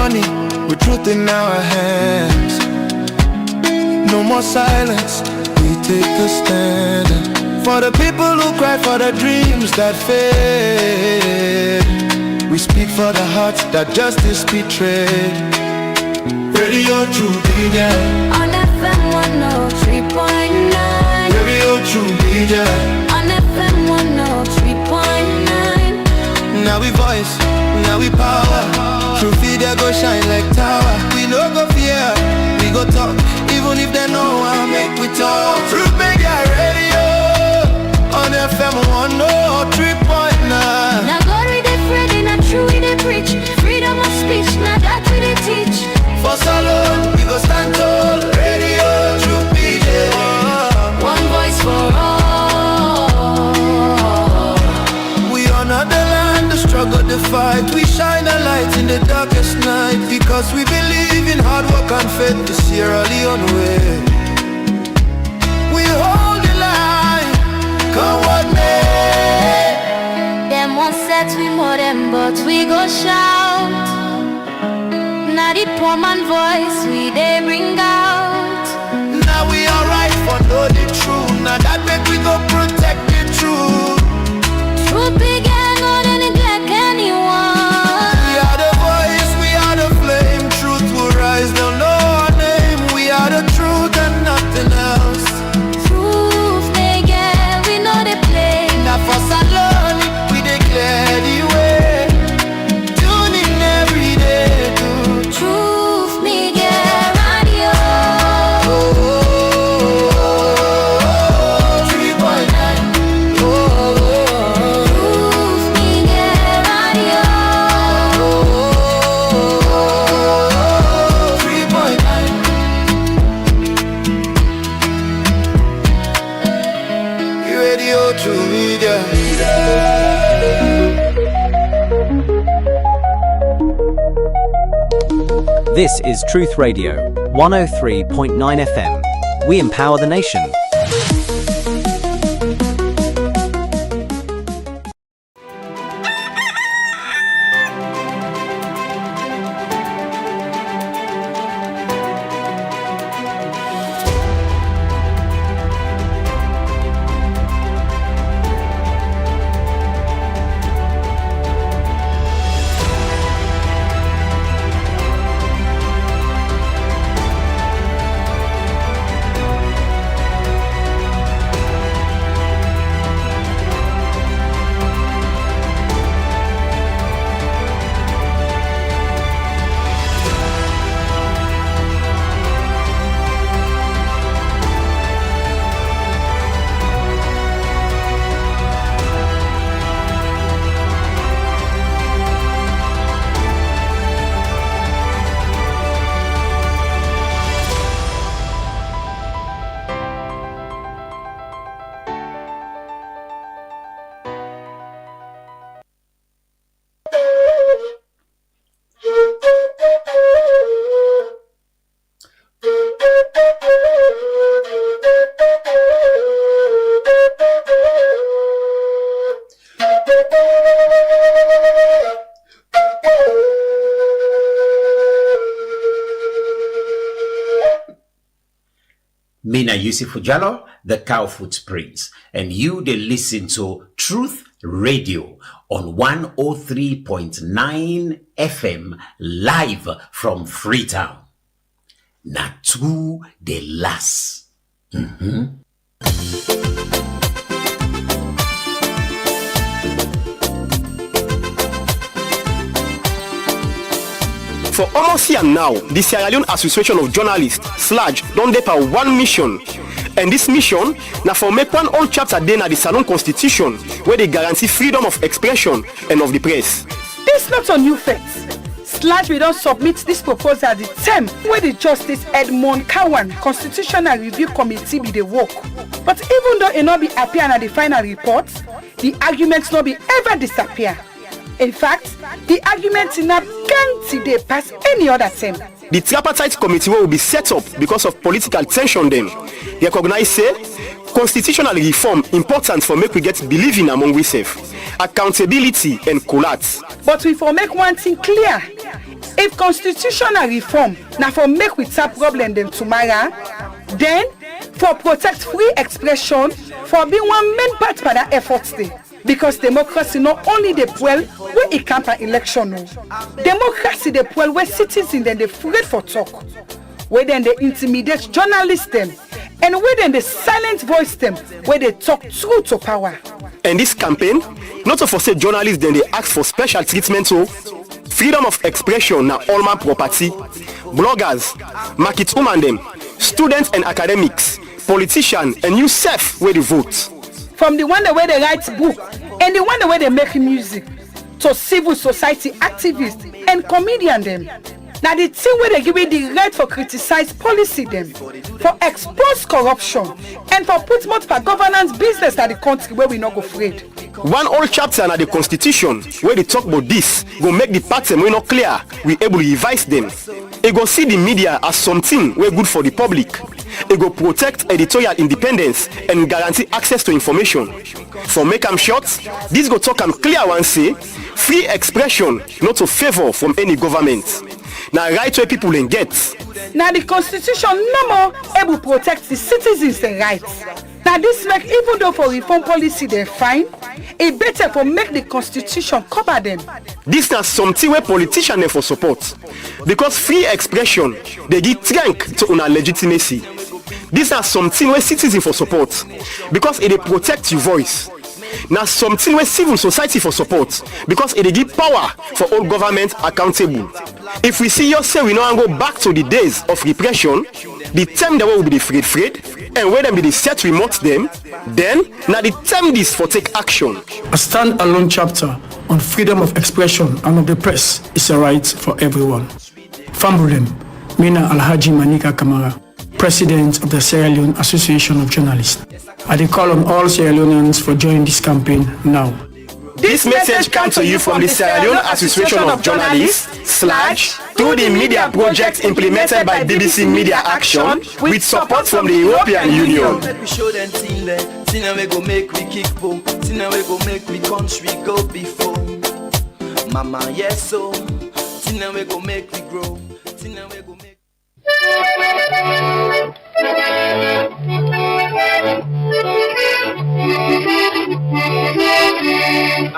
money, with truth in our hands. No more silence, we take a stand. For the people who cry for the dreams that fade. We speak for the hearts that justice betrayed. Radio True Media on FM 103.9. Radio True Media on FM 103.9. Now we voice, now we power. True Media go shine like tower. We no go fear, we go talk. Even if they know I make we talk. True Media Radio on FM 103.9. Now God we dey pray, now true we dey preach. Freedom of speech, now that we dey teach. For so long, we go stand tall. Radio True Media, one voice for all. We honor the land, the struggle, the fight. We shine a light in the darkest night. Because we believe in hard work and faith. The Sierra Leone way. We hold the line, come what may. Them won't set we more them, but we go shout. Now the poor man voice we they bring out. Now we alright for know the truth. Now that make we go protect the truth. Truth began more than neglect anyone. We are the voice, we are the flame. Truth will rise, they'll know our name. We are the truth and nothing else. Truth they get, we know they play. Now for Salon, we declare the way. Tune in every day to Truth me get radio. 3.9. Truth me get radio. 3.9. Radio True Media. This is Truth Radio, 103.9 FM. We empower the nation. Mina Yusuf Jallo, the Cow Footprints, and you they listen to Truth Radio on 103.9 FM live from Freetown. Natu de las. For almost a year now, the Sierra Leone Association of Journalists, SLAJ, don't dey for one mission. And this mission, now for make one old chapter day na the Salon Constitution, where they guarantee freedom of expression and of the press. This not a new fact. SLAJ will not submit this proposal at the time where the Justice Edmond Kawan Constitutional Review Committee be the work. But even though it not be appear at the final report, the arguments not be ever disappear. In fact, the arguments in a gang they pass any other term. The tripartite committee will be set up because of political tension then. They recognize say constitutional reform important for make we get believing among we self. accountability, and collapse. But we for make one thing clear. If constitutional reform now for make we tap problem them tomorrow, then for protect free expression, for being one main part for that efforts day. Because democracy not only the well where it camp an election. No. Democracy the well where citizens then they afraid for talk. Where then they intimidate journalists them. And where then they silent voice them where they talk true to power. And this campaign, not to forsake journalists then they ask for special treatment so freedom of expression na all man property. Bloggers, market woman them, students and academics, politicians and you self where they vote. From the one where they write book and the one where they make music to civil society activists and comedian them. Now the thing where they give it the right for criticize policy them, for expose corruption and for put more for governance business at the country where we not go afraid. One old chapter na the constitution where they talk about this go make the pattern we not clear, we able to revise them. It go see the media as something we good for the public. It go protect editorial independence and guarantee access to information. For make them short, this go talk and clear one say, free expression not to favor from any government. Now right where people can get. Now the constitution no more able to protect the citizens' rights. Now this make even though for reform policy they fine, it better for make the constitution cover them. This is something where politicians for support. Because free expression, they give strength to una legitimacy. This is something where citizens for support. Because it protect your voice. Now something where civil society for support. Because it give power for all government accountable. If we see yourself, we now go back to the days of repression, the time that will be the afraid, and when them be the set remote them, then now the time this for take action. A stand-alone chapter on freedom of expression and of the press is a right for everyone. Fambulem, Mina Alhaji Manika Kamara, President of the Sierra Leone Association of Journalists. I call on all Sierra Leoneans for joining this campaign now. This message comes to you from the Sierra Leone Association of Journalists / through the media project implemented by BBC Media Action with support from the European Union. We show them thing we go make we kick boom, we go make we country go before. Mama yes so, we go make we grow, we go make.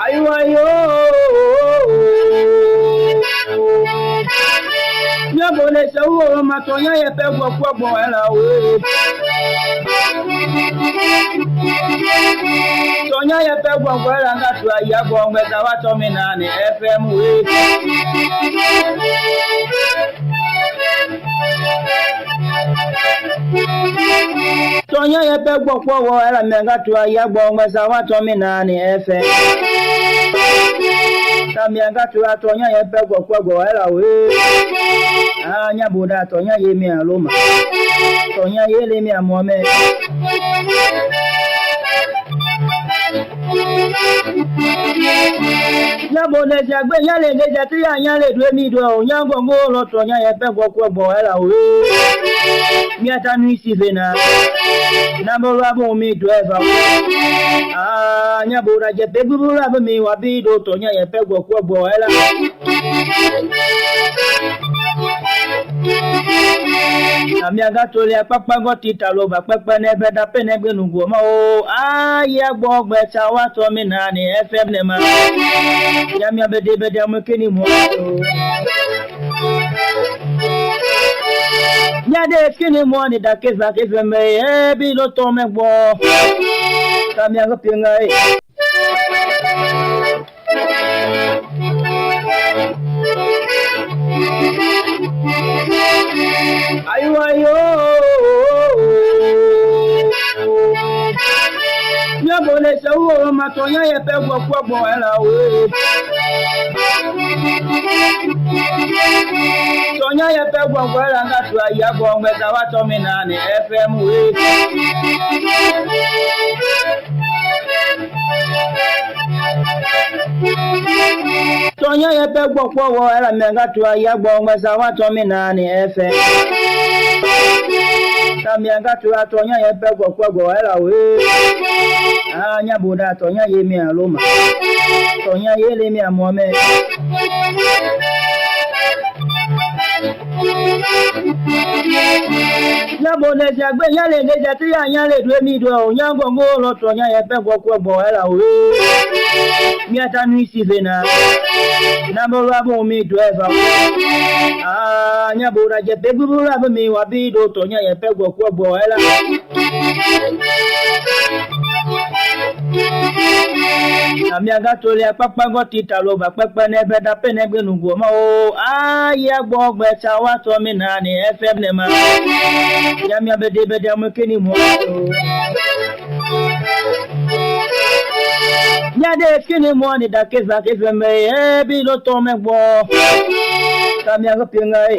Ayo Nyabole sawo matonya ye pe gbo era o Tonya ye pe gbo era ngatu ayabo ngeta wa to mi na ni FM we Tonya ye pe gbo era ngatu ayabo ngeta wa to mi na ni FM Tamianga tu atonya ye pe gbo era we Anya buda tonya ye mi aloma Tonya ye le mi amome Nyabone jagbe nyale ngeja ti anyale dwe mi do nyango ngolo tonya ye pe gbo era we Mi atanu isi vena Namoro abo mi do eva Nyabura je pe buru abo mi wabido tonya ye pe gbo era Amiaga tole papa goti talo ba papa ne beda pene gbenu go ma o ya gbo gbe cha wa to mi na ni FM ne ma ya mi abede am keni mo ya de keni mo ni da ke za ke me e bi lo to me gbo Amiaga pinga Ayo Nyabole sawo matonya ye pe gbo era o Tonya ye pe gbo era ngatu ayabo ngeta wa to mi na ni FM we Tonya ye pe gbo era ngatu ayabo ngeta wa to mi na ni FM Tamianga tu atonya ye pe gbo era we anya boda tonya ye mi aloma tonya ye le mi amome ya boda jagbe ya le deja ti ya le dwe mi do nya go mo lo tonya ye pe go bo era o mi ata nu isi vena na bo ra bo mi do eva anya boda je pe bu ra bo mi wa bi do tonya ye pe go bo era Amiaga tole papa go titalo ba papa ne beda pene gbenugo ma o aye gbo gbe cha wa to mi na ni FM ne ma ya mi bede mo keni mo ya de keni mo ni da ke FM e bi lo to me gbo amiaga pinga e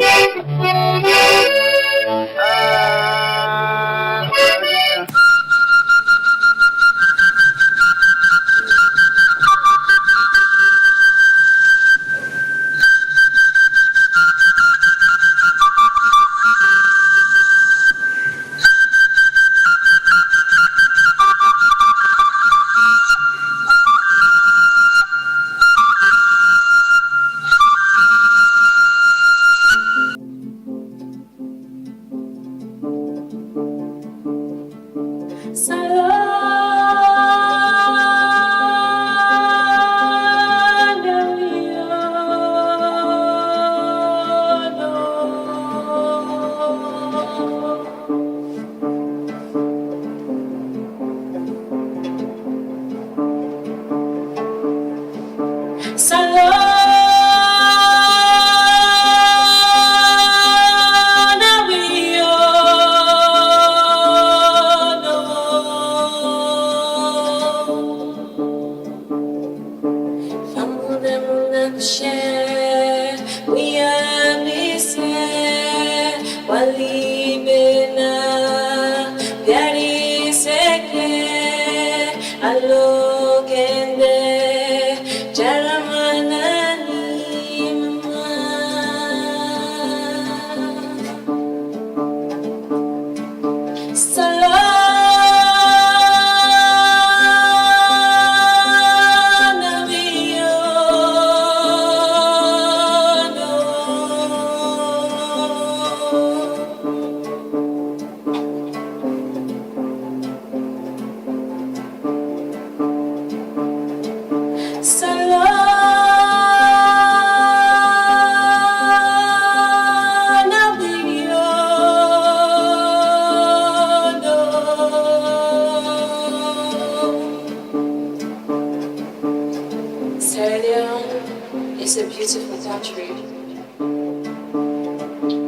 It's a beautiful country.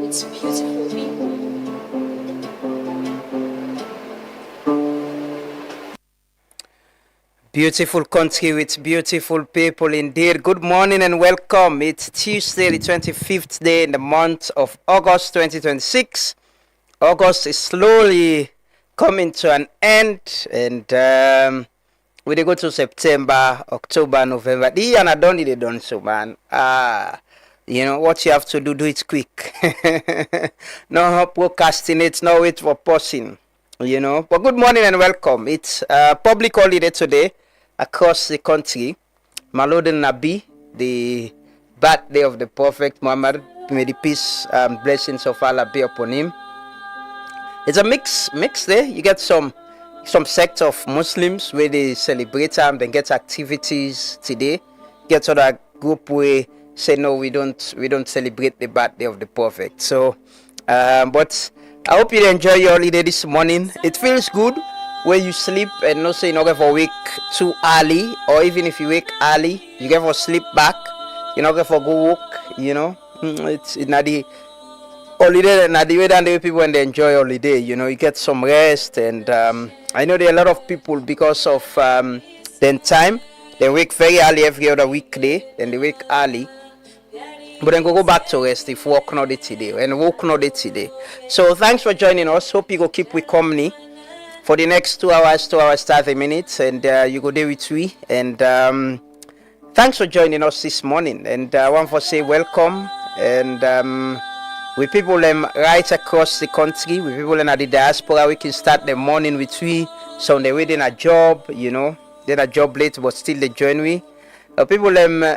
It's beautiful people. Beautiful country with beautiful people indeed. Good morning and welcome. It's Tuesday, the 25th day in the month of August 2026. August is slowly coming to an end, and we go to September, October, November. The year not done, they done so, man. You know what you have to do it quick. No procrastinate, no wait for pausing. You know. But good morning and welcome. It's public holiday today across the country. Maulud Nabi, the birthday of the Prophet Muhammad. May the peace and blessings of Allah be upon him. It's a mix there. You get some sect of Muslims where they celebrate them, then get activities today. Get other group where say no, we don't celebrate the birthday of the Prophet. So, but I hope you enjoy your holiday this morning. It feels good when you sleep and not say you not get for wake too early, or even if you wake early, you get for sleep back. You not get for go work. You know, it's not the holiday, not the way that the people when they enjoy holiday. You know, you get some rest, and I know there are a lot of people because of then time they wake very early every other weekday, then they wake early. But then go back to rest if work not it today and work not it today. So thanks for joining us. Hope you go keep with company for the next 2 hours, 30 minutes, and you go there with we. And thanks for joining us this morning. And I want to say welcome. And with people right across the country, with people in the diaspora, we can start the morning with we some they waiting a job, you know, then a job late but still they join we. People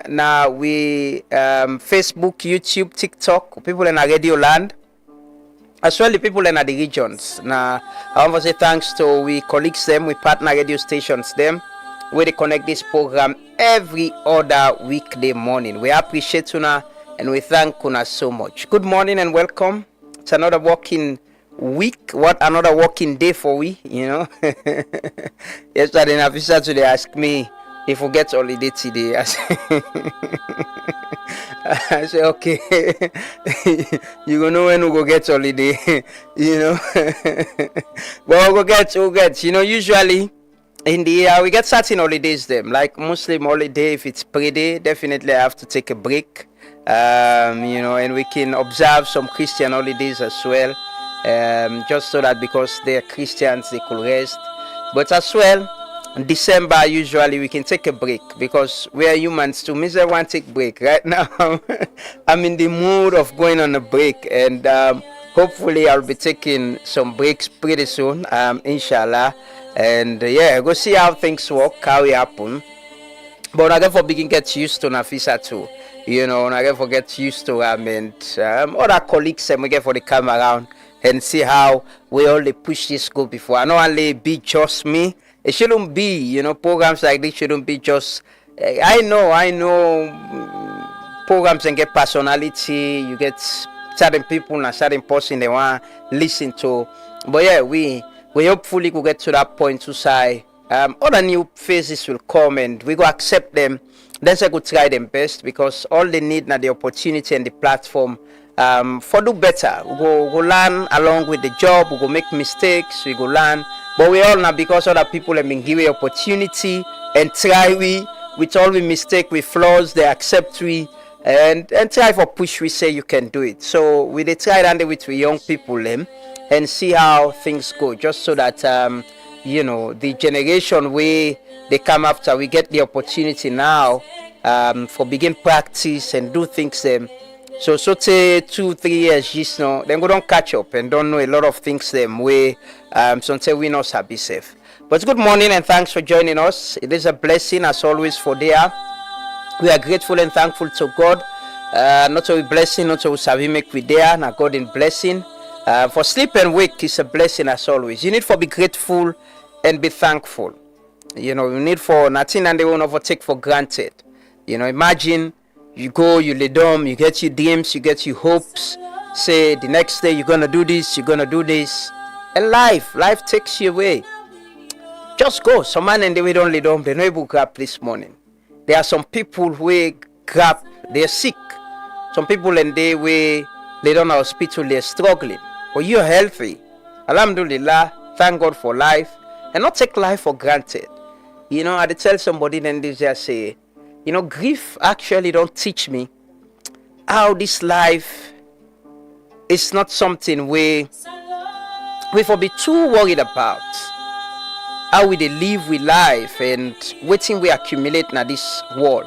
now we Facebook, YouTube, TikTok, people in radio land, as well the people in the regions. Now I want to say thanks to we colleagues them, we partner radio stations them, where they connect this program every other weekday morning. We appreciate you now and we thank you so much. Good morning and welcome. It's another working week. What another working day for we, you know. Yesterday an officer today asked me if we get holiday today. I say okay. You gonna know when we go get holiday, you know. But we'll get, you know, usually in the year we get certain holidays them. Like Muslim holiday, if it's pray-day, definitely I have to take a break. You know, and we can observe some Christian holidays as well. Just so that because they're Christians they could rest. But as well, in December usually we can take a break because we are humans too. Mister want to take break right now. I'm in the mood of going on a break, and hopefully I'll be taking some breaks pretty soon, inshallah. And yeah, go see how things work, how it happen. But I therefore begin get used to Nafisa too. You know, I therefore get used to and other colleagues and we get for the come around and see how we all they push this go before. I know only be just me. It shouldn't be, you know, programs like this shouldn't be just I know programs and get personality, you get certain people and certain person they want to listen to. But yeah, we hopefully could get to that point to say other new faces will come and we go accept them. Then I could try them best because all they need now the opportunity and the platform for do better. We go learn along with the job, we go make mistakes, we go learn. But we all now because other people have been given opportunity and try we with all we mistake, with flaws, they accept we and try for push we say you can do it. So we they try and with we young people them and see how things go, just so that you know the generation we they come after we get the opportunity now for begin practice and do things them. So say 2-3 years just now, then we don't catch up and don't know a lot of things them way sometimes we not be safe. But good morning and thanks for joining us. It is a blessing as always for there. We are grateful and thankful to God. Not only blessing, not only sabi make we there, now God in blessing. For sleep and wake is a blessing as always. You need to be grateful and be thankful. You know, you need for nothing and they won't overtake for granted. You know, imagine you go, you lay down, you get your dreams, you get your hopes. Say the next day you're gonna do this, you're gonna do this. And life takes you away. Just go. Some man and they don't lay down, they're not able to grab this morning. There are some people who grab, they're sick. Some people and they lay down hospital, they're struggling. But you're healthy. Alhamdulillah, thank God for life. And not take life for granted. You know, I tell somebody then they just say, you know, grief actually don't teach me how this life is not something we for be too worried about. How we they live with life and waiting we accumulate na this world.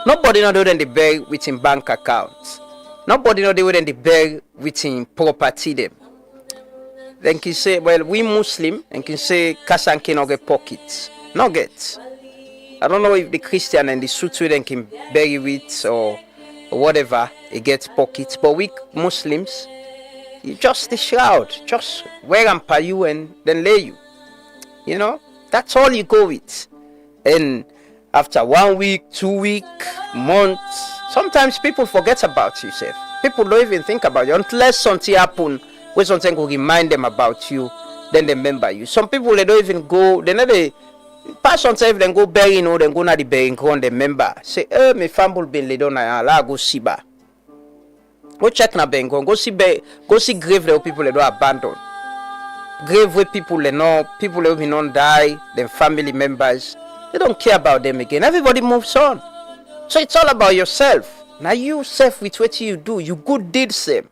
Nobody know than they beg with in bank accounts. Nobody know than they beg with in property them. Then can say, well, we Muslim and can say Kasanke no get pockets. No get. I don't know if the Christian and the Sutu then can bury with or whatever, it gets pockets. But we Muslims, you just the shroud, just wear and pay you and then lay you. You know, that's all you go with. And after 1 week, 2 weeks, months, sometimes people forget about you, Seth. People don't even think about you unless something happen where something will remind them about you, then they remember you. Some people they don't even go, they never pass on time, then go bury, you know, then go na the burying ground, they remember. Say, my family been laid on la go see ba. Go check na burying ground, go see grave where people they don't abandon. Grave where people they know, people they don't die, their family members, they don't care about them again. Everybody moves on. So it's all about yourself. Now you self with what you do, you good deeds same.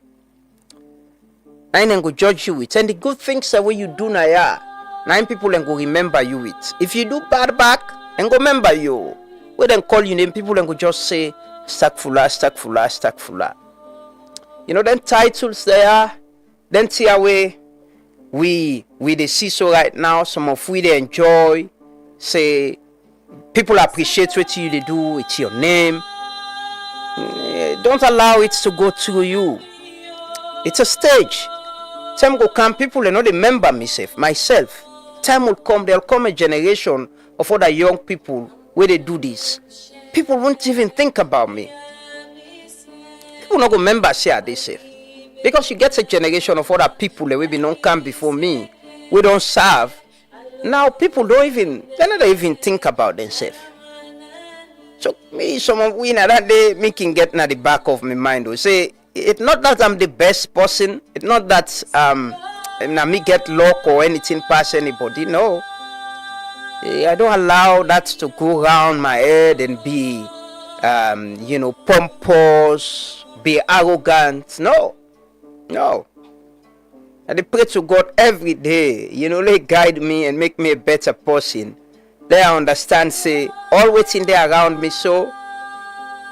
I ain't go judge you with. And the good things that what you do now, yeah. 9 people and go remember you with. If you do bad back, and go remember you. We then call you name, people and go just say, Stakfula. You know, then titles there, then see away. we they see so right now, some of we they enjoy, say people appreciate what you they do, it's your name. Don't allow it to go through you. It's a stage. Time will come, people will not remember myself. Time will come, there'll come a generation of other young people where they do this. People won't even think about me. People not go remember say they safe. Because you get a generation of other people that will be not come before me. We don't serve. Now people they not even think about themselves. So me, some of we that day me can get in the back of my mind. We say it's not that I'm the best person. It's not that me get luck or anything past anybody. No. I don't allow that to go around my head and be pompous, be arrogant. No. And I pray to God every day, let guide me and make me a better person. Let I understand, say, all waiting there around me, so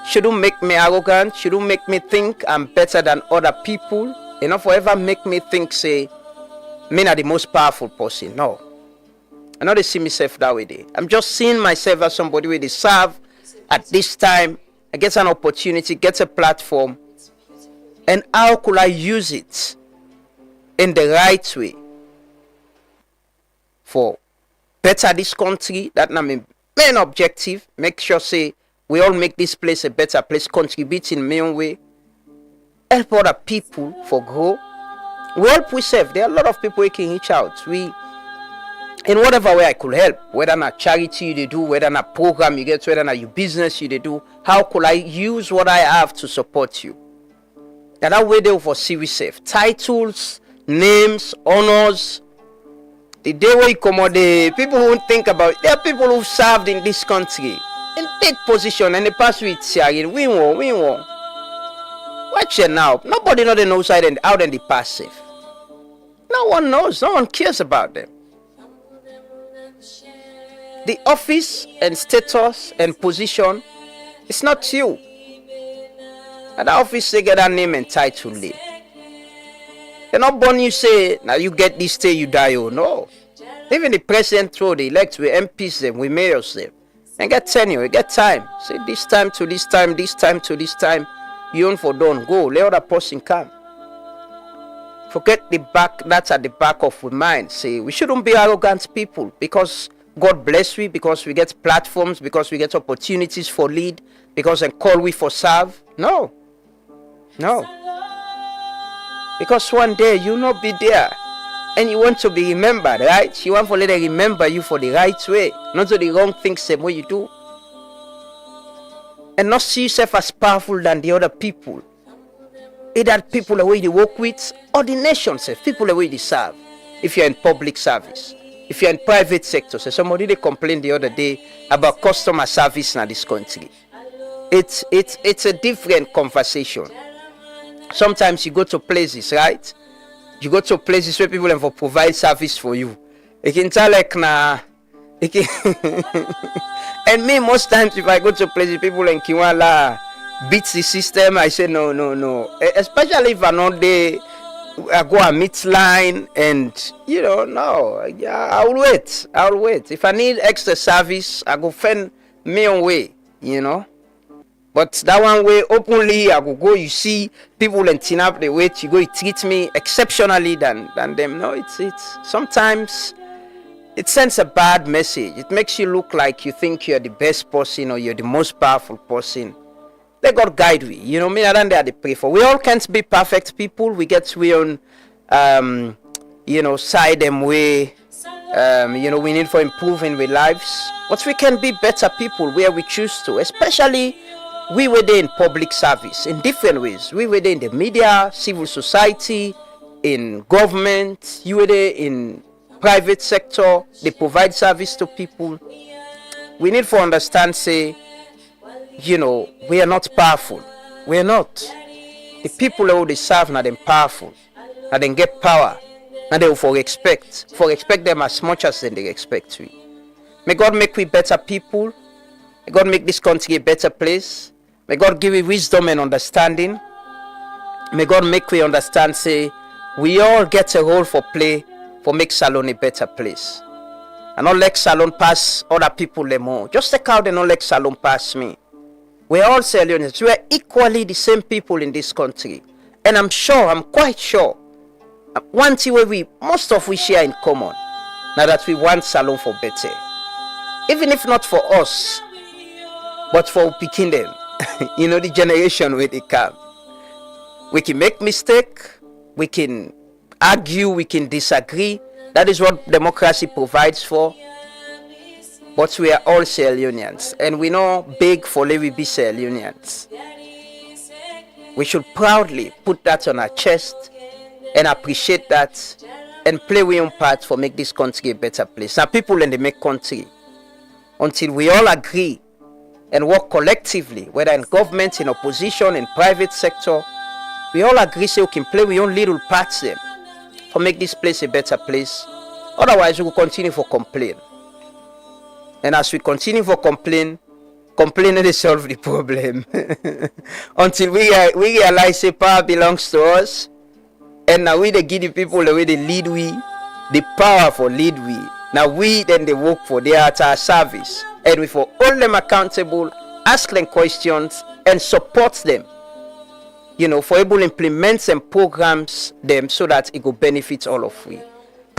shouldn't make me arrogant, shouldn't make me think I'm better than other people. Not forever make me think, say, me not the most powerful person. No. I not see myself that way. I'm just seeing myself as somebody where they serve at this time. I get an opportunity, get a platform. And how could I use it in the right way for better this country? That's my main objective. Make sure, say, we all make this place a better place, contribute in my own way, help other people for grow. We help ourselves. There are a lot of people who can reach out. In whatever way I could help, whether not charity you do, whether not program you get, whether not your business you do, how could I use what I have to support you? And that way they will foresee we safe. Titles, names, honors. The day where you come out, the people won't think about it. There are people who served in this country in big position and they pass with sharing. We won. Watch it now. Nobody knows the no side and out and the passive. No one knows. No one cares about them. The office and status and position, it's not you. And the office they get that name and title. They're not born you say, now you get this day you die. Oh no. Even the president throw the elect, we MPs them, we mayors them. And get tenure, we get time. Say this time to this time, this time to this time. You own for done. Go, let other person come. Forget the back, that's at the back of our mind. Say we shouldn't be arrogant people because God bless we, because we get platforms, because we get opportunities for lead, because and call we for serve. No. Because one day you'll not be there. And you want to be remembered, right? You want to let them remember you for the right way, not to the wrong things same way you do. And not see yourself as powerful than the other people. Either people the way they work with, or the nation, say, people the way they serve. If you're in public service. If you're in private sector, say somebody they complained the other day about customer service in this country. It's a different conversation. Sometimes you go to places, right? You go to places where people will provide service for you. You can tell like nah. And me most times if I go to places, people in Kiwala beats the system. I say no. Especially if I'm not there, I go a meet line and no. Yeah, I'll wait. If I need extra service, I go find my own way. But that one way, openly, I go, you see people and tin up the way you go, you treat me exceptionally than them. No, it's sometimes it sends a bad message. It makes you look like you think you're the best person or you're the most powerful person. Let God guide we. Me and then they pray for. We all can't be perfect people. We get we own, side them way. We need for improving with lives. But we can be better people where we choose to, especially we were there in public service in different ways. We were there in the media, civil society, in government. You were there in private sector. They provide service to people. We need to understand, say, we are not powerful. We are not. The people who they serve are them powerful. And then get power. And they will for expect them as much as they expect we. May God make we better people. May God make this country a better place. May God give you wisdom and understanding. May God make we understand, say, we all get a role for play for make Salone a better place. And not let Salone pass other people more. Just take out and not let Salone pass me. We're all Sierra Leoneans. We are equally the same people in this country. And I'm quite sure, one thing where most of we share in common, now that we want Salone for better. Even if not for us, but for picking them. The generation where they come. We can make mistake, we can argue, we can disagree. That is what democracy provides for. But we are all Sierra Leoneans, and we know beg for we be Sierra Leoneans. We should proudly put that on our chest and appreciate that and play our own part for make this country a better place. Now people in the make country, until we all agree and work collectively, whether in government, in opposition, in private sector, we all agree so we can play our own little parts there for make this place a better place. Otherwise, we will continue for complain. And as we continue for complaining will solve the problem. Until we realize the power belongs to us. And now we give the people the way they lead the power for lead we. Now we then they work for their at our service. And we for hold them accountable, ask them questions, and support them. For able to implement some programs them so that it will benefit all of we.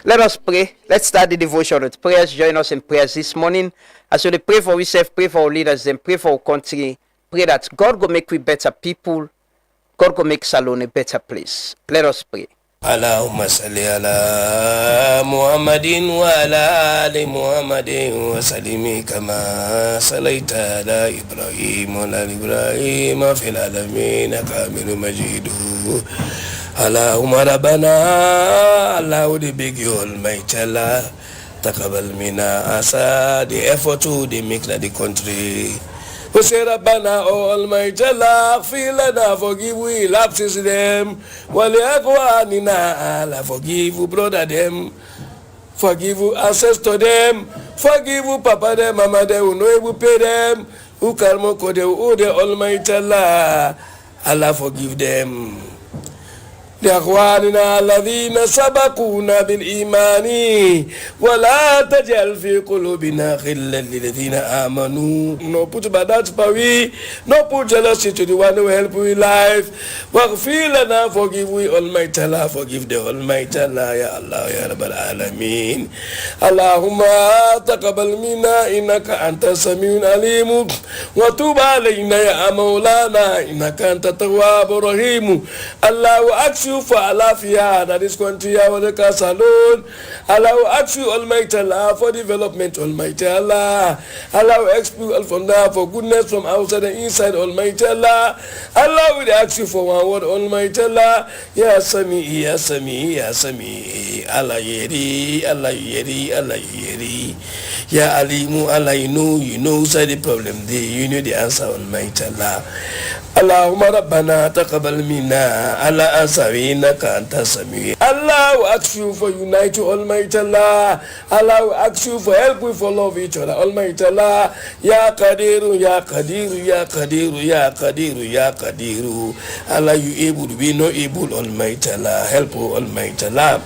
Let us pray. Let's start the devotion with prayers. Join us in prayers this morning. As we pray for ourselves, pray for our leaders, then pray for our country. Pray that God will make we better people. God will make Salone a better place. Let us pray. Allahumma salli ala Muhammadin wa ala ali Muhammadin wa salimi kama salaita ala Ibrahim wa ala Ibrahim fil alamin kamil majidu. Allahumma rabbana Allah the big almighty Allah takabal mina asa the effort to the make the country. We say Rabbana, oh Almighty Allah, forgive we lapses them. Waliakwanina Allah, forgive brother them. Forgive ancestor them. Forgive papa them, mama them, who know who pay them. Who kalmo kode, who the Almighty Allah. Allah forgive them. لأخواننا الذين سبقونا بالإيمان ولا تجعل في قلوبنا غلا للذين آمنوا. No put bad power, no put jealousy to the one who help we life. واغفر لنا, forgive we Almighty Allah, forgive the Almighty Allah يا الله يا رب العالمين. اللهم تقبل منا إنك أنت السميع العليم وتوب علينا يا مولانا إنك أنت التواب الرحيم. الله أكبر for Alafia that is country our Salone. Allah ask you Almighty Allah for development, Almighty Allah. Allah expel from there for goodness from outside and inside, Almighty Allah. Allah will ask you for one word, Almighty Allah. Ya Sami, Ya Sami, Ya Sami. Allah Yeri, Allah Yeri, Allah Yeri. Ya Alimu, Allah you know side the problem there, you know the answer, Almighty Allah. Allahumma Rabbana taqabbal minna Allah ansawina ka anta sami. Allah will ask you for unite to Almighty Allah. Allah will ask you for help we for love each other, Almighty Allah. Ya Qadiru, Ya Qadiru, Ya Qadiru, Ya Qadiru, Ya Qadiru. Allah you able, we no able, Almighty Allah. Help Almighty Allah.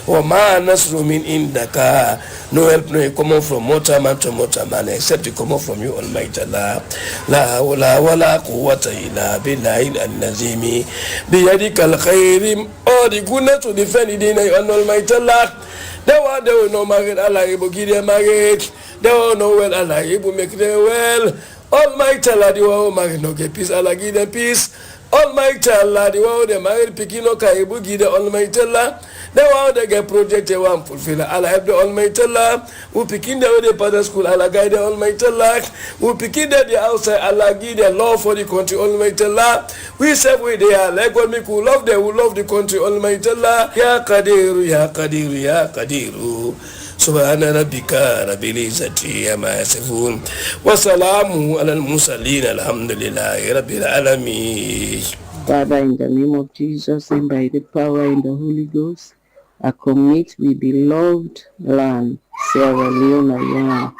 Wa ma nasru min indaka. No help no come from Motaman to Motaman except to come from you, Almighty Allah. La wala quwwata illa billahi al-nazimi biyadika al-khairim. Oh, the goodness to defend it in Almighty Allah. They will know married, Allah able give them marriage. They will know well, Allah able make them well. Almighty Allah, the one married no get peace, Allah give them peace. Almighty Allah, the one they married picking no can able give them Almighty Allah. The one they get project they want fulfill. Allah help the Almighty Allah. Who picking the way they pass the school, Allah guide the Almighty Allah. Who picking the outside, Allah give the law for the country, Almighty Allah. We say we they are like what make who love them, who love the country, Almighty Allah. Ya Qadiru, Ya Qadiru, Ya Qadiru. Subhana rabbika rabbil izzati amma yasifun wa salamun alal mursalin alhamdulillahi rabbil alamin. Father, in the name of Jesus and by the power in the Holy Ghost, I commit the beloved land, Sierra Leone.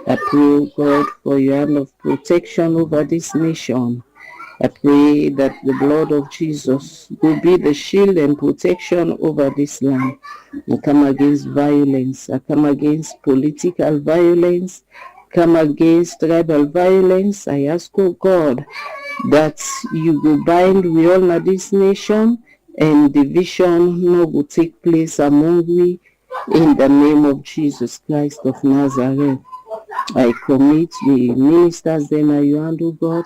I pray, God, for your hand of protection over this nation. I pray that the blood of Jesus will be the shield and protection over this land. I come against violence. I come against political violence. Come against tribal violence. I ask, oh God, that you will bind we all in this nation and division no will take place among we in the name of Jesus Christ of Nazareth. I commit the ministers then you handle God.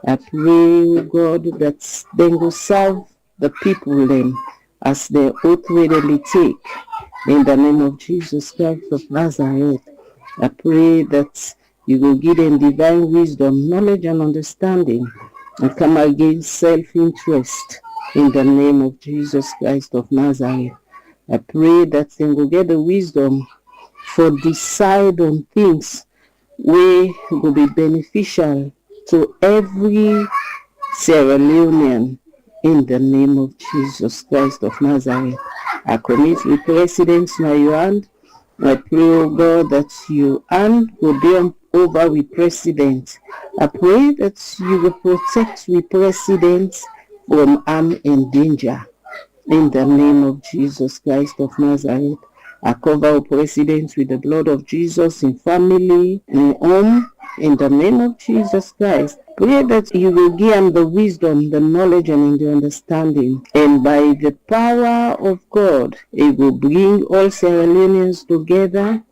I pray, oh God, that they will serve the people then as their oath readily take in the name of Jesus Christ of Nazareth. I pray that you will give them divine wisdom, knowledge, and understanding, and come against self-interest in the name of Jesus Christ of Nazareth. I pray that they will get the wisdom for decide on things which will be beneficial to every Sierra Leonean in the name of Jesus Christ of Nazareth. I commit the president in your hand. I pray, oh God, that your hand will be over the president. I pray that you will protect the president from harm and danger. In the name of Jesus Christ of Nazareth, I cover our president with the blood of Jesus in family and home. In the name of Jesus Christ, pray that you will give him the wisdom, the knowledge, and the understanding. And by the power of God, it will bring all Sierra Leoneans together,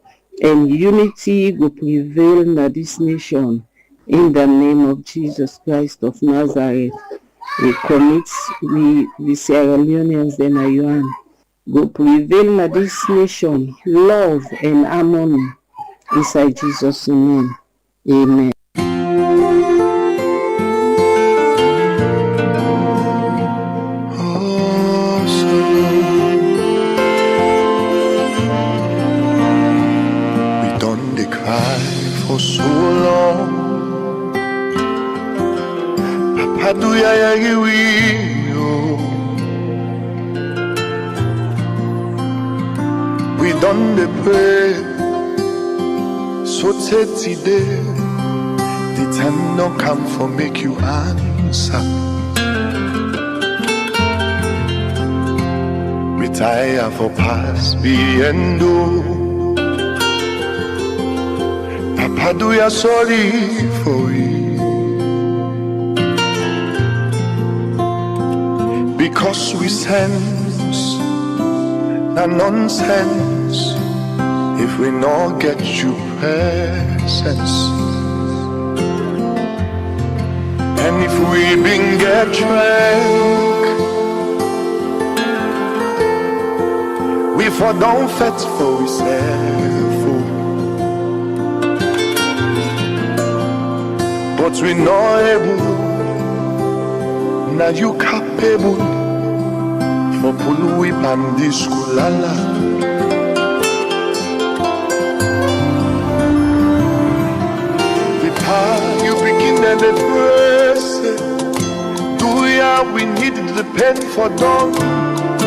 and unity will prevail in this nation. In the name of Jesus Christ of Nazareth, we commit the Sierra Leoneans then are your hand. Will prevail in this nation, love and harmony. Inside Jesus' name. Amen. We done the cry for so long. Papa do ya we done the pray. So today, the time don't come for make you answer. We tire for past being do. Papa do ya sorry for it. Because we sense the nonsense if we not get you presence. And if we been get drunk, we for don't fet for ourselves. But we not able, now you capable for pulu pandiskulala. You begin and the press. Do ya we need the pen for done?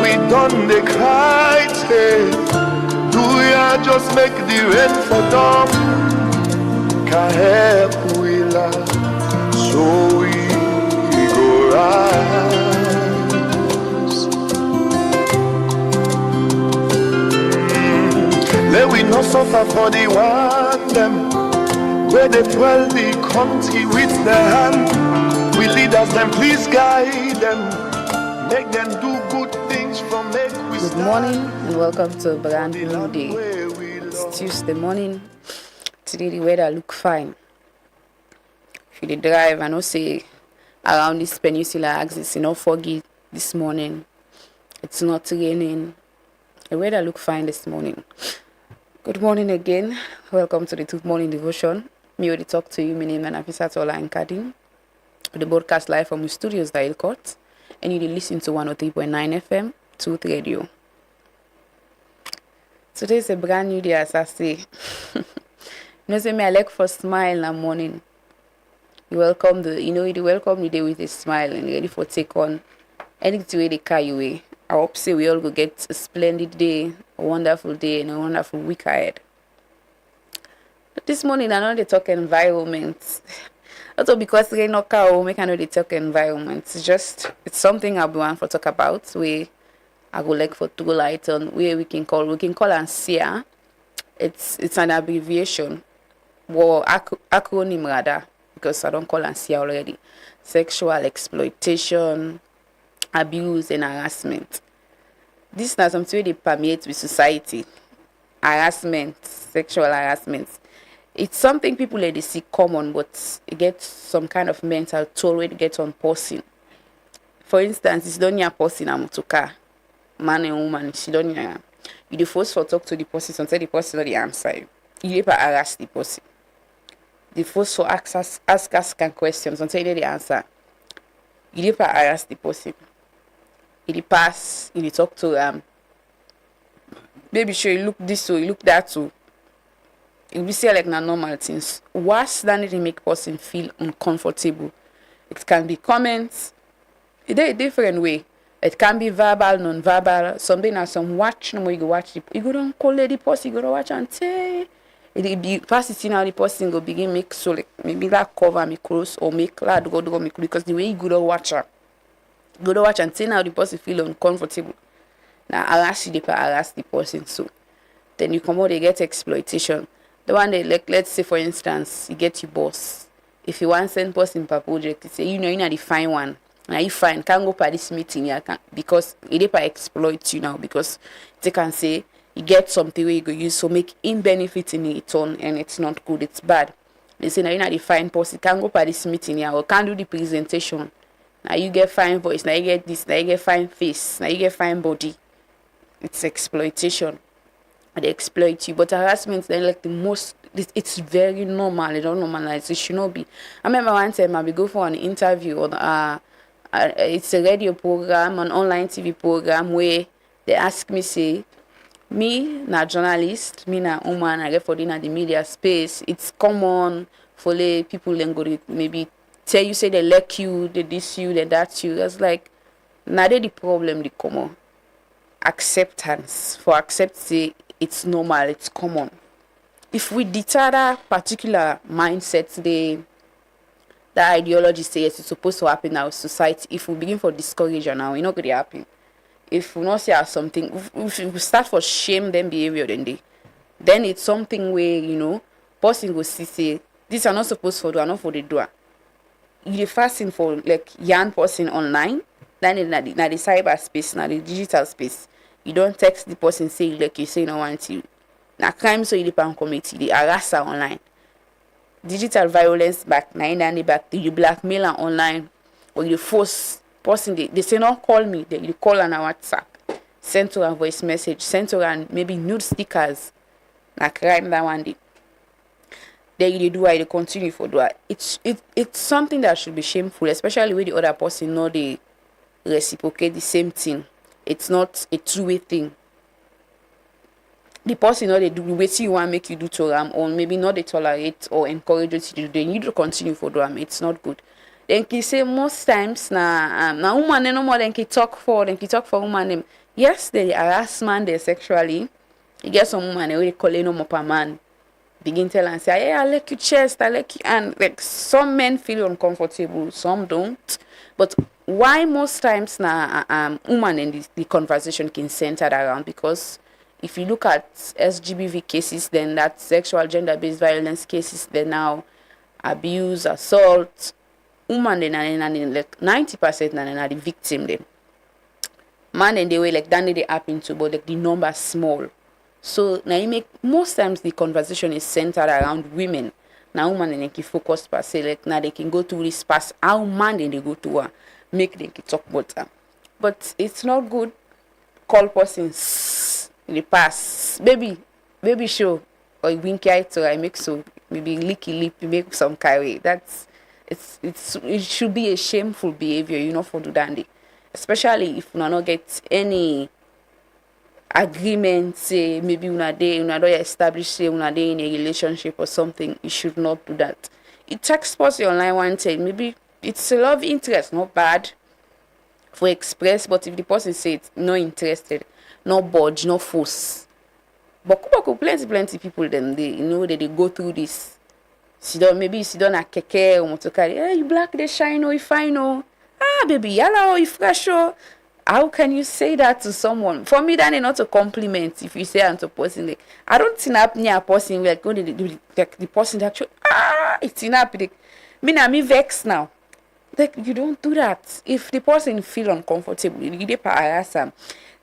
We done the kite. Do ya just make the rain for dumb? Can't help we laugh, so we go rise. Let we not suffer for the one them. Where they dwell the country with their hand. We leaders them, please guide them. Make them do good things from make we Good morning and welcome to a brand new day. It's Tuesday morning. Today the weather look fine. If you drive, I know say around this peninsula axis, you know, foggy this morning. It's not raining. The weather look fine this morning. Good morning again. Welcome to the Good Morning Devotion. Me already talk to you. My name is Nafisat Ola Nkadin. The broadcast live from the studios at Elcourt. And you listen to 103.9 FM, Truth Radio. Today is a brand new day, as I say. You know, say me, I like for smile in the morning. You welcome the day with a smile and ready for take on anything way they carry away. I hope say we all go get a splendid day, a wonderful day, and a wonderful week ahead. But this morning, I know they talk environment. Also because rain no cow make I know the talk environment. It's something I'll be want for talk about. We I go like for throw light on where we can call and SEA. It's an abbreviation. Or acronym rather, because I don't call and SEA already. Sexual exploitation, abuse and harassment. This is not something they permeate with society. Harassment, sexual harassment. It's something people they see common, but it gets some kind of mental toll when it gets on person. For instance, it's don't hear person I'm to car. Man and woman, she don't hear. You the first for talk to the person until the person know the answer. You never harass the person. The first for ask questions until you know the answer. You never harass the person. You pass, you talk to maybe sure you look this way, you look that too. It will say like normal things. Worse than it make person feel uncomfortable. It can be comments. It's a different way. It can be verbal, non-verbal. Something as some watch, no more you go watch it. You go down call the person, you go to watch and say it be fast it now the person go begin make so like maybe that cover me close or make lad go me close because the way you go to watch her. Go to watch and say now the person feel uncomfortable. Now harass the person so. Then you come out they get exploitation. The one they like, let's say for instance, you get your boss. If you want send person per project, you say, you know the fine one. Now you fine, can't go for this meeting here because it exploit you now because they can say you get something where you go use so make in benefit in it on and it's not good, it's bad. They say now you know the fine person, can't go for this meeting here or can't do the presentation. Now you get fine voice, now you get this, now you get fine face, now you get fine body. It's exploitation. They exploit you, but harassment then like the most. It's very normal. They don't normalize. It should not be. I remember one time I be go for an interview on it's a radio program, an online TV program where they ask me say, me na journalist, me na woman, I get for in the media space. It's common for the people then go to maybe tell you say they like you, they diss you, they that you. That's like now they the problem they come on. Acceptance for accept say it's normal, it's common. If we deter that particular mindset, the ideology says it's supposed to happen in our society. If we begin for discourage now, it's not going to happen. If we not say something, if we start for shame them behavior, then it's something where person will see say these are not supposed to do, are not for the door. You're fasting for like young person online, then in the cyberspace, now the digital space. You don't text the person say like you say no want to. Now crime so you depend committee, the harasser online. Digital violence back, you blackmail online or you force person they say no call me, then you call on our WhatsApp, send to a voice message, send to and maybe nude stickers. Now crime that one day. Then you do why they continue for do it's something that should be shameful, especially when the other person know they reciprocate the same thing. It's not a two-way thing. The person know they do what you want make you do to them, or maybe not they tolerate or encourage you to do. They need to continue for them. It's not good. Then he say most times na woman no more than he talk for woman them. Yes, they harass man they sexually. You get some woman they call no more per man. Begin tell and say, hey, I like your chest, I like you, and like some men feel uncomfortable, some don't. But why most times now woman in the conversation can center around? Because if you look at SGBV cases, then that sexual gender-based violence cases, then now abuse, assault, woman then like 90% na the victim then. Man and the way like that they happen to, but like the number small. So now you make most times the conversation is centered around women. Now woman then they focus per se like now they can go to this past how man then they go to her. Make them talk about them. But it's not good call persons in the past. Baby show or wink eye to I make so maybe licky lip, make some carry. It should be a shameful behavior, for do dandy. Especially if you not get any agreement, say maybe una don't establish say una day in a relationship or something, you should not do that. It text post online one time, maybe it's a love interest, not bad for express, but if the person says not interested, no budge, no force. But plenty people then they that they go through this. maybe sit down at keke or motorcar. Hey, you black, they shine, oh, you fine, oh. Ah, baby, yellow, you fresh, oh. How can you say that to someone? For me, that is not a compliment. If you say I'm to person, like, I don't think up near a person like go the person that it's enough. Like, me vex now. Like, you don't do that. If the person feel uncomfortable, you get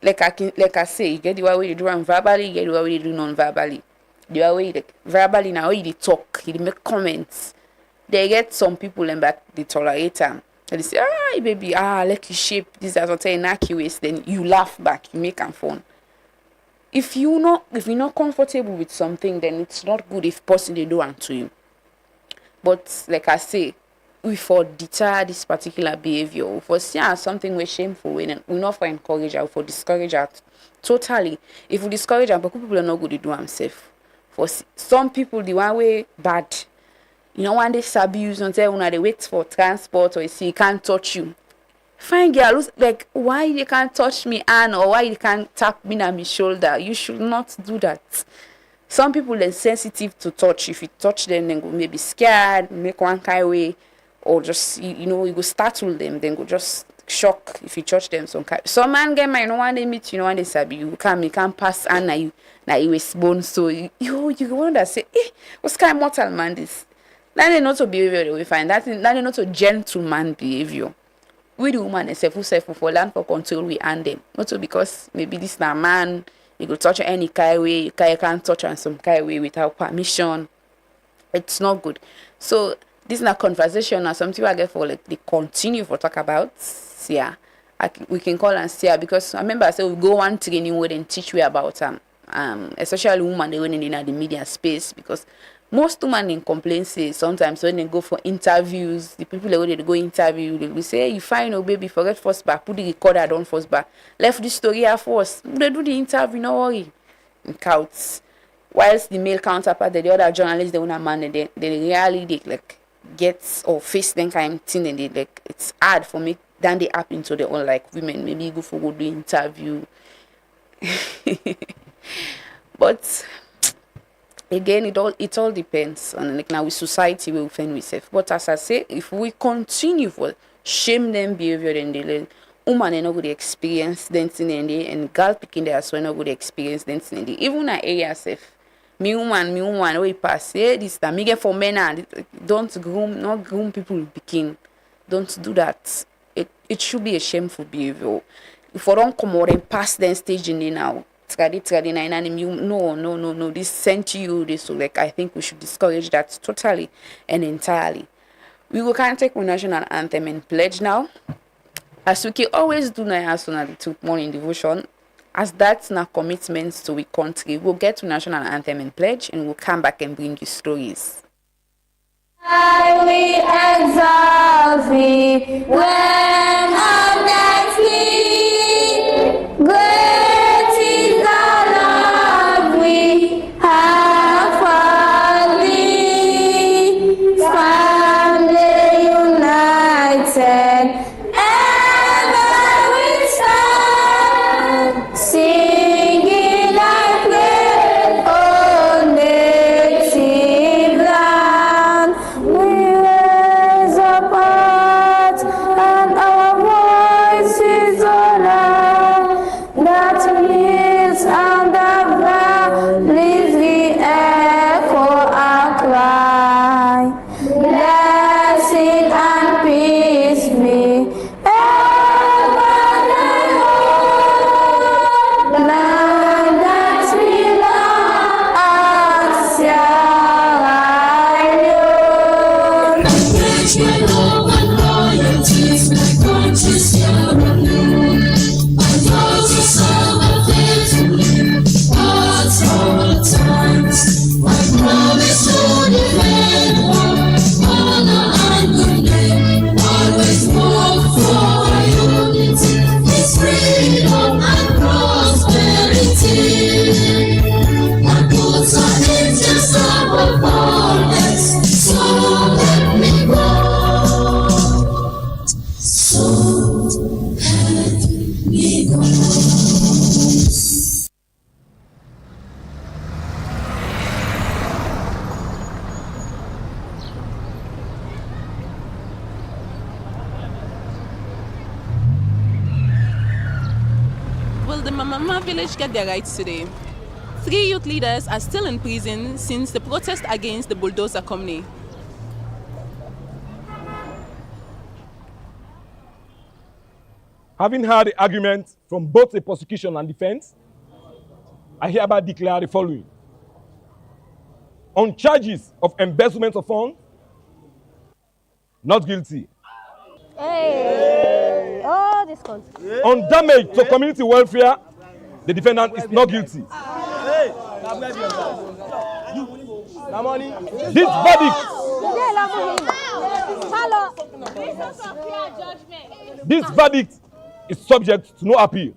like I say, you get the way you do verbally, you get the way you do non-verbally. The way like verbally now you talk, you make comments. They get some people and back they tolerate them. And they say, baby, like you shape this as what inaccurate, then you laugh back, you make them fun. If you're not comfortable with something, then it's not good if person they do unto you. But like I say, we for deter this particular behavior, for see something we're shameful in, we not for encourage or for discourage it. Totally. If we discourage them, but people are not good to do themselves. For some people, the one way bad. You know, when they abuse until when they wait for transport or you see, he can't touch you. Fine girl, like, why you can't touch me, Anne, or why you can't tap me on my shoulder? You should not do that. Some people are sensitive to touch. If you touch them, then go maybe scared, make one kind of way, or just, you go startle them, then go just shock if you touch them. Some man get my no one they meet, when they sabi you can't pass and na you respond. So you wonder say, what's kind of mortal man this? That is not a behavior that we find. That is not a gentleman behavior. We the woman is self for land for control we and them. Not so because maybe this na man, you go touch any kind of way, you can't touch on some kind of way without permission. It's not good. So this is a conversation or something I get for like they continue for talk about. Yeah. We can call and see because I remember I said we go one training where they teach you about especially women they went in the media space because most women in complain say sometimes when they go for interviews, the people that they go interview, they will say, hey, you fine, oh baby, forget first bar, put the recorder down first bar, left the story at first. They do the interview, no worry. In counts. Whilst the male counterpart, the other journalists, they want a man, they really like get or face them kind of thing, and they like it's hard for me. Then they up into their own like women, maybe go for go do interview. But again, it all depends on like now with society we will find ourselves. But as I say, if we continue for shame them behavior, then they woman ain't not good experience dancing in there, and girl picking there as well not good experience dancing in there. Even at area safe. Me woman, we pass this time. Me get for men and not groom people picking. Don't do that. It should be a shameful behavior. If we don't come out and pass that stage in there now. No, this sent you this, so like I think we should discourage that totally and entirely. We will can't take our national anthem and pledge now. As we can always do now as soon as the morning devotion, as that's our commitment to we country, we'll get to national anthem and pledge and we'll come back and bring you stories. I will exalt thee when on that feet. Great is the love we have for thee. Family united, ever we stand, singing like great old native land. We raise up hearts and our voices aloud, that hills and the valleys we echo our cry. Blessing and peace be ever and ever. Land that we love, Sierra Leone. village get their rights today. 3 youth leaders are still in prison since the protest against the bulldozer company. Having heard the argument from both the prosecution and defense, I hereby declare the following. On charges of embezzlement of funds, not guilty. Hey. Oh, this one. On damage to community welfare, the defendant is not guilty. This verdict is subject to no appeal.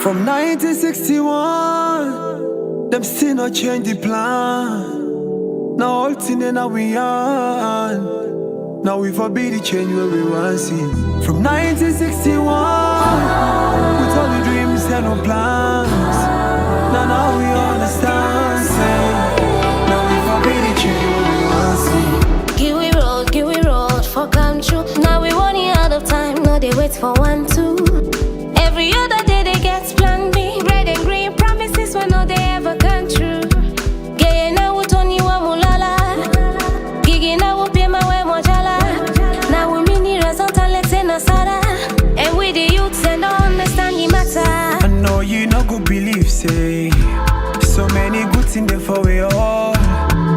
From 1961, them still not change the plan. Now all thing in we on. Now we forbid the change where we want see. From 1961, with all the dreams and no plans. Now we understand. Say, now we forbid the change where we want see. Give we road for come true. Now we running out of time. No, they wait for 1, 2. Every other day they get plan B. Red and green promises when no they ever come true. Gay now we Tony wa mulala. Gigi now we pay my way mojala. Now we mini result and let's say nasara. And we the youths and don't understand the matter. I know you no go believe say. So many good things there for we all.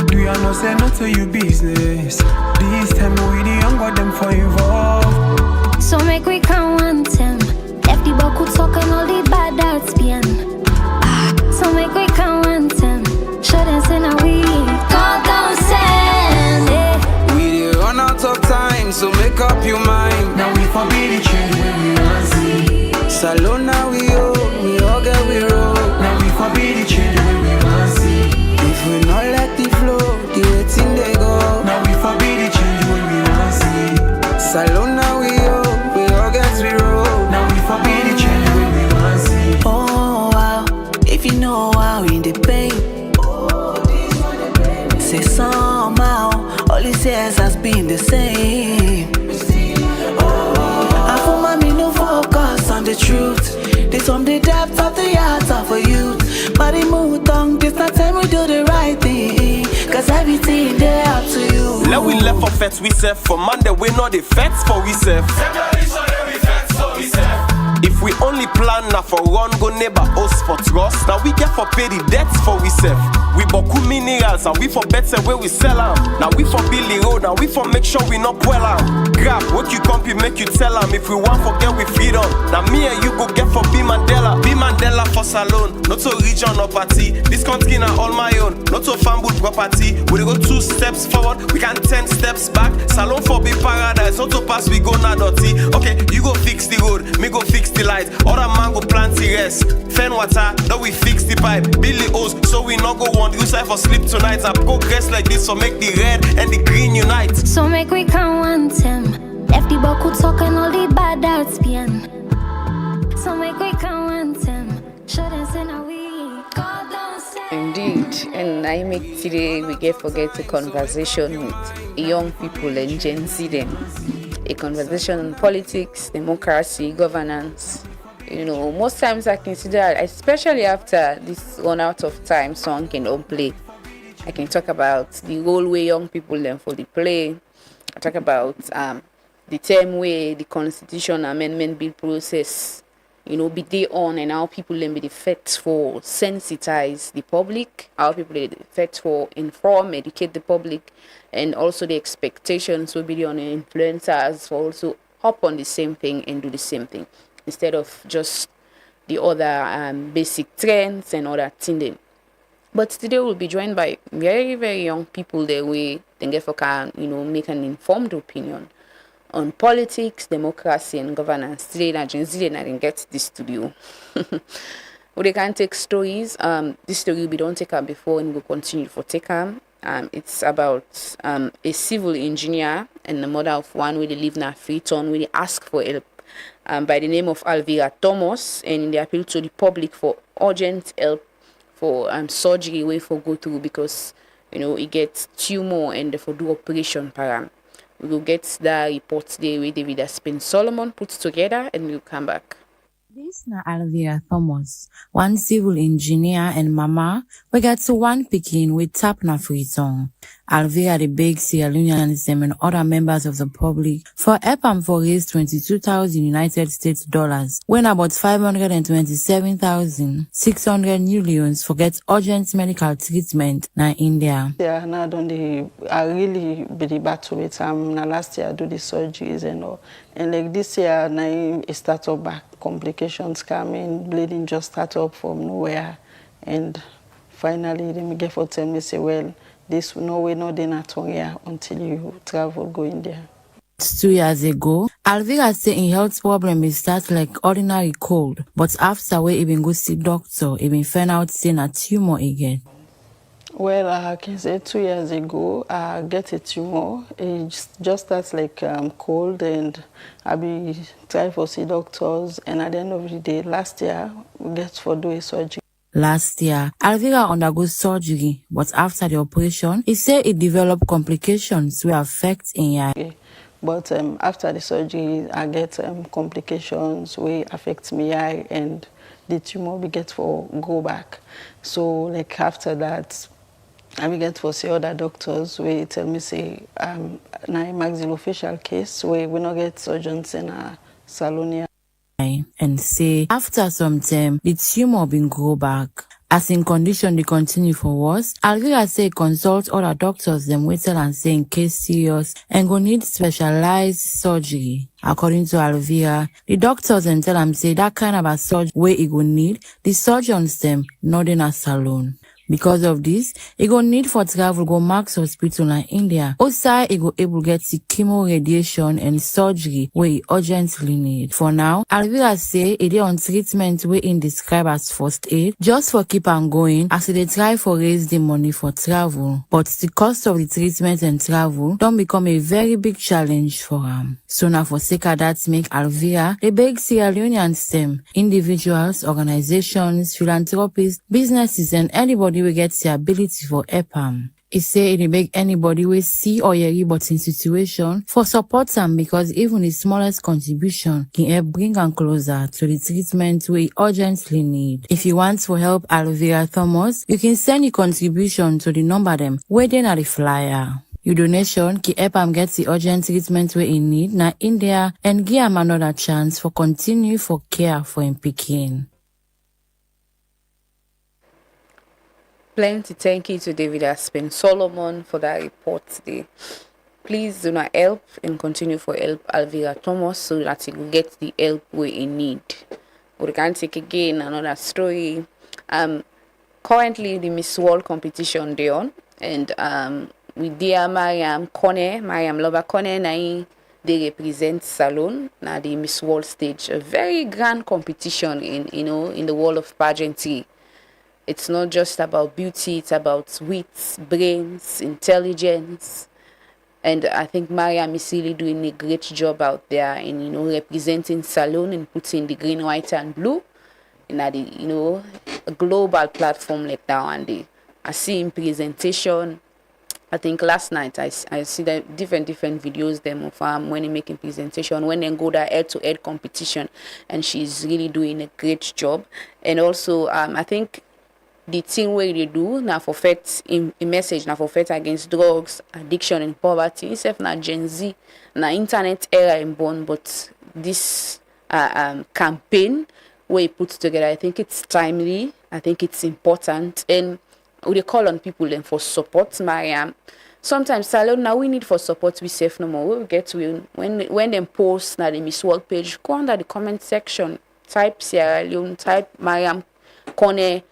Do you know say no to your business? This time we the younger them for involved. So make we count 1 10. Left the buck could talk and all the bad arts behind. So make we count 1 10. Show them say now we God don't send it. We dey run out of time, so make up your mind. Now we forbid the change when we want see. Salon now we all get we roll. Now we forbid the change when we want see. If we not let it flow, the thing they go. Now we forbid the change when we want see. Salon now we all get we roll. Now we forbid the change when we want see. Oh wow, if you know how in the pain. Say somehow, all he says has been the same. I for mommy no focus on the truth. This from the depth of the heart of a youth. But the mood on this not time we do the right thing. Cause everything they up to you. Let we left for fets we serve. For Monday we know the fets for we serve. If we only plan now for one go neighbor us for trust. Now we get for pay the debts for we serve. We boku minerals and we for better where we sell them. Now we for build the road and we for make sure we not well am. Grab what you compy make you tell them. If we want forget we freedom. Now me and you go get for B Mandela. B Mandela for salon. Not to region or party. This country now all my own. Not to family property. We go 2 steps forward. We can 10 steps back. Salon for be paradise. Not to pass we go na dirty. Okay, you go fix the road. Me go fix the light. Other man go plant the rest. Fen water. Then we fix the pipe. Billy O's. So we not go want you side for sleep tonight. I progress like this so make the red and the green unite. So make we count 1 10. Left the buck could talk and all the bad arts behind. So make we count 1 10. Show them say now we God don't send. Indeed, and I make today we get forget a conversation with young people and Gen Z them. A conversation on politics, democracy, governance. You know, most times I consider, especially after this run out of time song can all play, I can talk about the role where young people learn for the play. I talk about the term where the constitution amendment bill process, you know, be day on and how people learn be the effects for sensitize the public, how people the effects for inform, educate the public, and also the expectations will be on influencers for also hop on the same thing and do the same thing instead of just the other basic trends and other things. But today we'll be joined by very, very young people that we think if can, you know, make an informed opinion on politics, democracy, and governance. Today, na Gen Z and get this studio. Well, they can take stories. This story we don't take up before and we'll continue for take them. It's about a civil engineer and the mother of one where they live in a Freetown where they ask for help by the name of Alvira Thomas, and they appeal to the public for urgent help for surgery way for go through because you know it gets tumor and therefore do operation param. We will get the report there with David Aspin Solomon put together and we'll come back. This na Alvira Thomas, one civil engineer and mama, we got to one pikin with tap na free tongue. Alvira the big Sierra Leoneans and other members of the public for EPAM for raise 22,000 United States dollars, when about 527,600 new leons for get urgent medical treatment na India. Yeah, now I really be the battle with na last year I do the surgeries and all. And like this year now it start up back, complications coming, bleeding just start up from nowhere. And finally they get for tell me say, well, this no way no day not here until you travel go India. 2 years ago, Alvira say in health problem it start like ordinary cold, but after we even go see doctor, even find out say na tumor again. Well, I can say 2 years ago, I get a tumor. It just starts like cold, and I be try for see doctors. And at the end of the day, last year we get for do a surgery. Last year, Alvira undergo surgery, but after the operation, he say it developed complications which affect in eye. Okay. But after the surgery, I get complications which affect me eye, and the tumor we get for go back. So like after that, I will get for see other doctors where tell me say na a maxillofacial case where we not get surgeons in a salon. And say after some time the tumor been grow back. As in condition they continue for worse, Alvira say consult other doctors them wait till and say in case serious and go need specialized surgery. According to Alvira, the doctors and tell them say that kind of a surgery where he go need, the surgeons them not in a salon. Because of this, he go need for travel go Max Hospital in India. Also, he go able get the chemo radiation and surgery where he urgently need. For now, Alvira say he dey on treatment where he describe as first aid, just for keep on going as they try for raise the money for travel. But the cost of the treatment and travel don't become a very big challenge for him. So now for sake of that make Alvira, they beg Sierra Leoneans them, individuals, organizations, philanthropists, businesses and anybody we get the ability for EPAM. He say it beg anybody we see or hear but in situation for support them because even the smallest contribution can help bring them closer to the treatment we urgently need. If you want to help Alvira Thomas, you can send your contribution to the number them waiting at the flyer. Your donation can help him get the urgent treatment we in need na India and give him another chance for continue for care for him pikin. Plenty thank you to David Aspen Solomon for that report today. Please do not help and continue for help Alvira Thomas so that he will get the help we in need. We can take again another story. Currently the Miss World competition they on, and with dear Mariam Loba Kone they represent Salon na the Miss World stage, a very grand competition in the world of pageantry. It's not just about beauty, it's about wit, brains, intelligence. And I think Mariam is really doing a great job out there in, representing Salon and putting the green, white, and blue in a global platform like that one day. I see in presentation. I think last night I see the different videos them of when he making presentation, when they go that head-to-head competition, and she's really doing a great job. And also I think the thing where they do now for fight in message now for fight against drugs, addiction and poverty. Itself na Gen Z, na internet era in born, but this campaign where he put together, I think it's timely. I think it's important, and we call on people then for support. Mariam, sometimes Salon now we need for support. We safe no more. We get to when them post na the Miss World page, go under the comment section, type Sierra Leone, type Mariam Kone.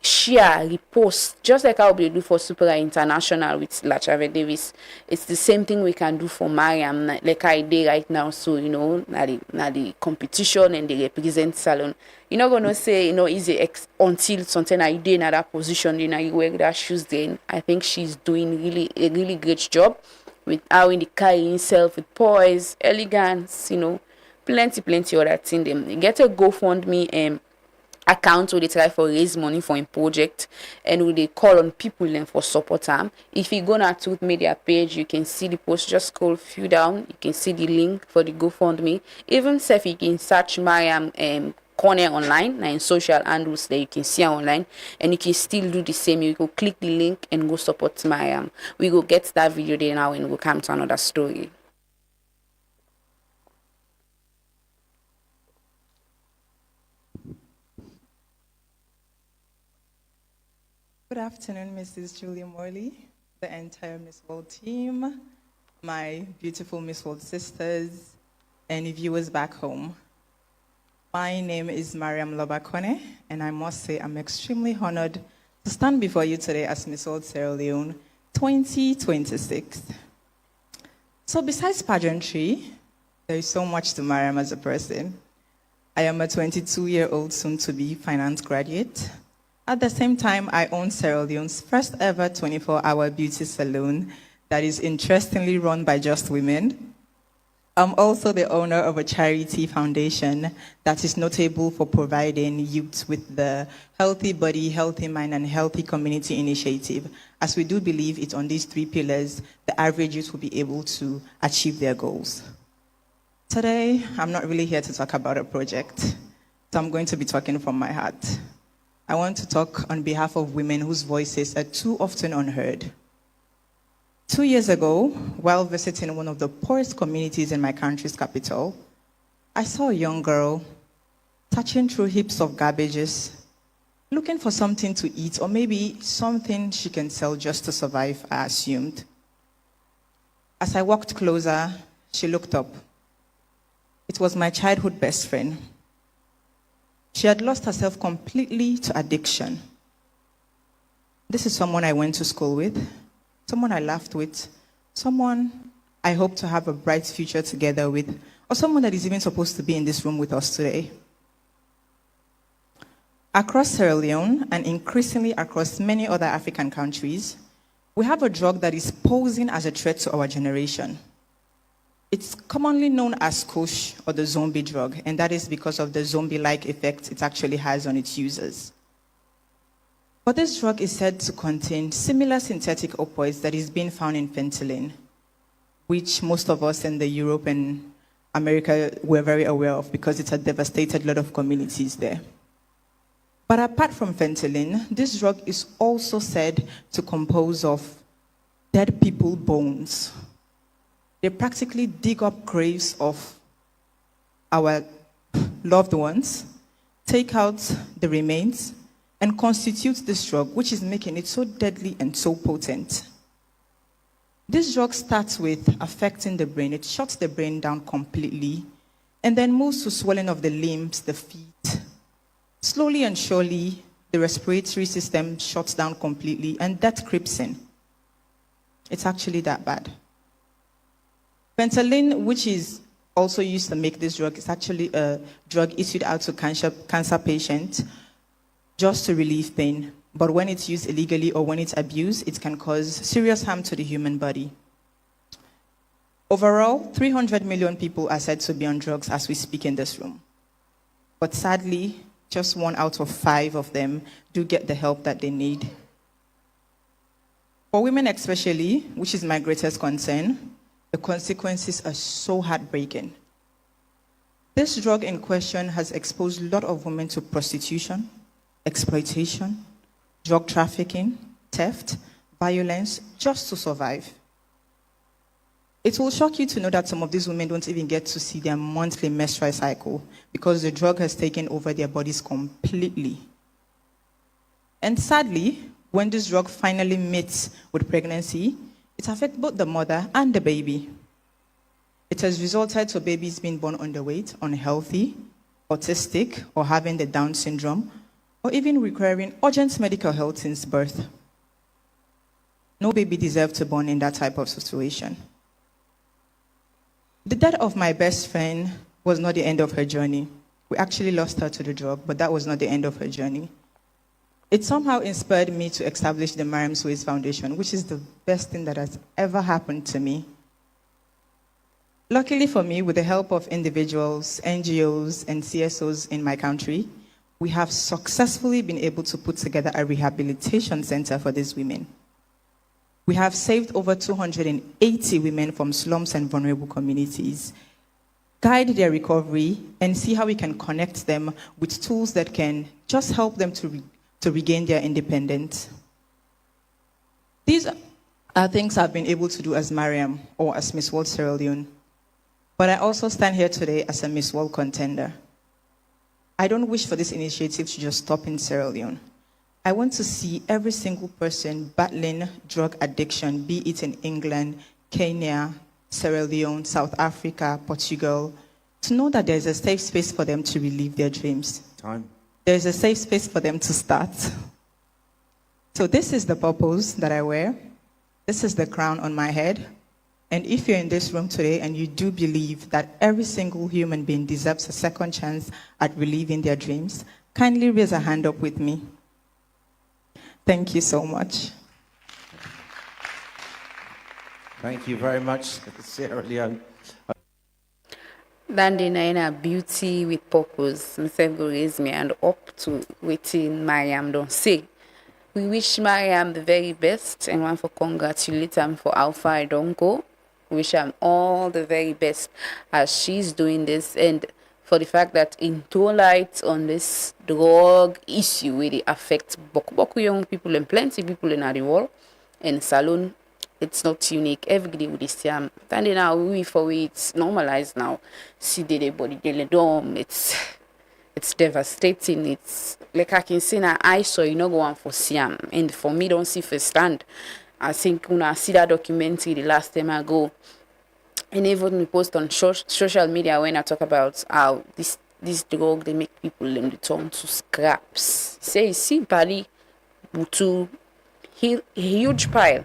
Share, repost, just like how we do for Super International with Lachave Davis. It's the same thing we can do for Mariam, like I did right now. So, na the competition and they represent Salon. You're not going to say, easy until something I did in that position, you wear that shoes then. I think she's doing a really great job with how in the carrying himself with poise, elegance, plenty other thing. Them get a GoFundMe account where they try for raise money for a project, and we they call on people and for support them. If you go on our Truth Media page, you can see the post. Just scroll few down, you can see the link for the GoFundMe. Even if you can search Mariam Corner online, now in social handles that you can see her online, and you can still do the same. You go click the link and go support Mariam. We go get that video there now and we'll come to another story. Good afternoon, Mrs. Julia Morley, the entire Miss World team, my beautiful Miss World sisters, and viewers back home. My name is Mariam Lobakone, and I must say I'm extremely honored to stand before you today as Miss World Sierra Leone 2026. So besides pageantry, there is so much to Mariam as a person. I am a 22-year-old soon-to-be finance graduate. At the same time, I own Sierra Leone's first ever 24-hour beauty salon that is interestingly run by just women. I'm also the owner of a charity foundation that is notable for providing youth with the Healthy Body, Healthy Mind, and Healthy Community initiative, as we do believe it's on these three pillars the average youth will be able to achieve their goals. Today, I'm not really here to talk about a project, so I'm going to be talking from my heart. I want to talk on behalf of women whose voices are too often unheard. 2 years ago, while visiting one of the poorest communities in my country's capital, I saw a young girl touching through heaps of garbages, looking for something to eat or maybe something she can sell just to survive, I assumed. As I walked closer, she looked up. It was my childhood best friend. She had lost herself completely to addiction. This is someone I went to school with, someone I laughed with, someone I hope to have a bright future together with, or someone that is even supposed to be in this room with us today. Across Sierra Leone, and increasingly across many other African countries, we have a drug that is posing as a threat to our generation. It's commonly known as Kush, or the zombie drug, and that is because of the zombie-like effect it actually has on its users. But this drug is said to contain similar synthetic opioids that is being found in fentanyl, which most of us in the Europe and America were very aware of because it had devastated a lot of communities there. But apart from fentanyl, this drug is also said to compose of dead people bones. They practically dig up graves of our loved ones, take out the remains, and constitute this drug, which is making it so deadly and so potent. This drug starts with affecting the brain. It shuts the brain down completely, and then moves to swelling of the limbs, the feet. Slowly and surely, the respiratory system shuts down completely, and death creeps in. It's actually that bad. Fentanyl, which is also used to make this drug, is actually a drug issued out to cancer patients just to relieve pain. But when it's used illegally or when it's abused, it can cause serious harm to the human body. Overall, 300 million people are said to be on drugs as we speak in this room. But sadly, just 1 out of 5 of them do get the help that they need. For women especially, which is my greatest concern, the consequences are so heartbreaking. This drug in question has exposed a lot of women to prostitution, exploitation, drug trafficking, theft, violence, just to survive. It will shock you to know that some of these women don't even get to see their monthly menstrual cycle because the drug has taken over their bodies completely. And sadly, when this drug finally meets with pregnancy, it affects both the mother and the baby. It has resulted to babies being born underweight, unhealthy, autistic, or having the Down syndrome, or even requiring urgent medical help since birth. No baby deserves to be born in that type of situation. The death of my best friend was not the end of her journey. We actually lost her to the drug, but that was not the end of her journey. It somehow inspired me to establish the Mariam Suez Foundation, which is the best thing that has ever happened to me. Luckily for me, with the help of individuals, NGOs, and CSOs in my country, we have successfully been able to put together a rehabilitation center for these women. We have saved over 280 women from slums and vulnerable communities, guide their recovery, and see how we can connect them with tools that can just help them to regain their independence. These are things I've been able to do as Mariam or as Miss World Sierra Leone. But I also stand here today as a Miss World contender. I don't wish for this initiative to just stop in Sierra Leone. I want to see every single person battling drug addiction, be it in England, Kenya, Sierra Leone, South Africa, Portugal, to know that there's a safe space for them to relive their dreams. There's a safe space for them to start. So this is the purpose that I wear. This is the crown on my head. And if you're in this room today and you do believe that every single human being deserves a second chance at reliving their dreams, kindly raise a hand up with me. Thank you so much. Thank you very much, Sierra Leone. Dandy Naina beauty with purpose. Mr. Go raise me and up to waiting Mariam don't say. We wish Mariam the very best and want to congratulate him for how far I don't go. Wish her all the very best as she's doing this, and for the fact that in throw light on this drug issue where it affects boku young people and plenty people in the world. And Salone, it's not unique. Every day with this time, and now we for it's normalized now. See the body the dome. It's devastating. It's like I can see now. I saw you not go on for Siam, and for me don't see firsthand. I think when I see that documentary the last time I go, and even we post on social media when I talk about how this drug they make people in turn to scraps. Say simply to a huge pile,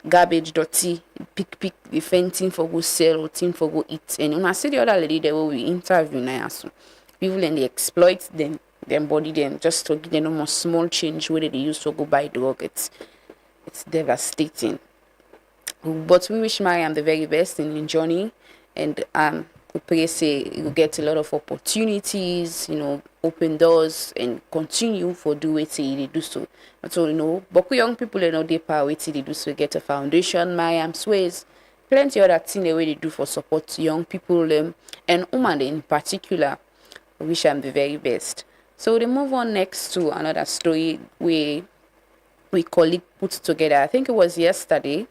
garbage, dirty, pick the fencing for go sell or thing for go eat. And when I see the other lady there will we interview now, so people and they exploit them body them just to give them more small change where they used to go buy drug. It's devastating. But we wish Mariam the very best in the journey, and we pray say you get a lot of opportunities, open doors and continue for do what they do so. So but young people they power what they do so get a foundation, Mariam's ways, plenty other things the way they do for support young people and women in particular. We wish them the very best. So they move on next to another story where we colleague put together. I think it was yesterday.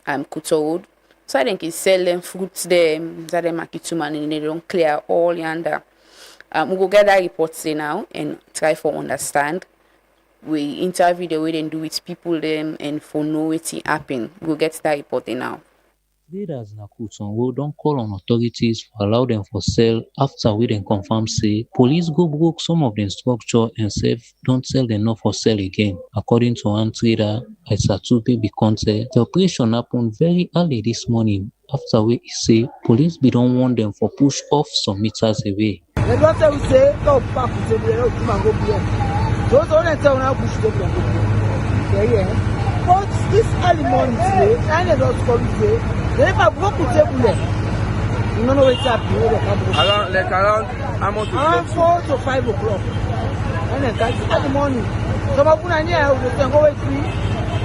Kuto Road. So I think he sell them fruits there. That them akituman and they don't clear all yonder. We go get that report say now and try for understand. We interview the way they do with people them and for know what happen. We go get that report now. Leaders in Kuton Road don't call on authorities for allow them for sale after we then confirm say police go broke some of the structure and say don't sell them not for sale again. According to one trader at Satupe Biconte, the operation happened very early this morning after we say police be don't want them for push off some meters away. But this early morning today, I never come today. They never go to table. You don't know what's happening. Around 4 to 5 o'clock. And then that's early morning. Some of them here will go away 3,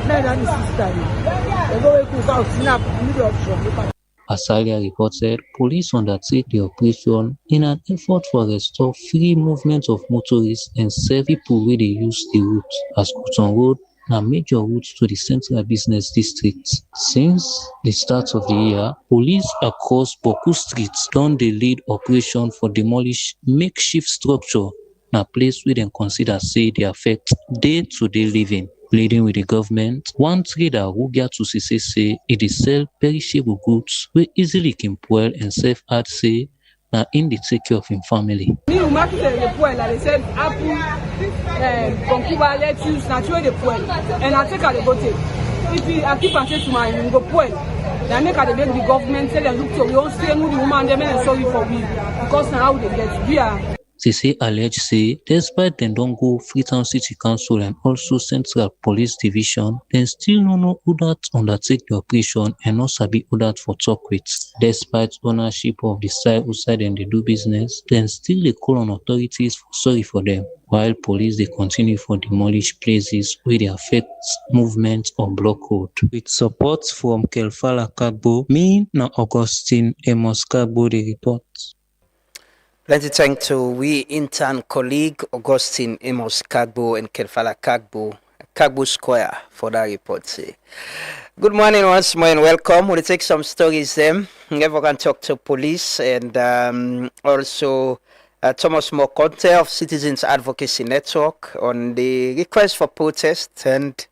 9 and 6:30. They go away to South Snap, middle of shop. As earlier reported, police undertake the operation in an effort to restore free movement of motorists and serve people where they use the route as Kuton Road, a major route to the central business district. Since the start of the year, police across Boku streets done the lead operation for demolish makeshift structure, a place we then consider say they affect day-to-day living. Pleading with the government, one trader who get to say it is sell perishable goods we easily can spoil and save hard say now in the take care of his family. You market the poor, like they said, apple, concuba, lettuce, naturally the poor, and I take out the bottle. If I keep and say to my go poor, then make the make the government tell them look to we don't stay with the woman, they may sorry for we because now how they get we are. They allege say despite dem don go Freetown City Council and also Central Police Division, dem still no know who dat undertake the operation and no sabi who dat for talk with. Despite ownership of the site who side dem dey do business, dem still dey call on authorities for sorry for dem, while police dey continue for demolish places wey dey affect movement or block road. With support from Kelfala Kagbo, me na Augustine Amos Kagbo dey report. Plenty thanks to we intern colleague Augustine Amos Kagbo and Kelfala Kagbo Square for that report. Good morning once more and welcome. We'll take some stories then. Never can talk to police and also Thomas Mokonte of Citizens Advocacy Network on the request for protest, and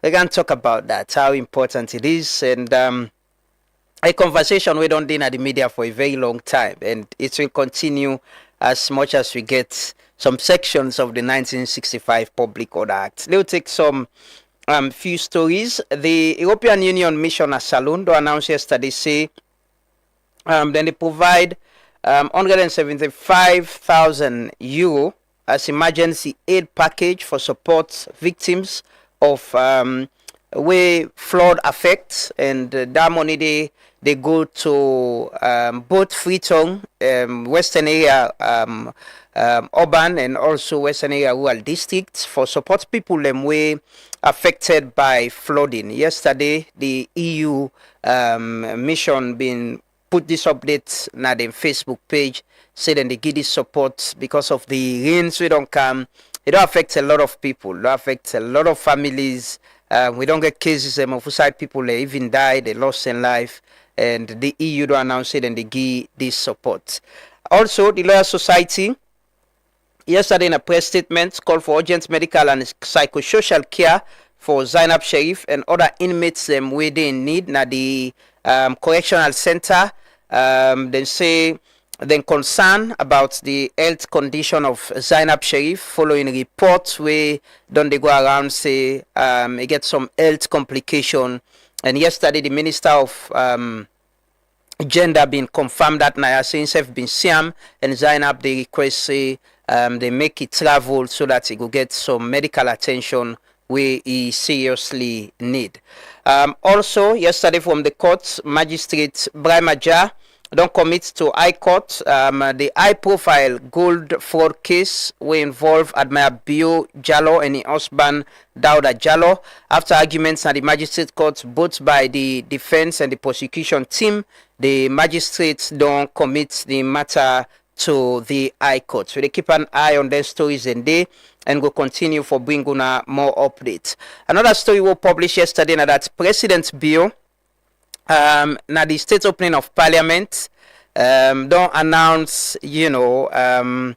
we can talk about that, how important it is, and a conversation we don't do at the media for a very long time, and it will continue as much as we get some sections of the 1965 Public Order Act. They'll take some few stories. The European Union mission at Salundo announced yesterday, say, then they provide 175,000 euro as emergency aid package for support victims of where flood affects, and that money they go to both Freetown, Western area, urban, and also Western area rural districts for support people them way affected by flooding. Yesterday, the EU mission been put this update na their Facebook page, say that they give this support because of the rains we don't come. It don't affect a lot of people. It don't affect a lot of families. We don't get cases of suicide people they even died, they lost their life, and the EU don't announce it and they give this support. Also, the Lawyer Society yesterday in a press statement called for urgent medical and psychosocial care for Zainab Sharif and other inmates where they in need na the correctional center. They say then concern about the health condition of Zainab Sharif following reports where don't they go around say he get some health complication. And yesterday the Minister of Gender been confirmed that Naya since have been Siam and Zainab they request say they make it travel so that he will get some medical attention where he seriously need. Also yesterday from the court, Magistrate Brahma Jah don't commit to High Court the high-profile gold fraud case will involve Admiral Bio Jallo and his husband Dauda Jallo. After arguments at the magistrate court, both by the defense and the prosecution team, the magistrates don't commit the matter to the High Court. So they keep an eye on their stories and they and go continue for bringing more updates. Another story we published yesterday now that President Bio now the state opening of Parliament don't announce, the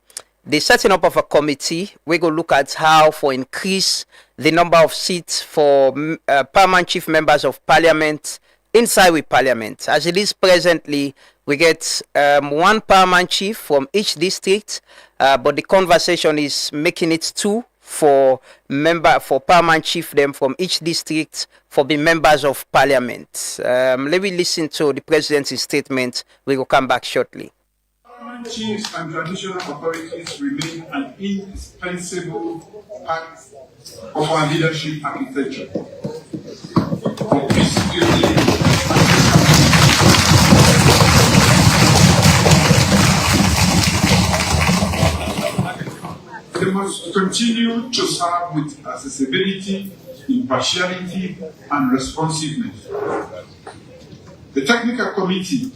setting up of a committee. We go look at how for increase the number of seats for permanent chief members of Parliament inside with Parliament. As it is presently, we get one permanent chief from each district, but the conversation is making it two for permanent chief them from each district for the members of Parliament. Let me listen to the President's statement. We will come back shortly. Permanent chiefs and traditional authorities remain an indispensable part of our leadership architecture. For peace building, they must continue to serve with accessibility, impartiality, and responsiveness. The technical committee,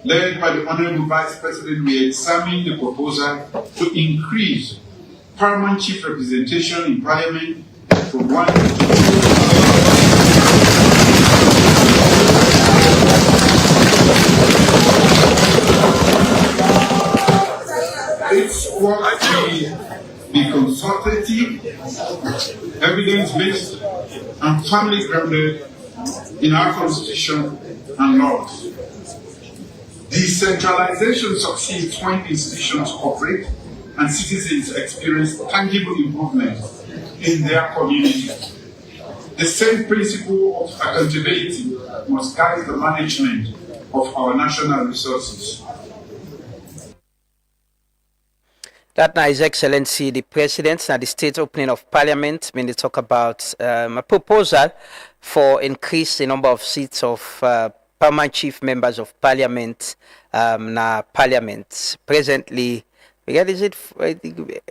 led by the Honorable Vice President, will examine the proposal to increase permanent chief representation in Parliament from 1 to 2. Its work be consultative, evidence-based, and firmly grounded in our Constitution and laws. Decentralization succeeds when institutions cooperate and citizens experience tangible improvement in their community. The same principle of accountability must guide the management of our national resources. That now His Excellency the President at the state opening of Parliament when they talk about a proposal for increase the number of seats of permanent chief members of Parliament na Parliament. Presently,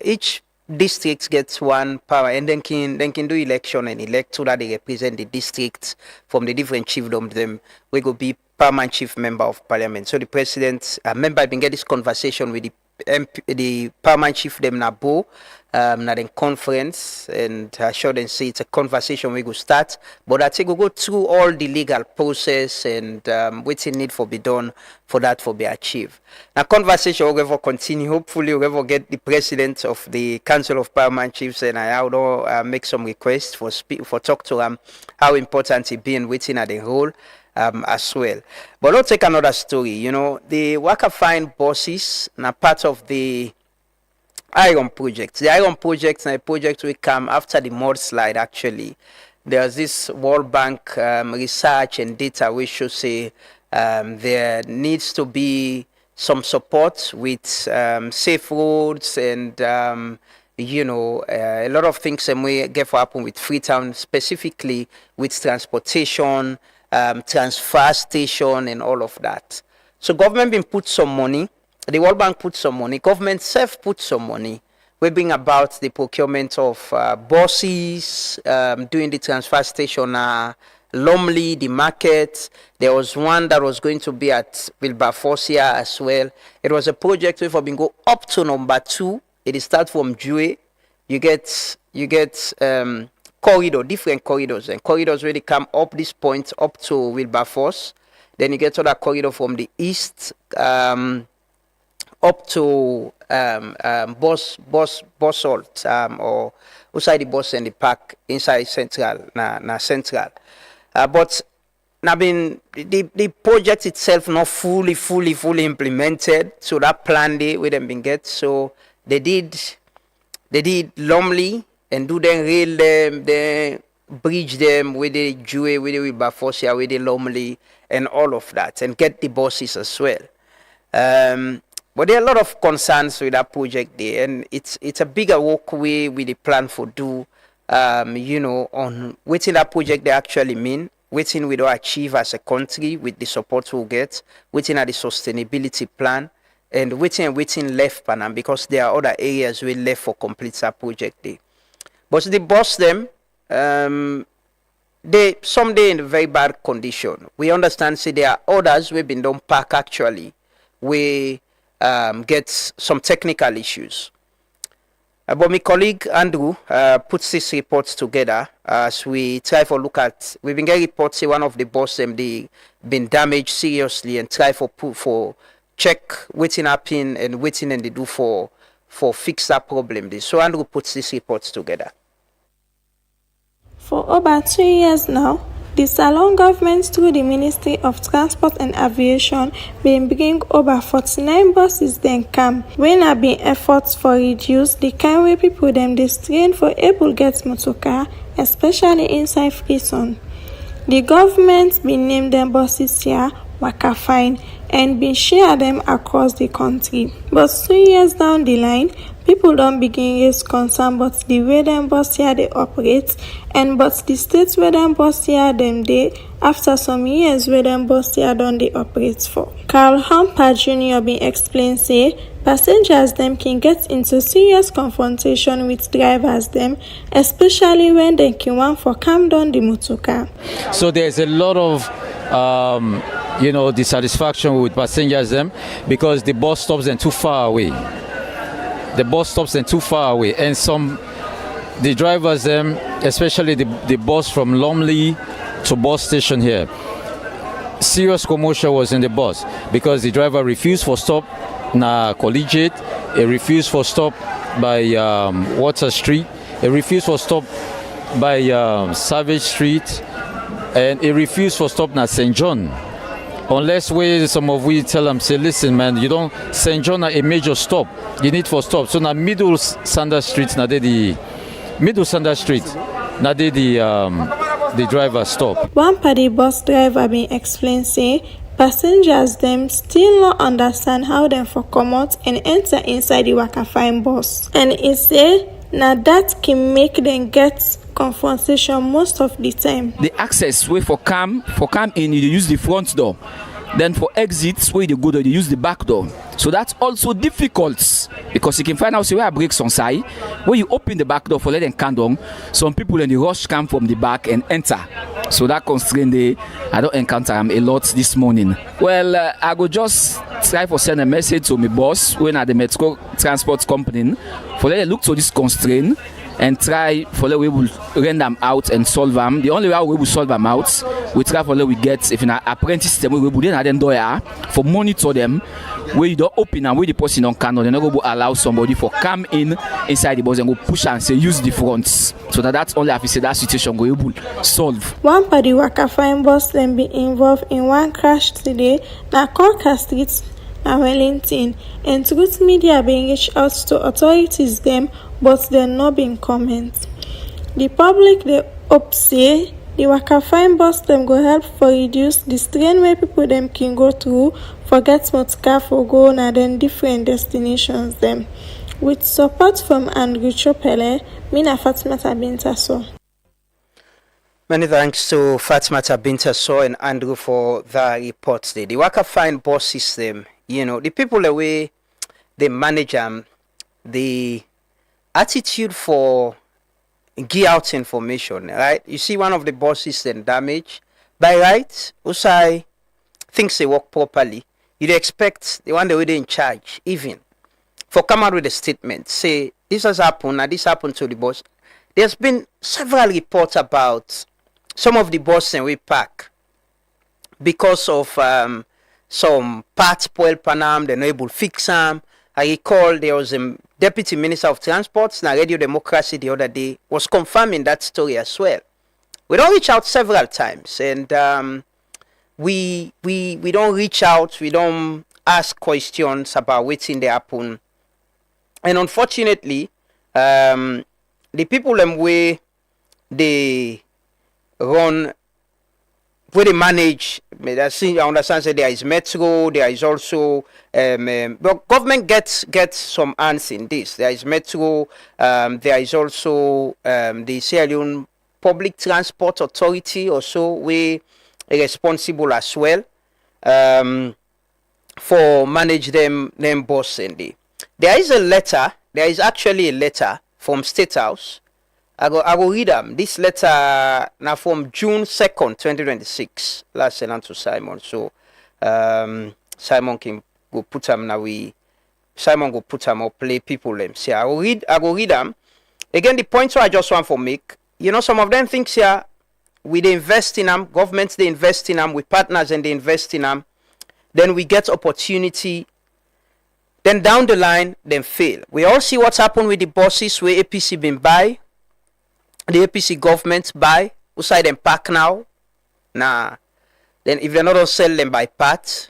each district gets one power and then can do election and elect so that they represent the districts from the different chiefdoms. Them we go be permanent chief member of Parliament. So the President, member been get this conversation with the permanent chief them na Bo na the conference, and I sure them say it's a conversation we go start, but I think we go through all the legal process and what's need for be done for that for be achieved. Now conversation will ever continue. Hopefully we'll ever get the president of the Council of Permanent Chiefs and I will make some requests for talk to him how important he be in waiting at the role. As well. But let's take another story. You know, the Waka Fine bosses are part of the Iron Project. The Iron Project is a project will come after the mudslide actually. There's this World Bank research and data which should say there needs to be some support with safe roads and you know, a lot of things may get for happen with Freetown, specifically with transportation, transfer station and all of that. So government been put some money, the World Bank put some money, government self put some money. We bring about the procurement of buses, doing the transfer station, Lumley, the market. There was one that was going to be at Wilberforce here as well. It was a project where we been go up to number 2. It starts from Jue. You get corridor, different corridors, and corridors really come up this point up to Wilberforce. Then you get to that corridor from the east up to Bossalt or outside the bus and the park inside Central, na Central. But now been the project itself not fully implemented. So that plan they with them been get. So they did Lumley and do them rail them, then bridge them with the Jue, with the Wilberforce, with the Lumley and all of that, and get the buses as well. But there are a lot of concerns with that project there, and it's a bigger walkway with the plan for do, you know, on what that project they actually mean, what we don't achieve as a country with the support we'll get, what are the sustainability plan, and waiting left Panam, because there are other areas we left for complete that project there. But the bus them, they someday in very bad condition. We understand, say there are others we've been done park actually. We get some technical issues. But my colleague Andrew puts this report together as we try for look at. We've been getting reports say one of the bus them they been damaged seriously and try for check waiting happen and waiting and they do for fix that problem. So Andrew puts this report together. For over 2 years now, the Salon government through the Ministry of Transport and Aviation been bring over 49 buses then come. When have been efforts for reduce the kind way people them they strain for able get motorcar, especially inside Freetown. The government been named them buses here Waka Fine and been share them across the country. But 2 years down the line, people don't begin raise concern about the way them bus here they operate and but the states where them bus here them they after some years where them bus here don't they operate for. Carl Humper Jr. been explain say passengers them can get into serious confrontation with drivers them, especially when they can want for calm down the motorcar. So there's a lot of you know, dissatisfaction with passengers them because the bus stops them too far away. The bus stops them too far away, and the drivers them, especially the bus from Lumley to bus station here, serious commotion was in the bus because the driver refused for stop na Collegiate, he refused for stop by Water Street, he refused for stop by Savage Street, and he refused for stop na St. John. Unless some of we tell them, say, listen, man, you don't, St. John a major stop. You need for stop. So now Middle Sanders Street, now the driver stop. One party bus driver been explain say passengers dem still no understand how dem for comot and enter inside the Waka Fine bus, and e say na that can make dem get confrontation most of the time. The access way for come in, you use the front door. Then for exits where you go there, you use the back door. So that's also difficult because you can find out where brakes on side. When you open the back door for let them come down, some people in the rush come from the back and enter. So that constraint I don't encounter a lot this morning. Well, I go just try for send a message to my boss when at the Metro Transport Company for let them look to this constraint and try for the way we will rent them out and solve them. The only way we will solve them out, we try for the we get if in an apprentice system we will then have them door for monitor them where you don't open and where the person don't can, they're not going to allow somebody for come inside the bus and go push and say use the fronts. So that's only if you say that situation go able solve. One party Waka Fine bus then be involved in one crash today na Corker Street na Wellington, and Truth Media being reached out to authorities them, but they're not being comment. The public they hope say the Waka Fine bus them go help for reduce the strain where people them can go through forget motor for go na then different destinations them. With support from Andrew Chopele, Mina Fatmata Bintaso. Many thanks to Fatmata Bintaso and Andrew for the reports. The Waka Fine bus system, you know, the people away they manage the attitude for give out information, right? You see one of the bus system damaged by right, Usai thinks they work properly. You'd expect the one that they in charge, even for come out with a statement, say this has happened and this happened to the bus. There's been several reports about some of the buses we pack because of some parts spoil Panam, they're not able to fix them. I recall there was a Deputy Minister of Transport na Radio Democracy the other day was confirming that story as well. We don't reach out several times, and we don't reach out, we don't ask questions about what's in the happen. And unfortunately, the people where they run, where they manage, I understand that there is Metro, there is also, but government gets some hands in this. There is Metro, there is also the Sierra Leone Public Transport Authority also, we are responsible as well for manage them boss and there is a letter, there is actually a letter from State House. I go read them. This letter now from June 2nd, 2026. Last sent to Simon. So Simon can go put them now. Simon go put them or play people them. See, I go read them. Again, the points I just want to make. You know, some of them things here we they invest in them, governments they invest in them, we partners and they invest in them. Then we get opportunity. Then down the line, then fail. We all see what's happened with the buses where APC been buy. The APC government buy, who side them pack now? Nah. Then if they're not all sell them by part.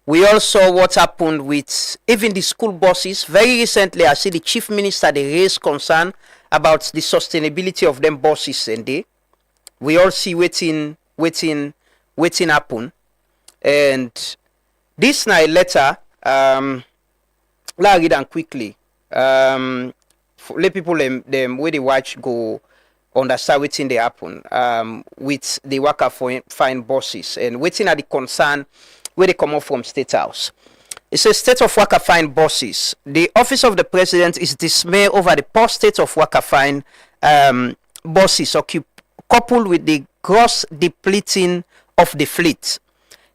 We all saw what happened with even the school buses. Very recently, I see the chief minister, they raised concern about the sustainability of them buses and they. We all see waiting happen. And this night letter, let read them quickly. Let people them where they watch go understand waiting they happen with the Waka Fine buses and waiting at the concern where they come up from State House. It says state of Waka Fine buses. The office of the president is dismayed over the poor state of Waka Fine buses coupled with the gross depleting of the fleet.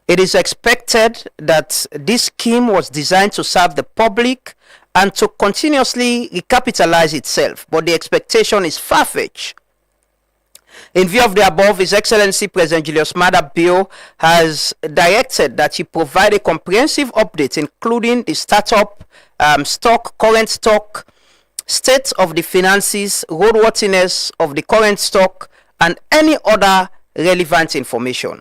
It is expected that this scheme was designed to serve the public and to continuously recapitalize itself, but the expectation is far-fetched. In view of the above, His Excellency President Julius Maada Bio has directed that he provide a comprehensive update, including the startup, stock, current stock, state of the finances, roadworthiness of the current stock, and any other relevant information.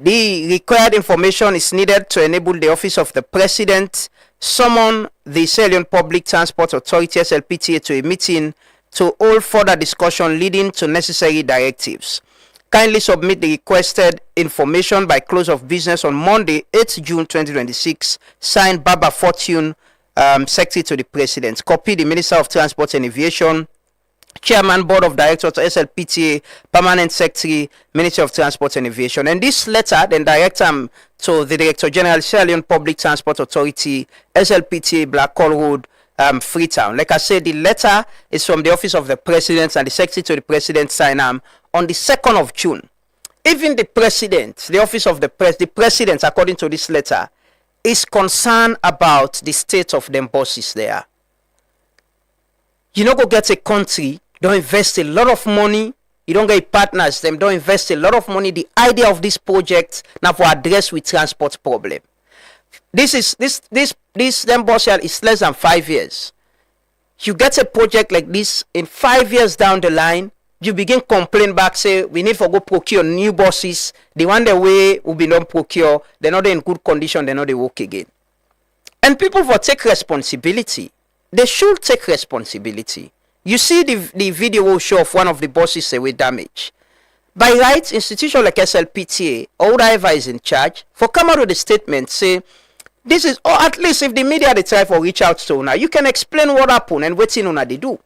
The required information is needed to enable the Office of the President summon the Sierra Leone Public Transport Authority SLPTA to a meeting to hold further discussion leading to necessary directives. Kindly submit the requested information by close of business on Monday, 8th June 2026. Signed Baba Fortune, Secretary to the President. Copy the Minister of Transport and Aviation, Chairman, Board of Directors, SLPTA, Permanent Secretary, Ministry of Transport and Aviation. And this letter then direct to the Director General, Sierra Leone Public Transport Authority, SLPTA, Blackhall Road, Freetown. Like I said, the letter is from the Office of the President, and the Secretary to the President sign on the 2nd of June. Even the President, the Office of the President, according to this letter, is concerned about the state of them buses there. You know, go get a country, don't invest a lot of money, you don't get partners, them don't invest a lot of money. The idea of this project now for address with transport problem. This them bus here is less than 5 years. You get a project like this in 5 years down the line, you begin complain back, say we need to go procure new buses. The one the way will be not procure, they're not in good condition, they're not they work again. And people will take responsibility. They should take responsibility. You see the video will show of one of the buses with damage. By rights, institution like SLPTA or whoever is in charge, for come out with a statement, say, this is, or at least if the media they try for reach out to now, you can explain what happened and what in they do.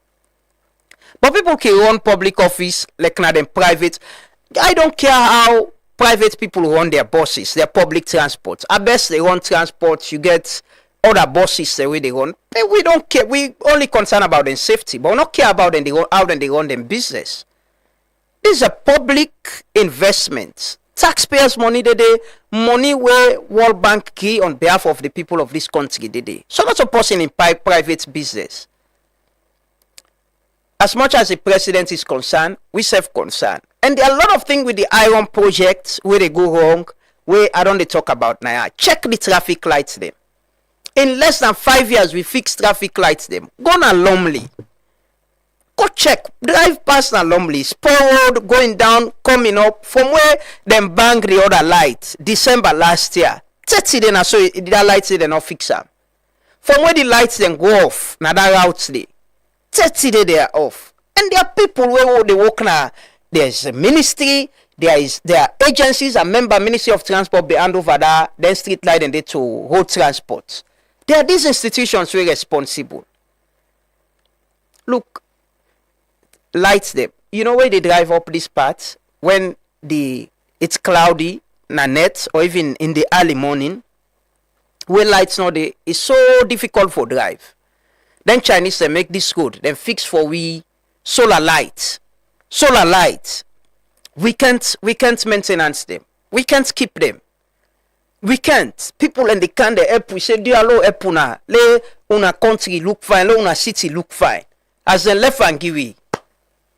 But people can run public office like not them private. I don't care how private people run their buses, their public transport. At best they run transport, you get other buses the way they run. We don't care. We only concerned about their safety, but we don't care about them, how they run their business. This is a public investment. Taxpayers' money today, money where World Bank give on behalf of the people of this country today. So not a person in private business. As much as the president is concerned, we self-concerned. And there are a lot of things with the Iron project where they go wrong, where I don't talk about now. Check the traffic lights them. In less than 5 years, we fix traffic lights them. Go na Lumley. Go check. Drive past na Lumley. Spur Road going down, coming up. From where them bang the other light, December last year. 30 days na so that lights they not fix them. From where the lights then go off, na that routes they. 30 days they are off. And there are people where they work now. There's a ministry, there are agencies and member Ministry of Transport behind over there, then street light and they to road transport. There are these institutions who are responsible. Look, lights them. You know where they drive up this path when it's cloudy, na net, or even in the early morning, where lights not there, it's so difficult for drive. Then Chinese they make this road, then fix for we solar lights. Solar lights. We can't maintenance them. We can't keep them. We can't. People in the can they help. We say, dialo help una. Le una country look fine. Le una city look fine. As the left and give we.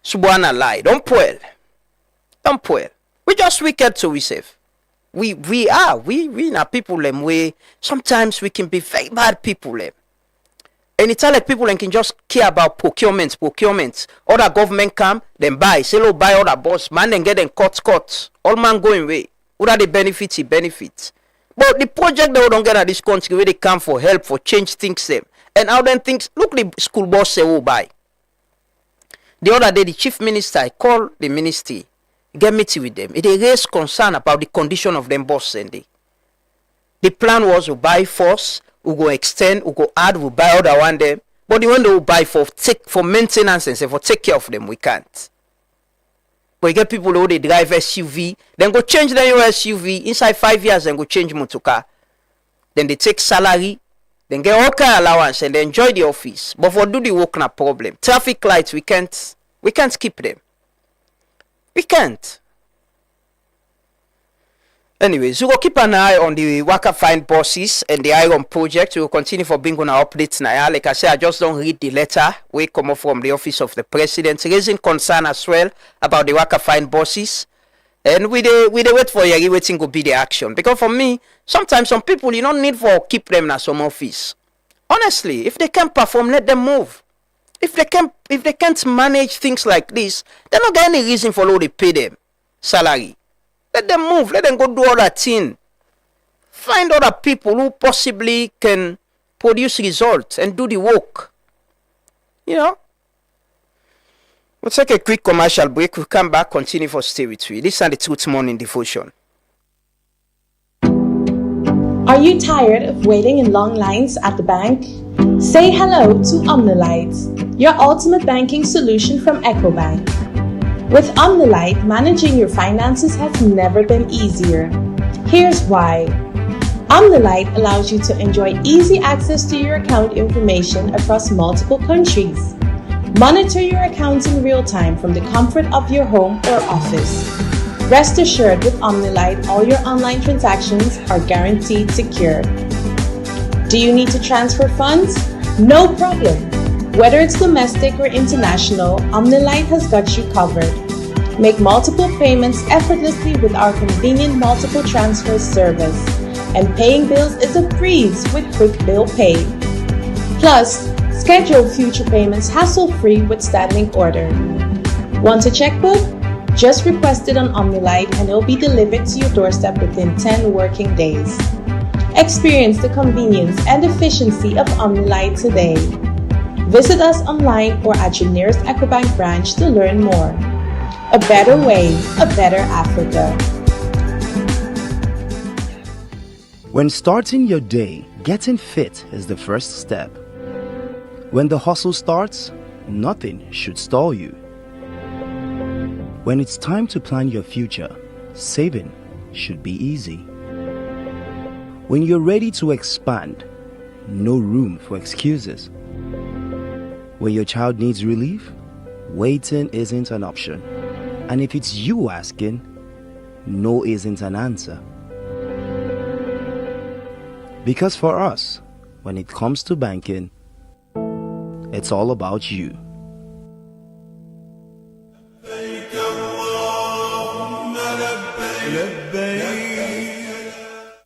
Subwana lie. Don't poil. Don't poil. We just wicked to we safe. We na people them way. Sometimes we can be very bad people them. And it's like people can just care about procurement. Other government come, then buy. Say, lo, buy other boss. Man, then get them cut. All man going away. What are the benefits? But the project they don't get at this country where they come for help, for change things them. And how then things, look the school boss say, oh, buy. The other day, the chief minister, I called the ministry, get meeting with them. They raised concern about the condition of them boss and they. The plan was to buy first, we go extend, we go add, we buy other one them. But the one they will buy for maintenance and say for take care of them, we can't. But you get people who they drive SUV, then go change their SUV inside 5 years, then go change motor car. Then they take salary, then get all kind of allowance and they enjoy the office. But for do the work na problem. Traffic lights, we can't keep them. We can't. Anyways, we will keep an eye on the Waka Fine buses and the Iron project. We will continue for bringing our updates now. Like I said, I just don't read the letter. We come up from the office of the president, raising concern as well about the Waka Fine buses. And we wait for you, waiting to be the action. Because for me, sometimes some people, you don't need for keep them in some office. Honestly, if they can't perform, let them move. If they can't manage things like this, they don't get any reason for how they pay them salary. Let them move. Let them go do other thing. Find other people who possibly can produce results and do the work. You know? We'll take a quick commercial break. We'll come back, continue for Stay With We. This is the Truth Morning Devotion. Are you tired of waiting in long lines at the bank? Say hello to Omnilight, your ultimate banking solution from EcoBank. With Omnilight, managing your finances has never been easier. Here's why. Omnilight allows you to enjoy easy access to your account information across multiple countries. Monitor your accounts in real time from the comfort of your home or office. Rest assured, with Omnilight, all your online transactions are guaranteed secure. Do you need to transfer funds? No problem. Whether it's domestic or international, Omnilight has got you covered. Make multiple payments effortlessly with our convenient multiple transfer service. And paying bills is a breeze with Quick Bill Pay. Plus, schedule future payments hassle-free with standing order. Want a checkbook? Just request it on Omnilight and it'll be delivered to your doorstep within 10 working days. Experience the convenience and efficiency of Omnilight today. Visit us online or at your nearest EcoBank branch to learn more. A better way, a better Africa. When starting your day, getting fit is the first step. When the hustle starts, nothing should stall you. When it's time to plan your future, saving should be easy. When you're ready to expand, no room for excuses. When your child needs relief, waiting isn't an option. And if it's you asking, no isn't an answer. Because for us, when it comes to banking, it's all about you.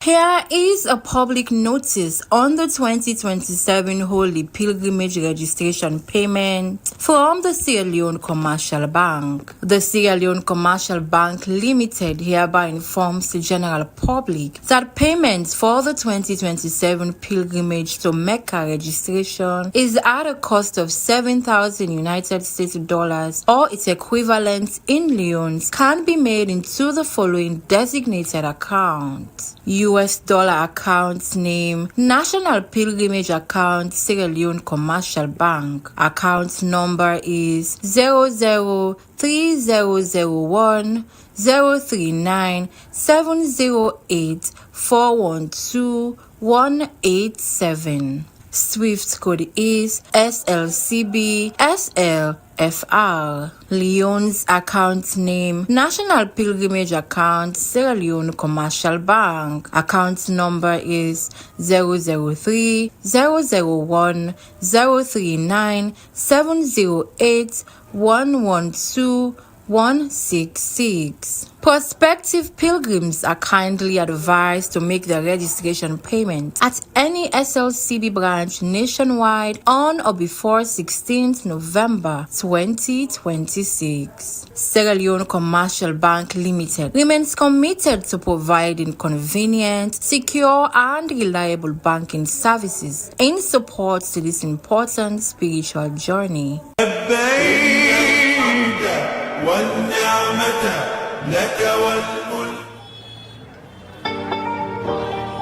Here is a public notice on the 2027 Holy Pilgrimage Registration Payment from the Sierra Leone Commercial Bank. The Sierra Leone Commercial Bank Limited hereby informs the general public that payment for the 2027 Pilgrimage to Mecca registration is at a cost of $7,000 United States dollars or its equivalent in leones can be made into the following designated accounts. US dollar account name, National Pilgrimage Account, Sierra Leone Commercial Bank. Account number is 003001 039 708 412 187. Swift code is SLCB SLFR. Leone's account name, National Pilgrimage Account, Sierra Leone Commercial Bank. Account number is 003 001 039 708 112 166. Prospective pilgrims are kindly advised to make their registration payment at any SLCB branch nationwide on or before 16th November 2026. Sierra Leone Commercial Bank Limited remains committed to providing convenient, secure, and reliable banking services in support to this important spiritual journey.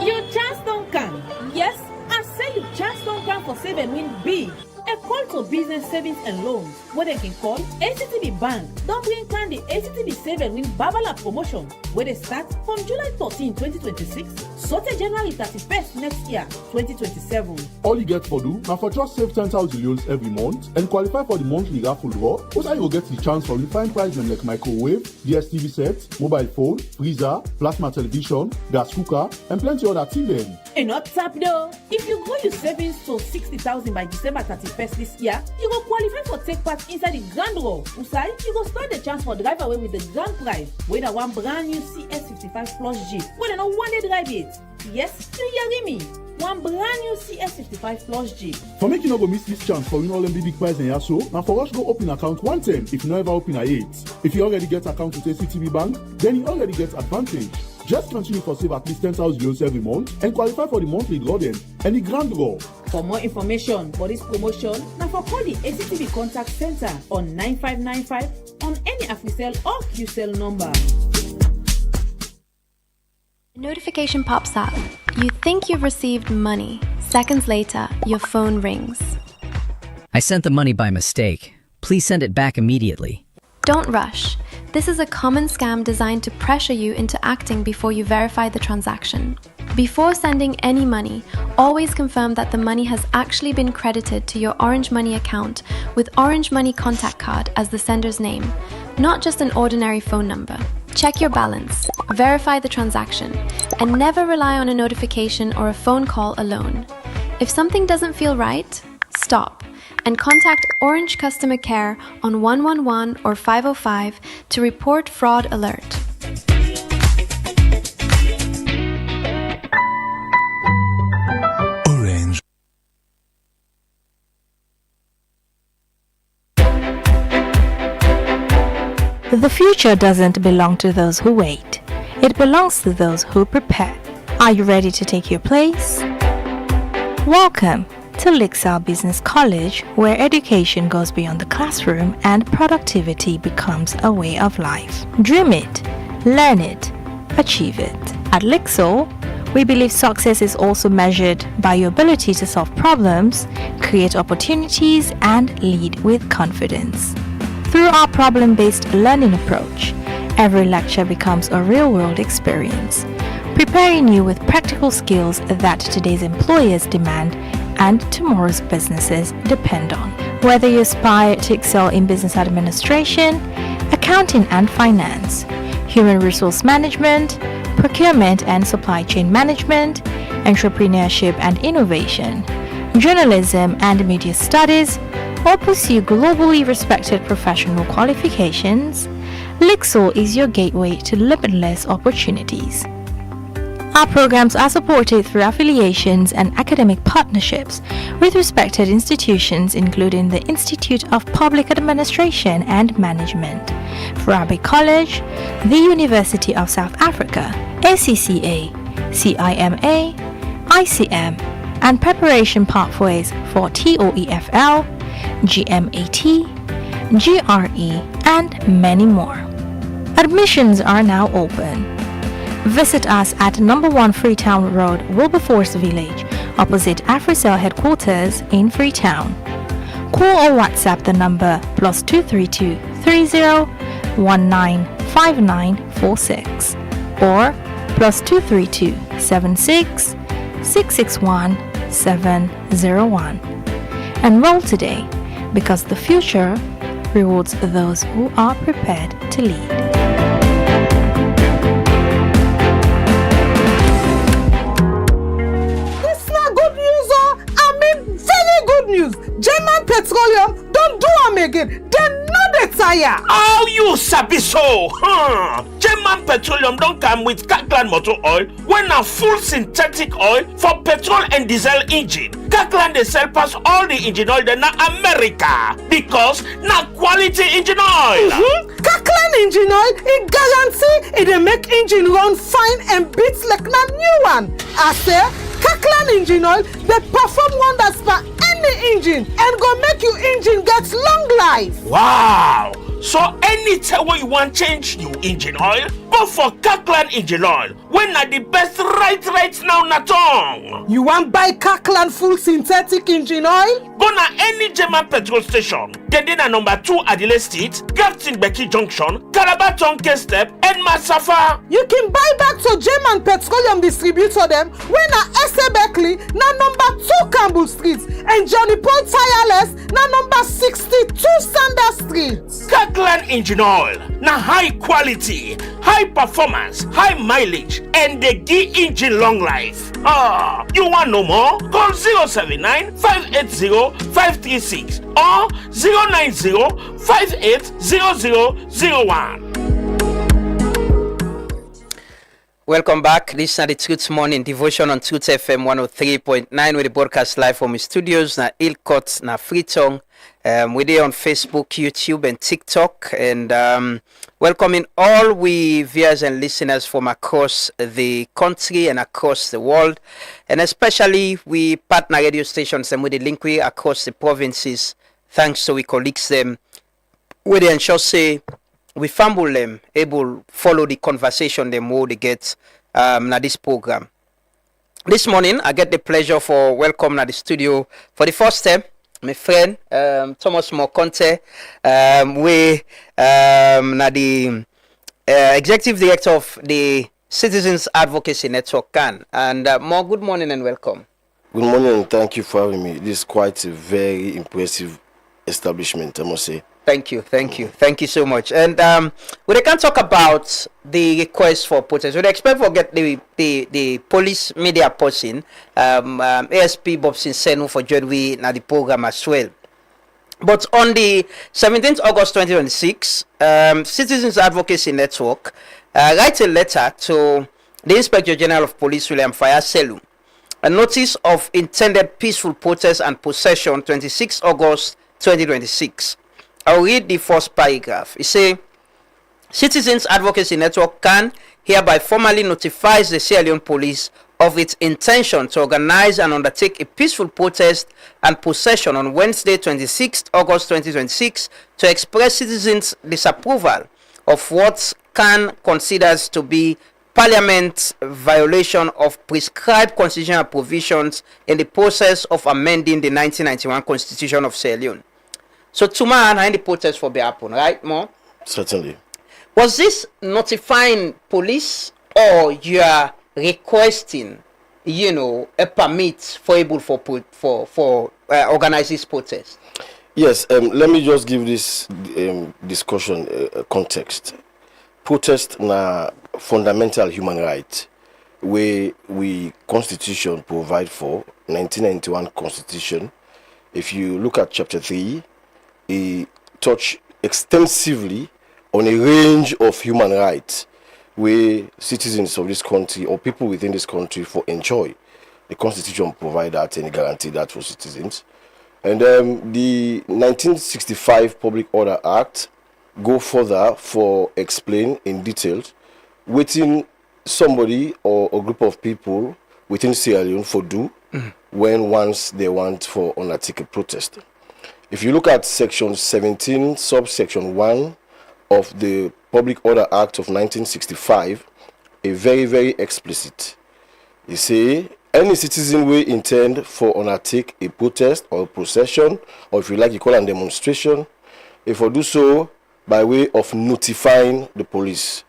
You just don't come. Yes, I say you just don't come for Save and Win Big. A call to business savings and loans, where they can call ACTB Bank. Don't bring plan the ACTB Save and Win Babala promotion, where they start from July 13, 2026, so to January 31st next year, 2027. All you get for do, now for just save 10,000 loans every month and qualify for the monthly raffle draw, also you will get the chance for refined price them like microwave, DSTV set, mobile phone, freezer, plasma television, gas cooker, and plenty other things then. And not tap though. If you grow your savings to 60,000 by December 31st this year, you will qualify for take part inside the grand draw. Usai, you will stand the chance for drive away with the grand prize, with a one brand new CS55 Plus Jeep, where they don't want to drive it. Yes, you hear me. One brand new CS55 Plus Jeep. For making you not go miss this chance for winning all them big prize and so, now for us go open account 110 if you never open a 8. If you already get account with ACTB Bank, then you already get advantage. Just continue for save at least 10,000 euros every month and qualify for the monthly draw then and the grand draw. For more information for this promotion, now for call the ACTV Contact Center on 9595 on any AfriCell or QCell number. A notification pops up. You think you've received money. Seconds later, your phone rings. I sent the money by mistake. Please send it back immediately. Don't rush. This is a common scam designed to pressure you into acting before you verify the transaction. Before sending any money, always confirm that the money has actually been credited to your Orange Money account with Orange Money contact card as the sender's name, not just an ordinary phone number. Check your balance, verify the transaction, and never rely on a notification or a phone call alone. If something doesn't feel right, stop and contact Orange Customer Care on 111 or 505 to report fraud alert. Orange. The future doesn't belong to those who wait. It belongs to those who prepare. Are you ready to take your place? Welcome to Lixal Business College, where education goes beyond the classroom and productivity becomes a way of life. Dream it, learn it, achieve it. At Lixal, we believe success is also measured by your ability to solve problems, create opportunities, and lead with confidence. Through our problem-based learning approach, every lecture becomes a real-world experience, preparing you with practical skills that today's employers demand and tomorrow's businesses depend on. Whether you aspire to excel in business administration, accounting and finance, human resource management, procurement and supply chain management, entrepreneurship and innovation, journalism and media studies, or pursue globally respected professional qualifications, Lixal is your gateway to limitless opportunities. Our programs are supported through affiliations and academic partnerships with respected institutions including the Institute of Public Administration and Management, Farabi College, the University of South Africa, ACCA, CIMA, ICM, and preparation pathways for TOEFL, GMAT, GRE, and many more. Admissions are now open. Visit us at number 1 Freetown Road, Wilberforce Village, opposite AfriCell headquarters in Freetown. Call or WhatsApp the number +232 30 19 5946 or +232 76 661 701. Enroll today because the future rewards those who are prepared to lead. German Petroleum don't do am again. They know the tire. How you sabi so? German Petroleum don't come with Kirkland motor oil when a full synthetic oil for petrol and diesel engine. Kirkland they sell pass all the engine oil in America because na quality engine oil. Kirkland engine oil, it guarantee it make engine run fine and beats like na new one. I say Kirkland engine oil, they perform wonders for any engine and go make your engine get long life. Wow! So anytime when you want change your engine oil, go for Kirkland engine oil. When are the best right now na tongue? You want buy Kirkland full synthetic engine oil? Go na any German petrol station. Get in at number 2 Adelaide Street, Captain Becky Junction, Calabar Tonke Step, and Masafa. You can buy back to German Petroleum distributor them when na SA Beckley na number 2 Campbell Street and Johnny Paul Tireless na number 62 Sanders Street. Kirkland engine oil na high quality, high performance, high mileage, and they give engine long life. You want no more? Call 079 580 536 or 090 580001. Welcome back. This is the Truth Morning Devotion on Truth FM 103.9 with the broadcast live from the studios na Ilcott na Freetown We're there on Facebook, YouTube, and TikTok, and welcoming all we viewers and listeners from across the country and across the world, and especially we partner radio stations and with the link we across the provinces. Thanks to we colleagues them, we they ensure say we fumble them able follow the conversation them how they get na this program. This morning, I get the pleasure for welcome at the studio for the first time, my friend Thomas Mokonte, we the executive director of the Citizens Advocacy Network CAN. And more good morning and welcome. Good morning and thank you for having me. This is quite a very impressive establishment, I must say. Thank you so much. And we can talk about the request for protest. We expect to get the police media person, ASP Bobson Senu for joining the program as well. But on the 17th August 2026, Citizens Advocacy Network write a letter to the Inspector General of Police William Fayaselu, a notice of intended peaceful protest and possession 26 August 2026. I'll read the first paragraph. It says, Citizens Advocacy Network CAN hereby formally notifies the Sierra Leone Police of its intention to organize and undertake a peaceful protest and possession on Wednesday, 26 August 2026 to express citizens' disapproval of what CAN considers to be Parliament's violation of prescribed constitutional provisions in the process of amending the 1991 Constitution of Sierra Leone. So tomorrow and the protest for be happen, right, Mo? Certainly. Was this notifying police or you are requesting, a permit for able for organize this protest? Yes. Let me just give this discussion context. Protest na fundamental human right, where we Constitution provide for 1991 Constitution. If you look at Chapter 3. He touched extensively on a range of human rights where citizens of this country or people within this country for enjoy. The Constitution provide that and guarantee that for citizens. And the 1965 Public Order Act go further for explain in detail within somebody or a group of people within Sierra Leone for do when once they want for undertake a protest. If you look at Section 17, subsection 1 of the Public Order Act of 1965, a very, very explicit. You say, any citizen will intend for undertake a protest or a procession, or if you like, you call it a demonstration, if you do so by way of notifying the police.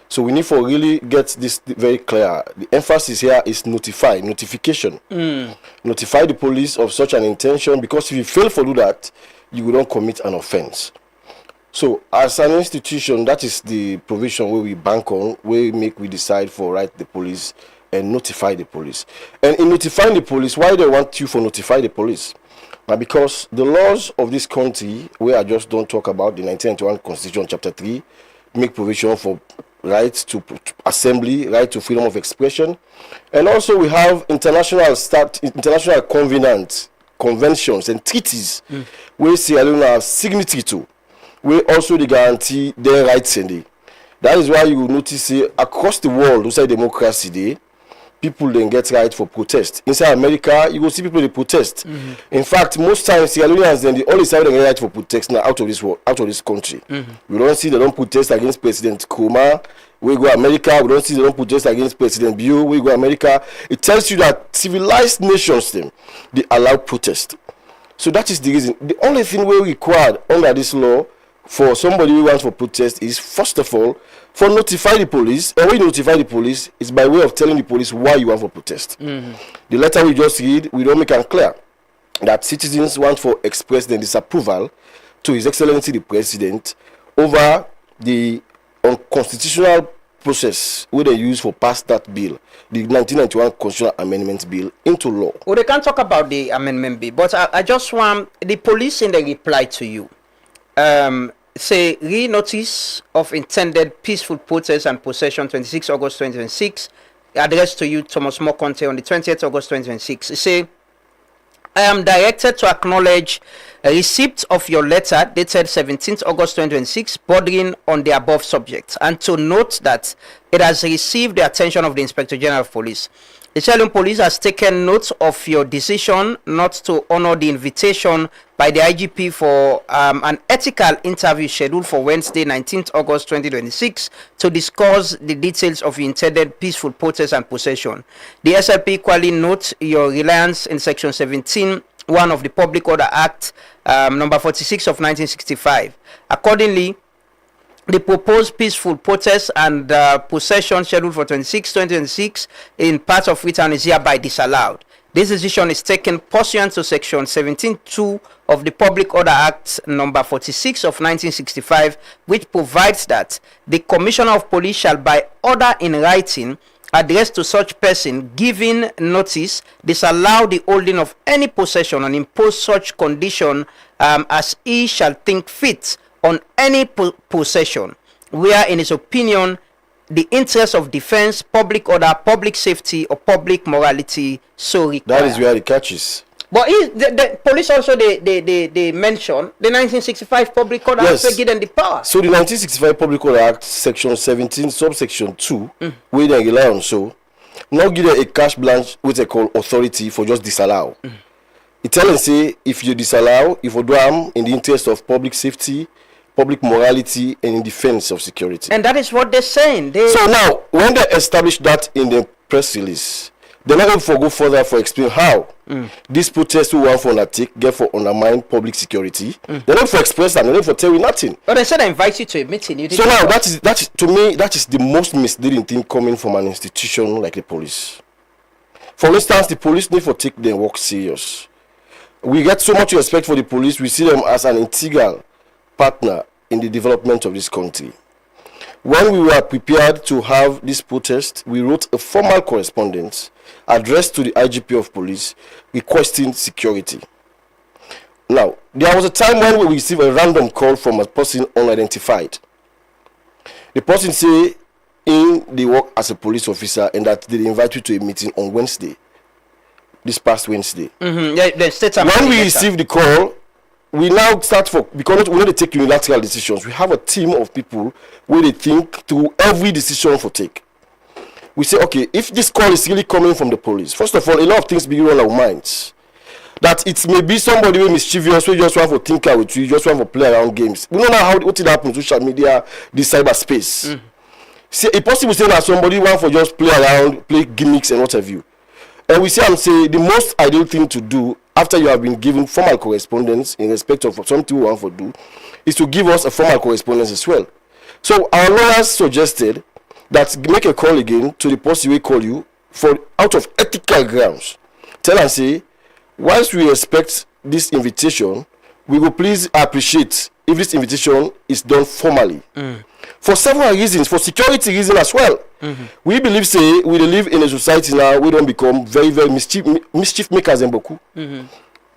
So we need to really get this very clear. The emphasis here is notification. Notify the police of such an intention, because if you fail to do that, you will not commit an offense. So as an institution, that is the provision where we bank on, where we decide for write the police and notify the police. And in notifying the police, why do they want you to notify the police? Because the laws of this country, where I just don't talk about the 1991 Constitution, Chapter 3, make provision for right to assembly, right to freedom of expression, and also we have international covenants, conventions and treaties where Sierra Leone are signatory to, where also they guarantee their rights in it. That is why you notice across the world, outside democracy day, people then get right for protest. Inside America, you will see people they protest. In fact, most times Sierra Leoneans then they only say they get right for protest now out of this world, out of this country. We don't see they don't protest against President Nkrumah. We go America. We don't see they don't protest against President Bio. We go America. It tells you that civilized nations them they allow protest. So that is the reason. The only thing we required under this law for somebody who wants for protest is first of all for notify the police, and when you notify the police, it's by way of telling the police why you want for protest. The letter we just read, we don't make it clear that citizens want for express their disapproval to His Excellency the President over the unconstitutional process where they use for pass that bill, the 1991 Constitutional Amendment Bill, into law. Well, they can't talk about the amendment bill, but I just want the police in the reply to you. Say re-notice of intended peaceful protest and possession 26 August 2026 addressed to you, Thomas Mokonte, on the 20th August 2026. Say, I am directed to acknowledge A receipt of your letter dated 17th August 2026 bordering on the above subject, and to note that it has received the attention of the Inspector General of Police. The Sierra Leone Police has taken note of your decision not to honor the invitation by the IGP for an ethical interview scheduled for Wednesday, 19th August 2026 to discuss the details of your intended peaceful protest and possession. The SLP equally notes your reliance in Section 17(1) of the Public Order Act number 46 of 1965. Accordingly, the proposed peaceful protest and possession scheduled for 2026 in part of Freetown is hereby disallowed. This decision is taken pursuant to Section 17(2) of the Public Order Act number 46 of 1965, which provides that the Commissioner of Police shall by order in writing addressed to such person giving notice disallow the holding of any possession and impose such condition as he shall think fit on any possession, where in his opinion the interest of defense, public order, public safety, or public morality so require. That is where the catch is. But the police also they mention the 1965 Public Order Act to give them the power. So the 1965 Public Order Act, Section 17, subsection 2, where they rely on so, now give them a cash blanche which they call authority for just disallow. It tell them say if you disallow, if you do harm in the interest of public safety, public morality, and in defense of security. And that is what they're saying. So now, when they establish that in the press release, they're not going to go further for explain how this protest we want for undertake get for undermine public security. They're not for express that, they're not for tell you nothing. But they said I invite you to a meeting. You so now that is to me that is the most misleading thing coming from an institution like the police. For instance, the police need to take their work serious. We get so much respect for the police. We see them as an integral partner in the development of this country. When we were prepared to have this protest, we wrote a formal correspondence addressed to the IGP of police requesting security. Now, there was a time when we received a random call from a person unidentified. The person say they work as a police officer and that they invite you to a meeting on Wednesday, this past Wednesday. When we received the call, we now start for, because we don't take unilateral decisions. We have a team of people where they think through every decision for take. We say, okay, if this call is really coming from the police, first of all, a lot of things begin on our minds. That it may be somebody who is mischievous, who just want to tinker with you, just want to play around games. We don't know what it happens in social media, this cyberspace. See, a possible say that somebody want to just play around, play gimmicks and what have you. And we say, the most ideal thing to do after you have been given formal correspondence in respect of something we want to do is to give us a formal correspondence as well. So our lawyers suggested that make a call again to the person who call you for out of ethical grounds. Tell and say, whilst we respect this invitation, we will please appreciate if this invitation is done formally. For several reasons, for security reasons as well. We believe, say, we live in a society now, we don't become very, very mischief makers in Boku.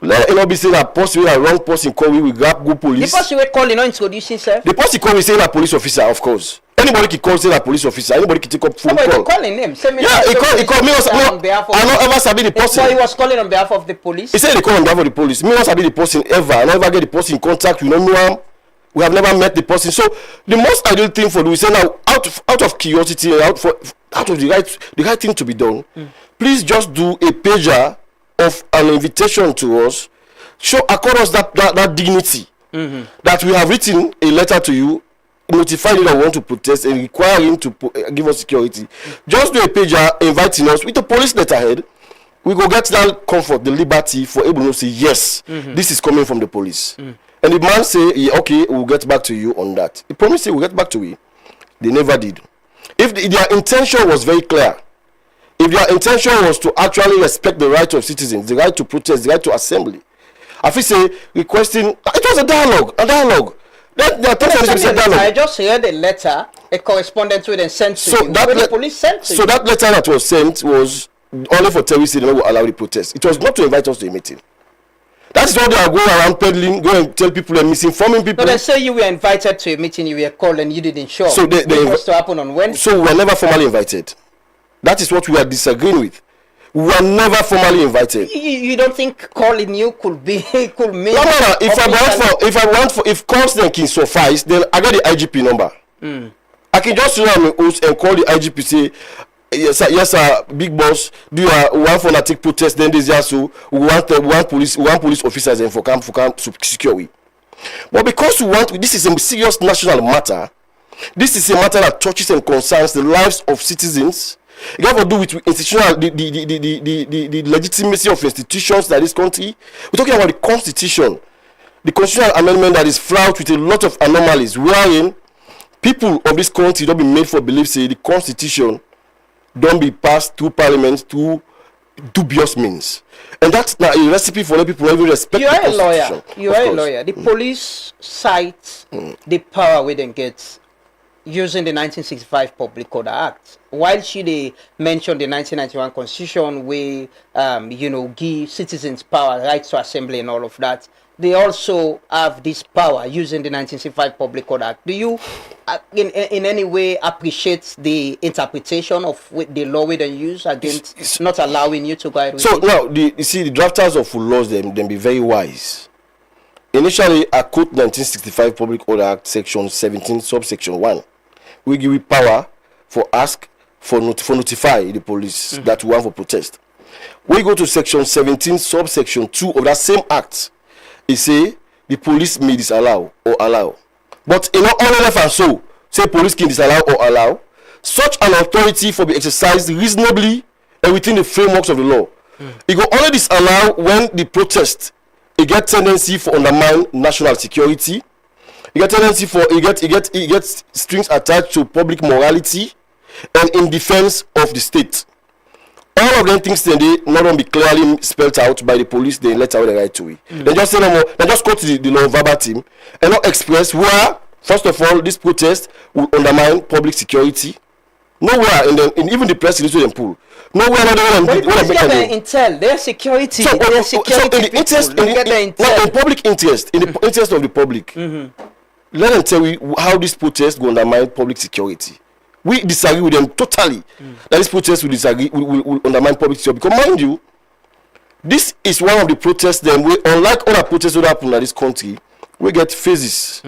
Let it not be saying that person, a wrong person call, we will grab good police. The person we call, you know, introducing himself. The person call, we say a police officer, of course. Anybody can call, say a police officer. Anybody can take up phone call. Somebody calling him. Yeah, he called me. I don't ever sabi the person. But he was calling on behalf of the police. He said he called on behalf of the police. Me not sabi the person ever. I never get the person in contact. We don't know him. We have never met the person. So the most ideal thing for we say now, out of curiosity, out of the right thing to be done, please just do a pager of an invitation to us. Accord us that dignity that we have written a letter to you, notifying you that we want to protest and requiring to give us security. Just do a pager inviting us with a police letterhead. We go get that comfort, the liberty for able to say yes, this is coming from the police. And the man say, yeah, okay, we'll get back to you on that. He promised we'll get back to you. They never did. If their intention was very clear, if their intention was to actually respect the right of citizens, the right to protest, the right to assembly, I feel say requesting, it was a dialogue. I just read a letter, a correspondence with them sent to you. The police sent to you. So that letter that was sent was only for terrorists, they will allow the protest. It was not to invite us to a meeting. That's why they are going around peddling, going and tell people and misinforming people. No, they say you were invited to a meeting, you were called and you didn't show. So it was to happen on Wednesday. So we were never formally invited. That is what we are disagreeing with. We were never formally invited. You don't think calling you could mean? No. If calls then can suffice, then I got the IGP number. I can just run my host and call the IGP, say, yes sir, big boss, do you want for a take protest, then there's also we want police officers and for camp secure we. But because this is a serious national matter, this is a matter that touches and concerns the lives of citizens. It has to do with institutional the legitimacy of institutions like this country. We're talking about the constitutional amendment that is fraught with a lot of anomalies, wherein people of this country don't be made for belief say the constitution don't be passed through parliament through dubious means, and that's not a recipe for people who respect the constitution. You are a lawyer. The police cite the power we then get using the 1965 Public Order Act, while they mentioned the 1991 Constitution, we give citizens power, rights to assembly, and all of that. They also have this power using the 1965 Public Order Act. Do you, in any way, appreciate the interpretation of the law we then use against not allowing you to go ahead with it? Now, the drafters of laws, them be very wise. Initially, I quote 1965 Public Order Act, Section 17, subsection 1. We give it power for notify the police that we want for protest. We go to Section 17, subsection 2 of that same act. It say the police may disallow or allow, but in all left and so say police can disallow or allow such an authority for be exercised reasonably and within the frameworks of the law. It go only disallow when the protest it get tendency for undermine national security. It get tendency for it gets strings attached to public morality and in defense of the state. All of them things then they not only be clearly spelled out by the police, they let out the right to it. They just say no more, they just go to the law verbatim and not express where, first of all, this protest will undermine public security. Nowhere in even the press release them pull. Nowhere intel, their security. So in public interest, in the interest of the public, let them tell you how this protest will undermine public security. We disagree with them totally. That this protest will undermine public security. Because mind you, this is one of the protests then we, unlike other protests that happen in this country, we get phases.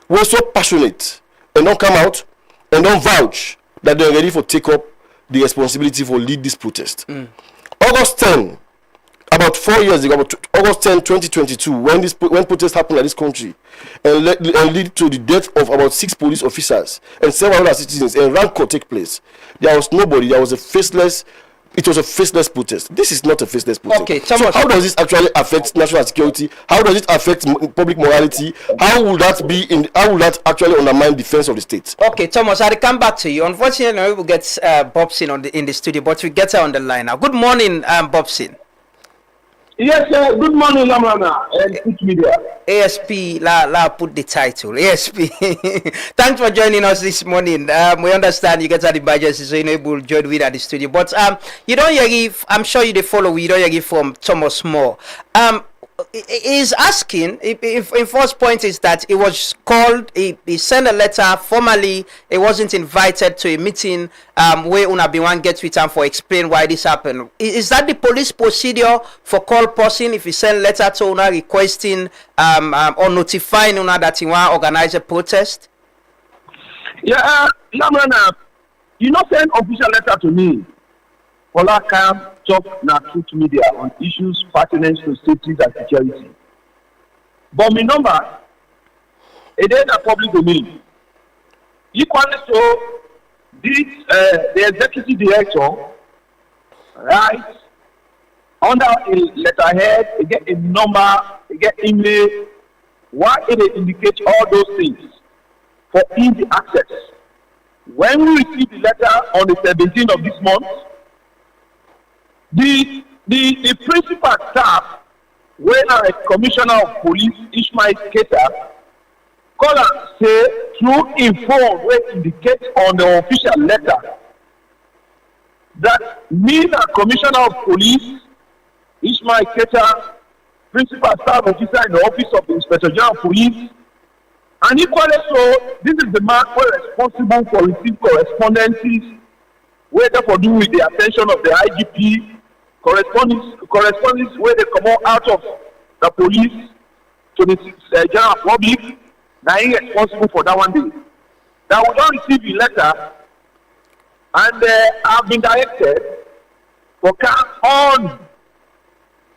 We're so passionate and don't come out and don't vouch that they're ready for take up the responsibility for lead this protest. August 10, about 4 years ago, August 10, 2022, when protests happened in this country and lead to the death of about 6 police officers and several other citizens and rancor take place, there was nobody. There was it was a faceless protest. This is not a faceless protest. Okay, so how does this actually affect national security? How does it affect public morality? How will that actually undermine defense of the state? Okay, Thomas, I'll come back to you. Unfortunately, we will get Bobson in the studio, but we get her on the line now. Good morning, Bobson. Yes, sir. Good morning, Lamana and Switch Media. ASP, la put the title. ASP. Thanks for joining us this morning. We understand you get an emergency, so you're able to join with at the studio. But you don't hear, I'm sure you follow. You don't hear from Thomas Moore. Is asking if first point is that it was called, he sent a letter formally, it wasn't invited to a meeting where Unabiwan gets with him for explain why this happened. Is that the police procedure for call person if he send letter to Una requesting or notifying Una that he want to organize a protest? Yeah, you not send official letter to me. Ola can talk na Truth Media on issues pertinent to safety and security. But my number, it is a public domain. Equally so, the executive director, right, under a letterhead, you get a number, you get email, why it indicates all those things for easy access. When we receive the letter on the 17th of this month, the principal staff, when a commissioner of police, Ishmael Keita, call and say through inform where indicate on the official letter that me, the commissioner of police, Ishmael Keita, principal staff officer in the office of the Inspector General of Police, and equally so, this is the man who is responsible for receiving correspondences, whether for do with the attention of the IGP correspondence where they come out of the police to the general public. Now he responsible for that one day. Now we don't receive a letter, and I've been directed for on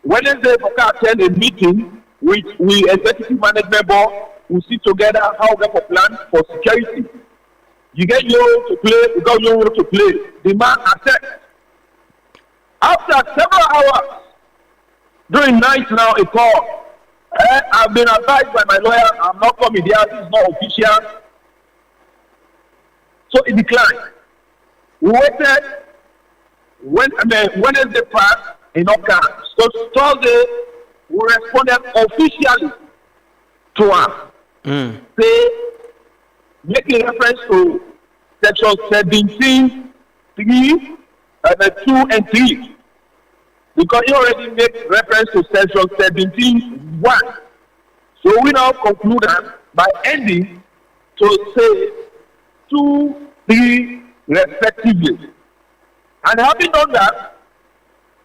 Wednesday for attend a meeting with we executive management board. We sit together how we for plan for security. You get you to play, you got you to play. The man accepts. After several hours during night now a call. I've been advised by my lawyer. I'm not coming there. This is not official. So it declined. We waited Wednesday passed in Oka. So Thursday we responded officially to her. Say making reference to section 17, 3, 2 and 3. Because he already made reference to section 17.1. So we now conclude by ending to say 2, 3 respectively. And having done that,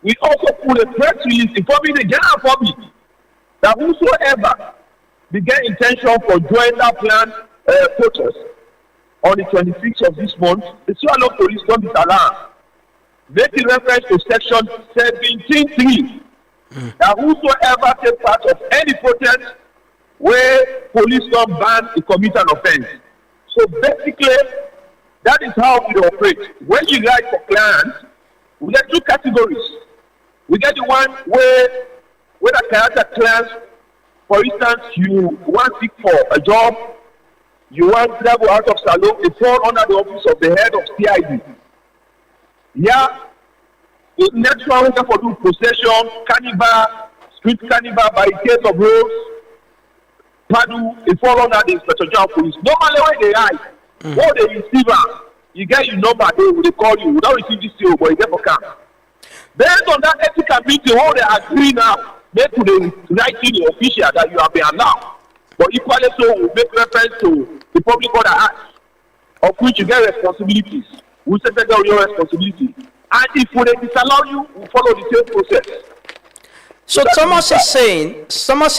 we also put a press release informing the general public that whosoever began intention for joining that plan protest on the 26th of this month, the Swallow Police don't disallow. Making reference to section 17.3 that whosoever take part of any protest where police don't ban to commit an offense. So basically, that is how we operate. When you write for clients, we get two categories. We get the one where the character clients, for instance, you want to seek for a job, you want to travel out of salon, it falls under the office of the head of CID. Yeah, the next one we can for do possession, carnival, street carnival, barricades of roads, paddle, it fall under the Inspector General Police. Normally when they write, what they receive, you get your number, they call you, we don't receive this deal, but you get for camp. Based on that ethical meeting, what they agree now, make to the writing the official that you have been allowed. But equally so, we make reference to the public order act, of which you get responsibilities. We set out your responsibility. And if we disallow you, we follow the same process. So Thomas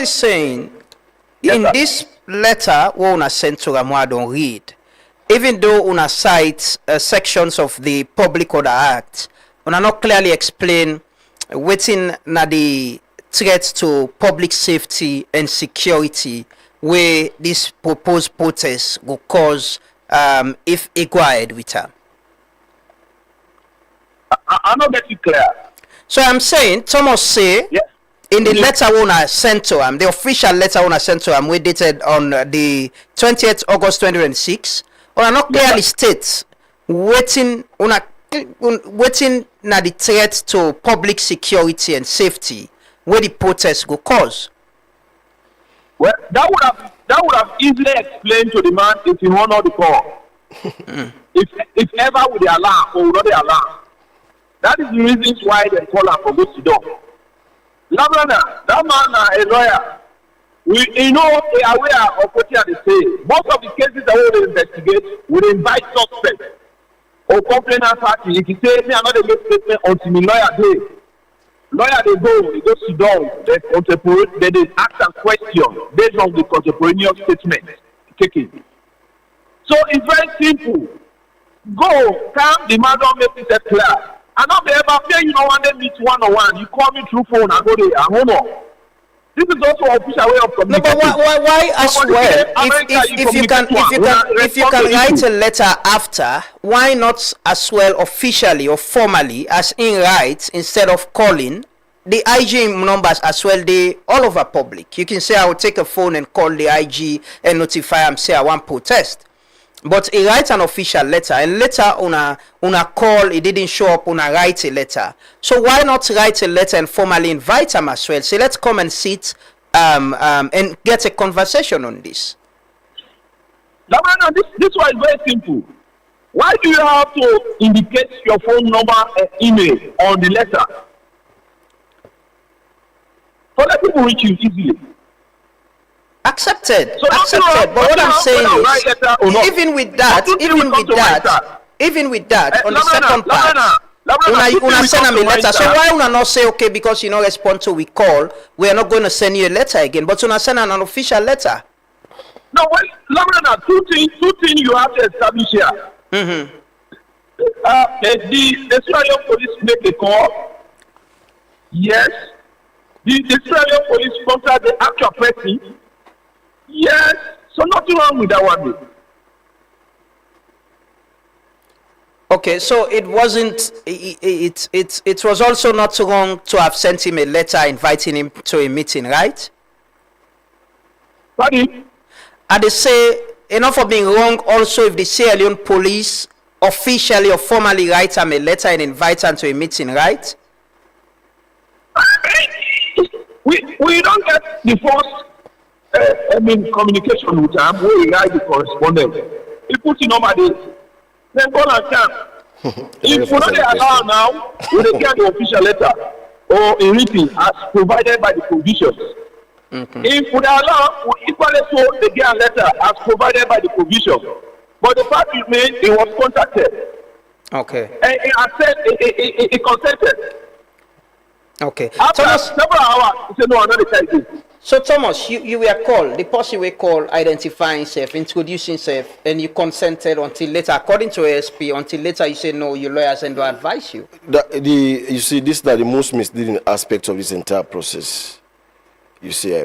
is saying, yes, in sir, this letter, what una sent to Ramwa don't read, even though una cite sections of the Public Order Act, una not clearly explain waiting na the threat to public safety and security where this proposed protest will cause if acquired with her. I'm not getting clear. So I'm saying, Thomas say, yes, in the letter when I sent to him, the official letter when I sent to him, we dated on the 20th August 2026, I not clearly state waiting na the threat to public security and safety where the protest will cause. Well, that would have easily explained to the man if he won all the call. if ever would they allow or would not they allow. That is the reasons why they call her for go to door. That man a lawyer. We are aware of what they say. Most of the cases that we will investigate will invite suspects or complainant party. If you say me, I'm not a good statement until my lawyer day. Lawyer they go sit down, they ask and question based on the contemporaneous statement taken. So it's very simple. Go, come, the man don't make it clear. And not be ever fear you don't want them meet one-on-one. You call me through phone and go there and hold on. This is also an official way of communicating. No, but why as well? If you can write a letter after, why not as well officially or formally as in write instead of calling? The IG numbers as well, they all over public. You can say I will take a phone and call the IG and notify them, say I want protest. But he writes an official letter, and later una call, he didn't show up, una write a letter. So why not write a letter and formally invite him as well? Say let's come and sit and get a conversation on this. No, this one is very simple. Why do you have to indicate your phone number and email on the letter? For let people reach you easily. Accepted. So accepted. But what I'm saying is, even with that, on the second part, Una send them a letter. So why una not say, okay, because you not respond to we call, we are not going to send you a letter again, but una send an official letter? No, well, Lamana, two things you have to establish here. Mm-hmm. The Sierra police make a call. Yes. The Sierra police sponsor the actual person. Yes. So nothing wrong with that one. Okay, so it wasn't. It was also not wrong to have sent him a letter inviting him to a meeting, right? Pardon? And they say enough of being wrong. Also, if the Sierra Leone police officially or formally write him a letter and invite him to a meeting, right? We don't get the first communication with him. We write the correspondence. He puts in nobody. Then go and come. If we don't allow now, we don't get the official letter or a written as provided by the provisions. Mm-hmm. If we allow, we equally so they get a letter as provided by the provision. But the fact remains, he was contacted. Okay. And he has said he consented. Okay. After Thomas, several hours, he said, no, I'm not excited. So Thomas, you were called, the person we call identifying himself, introducing himself, and you consented until later. According to ASP, until later you say no, your lawyers and don't advise you. You see, this is the most misleading aspect of this entire process. You see,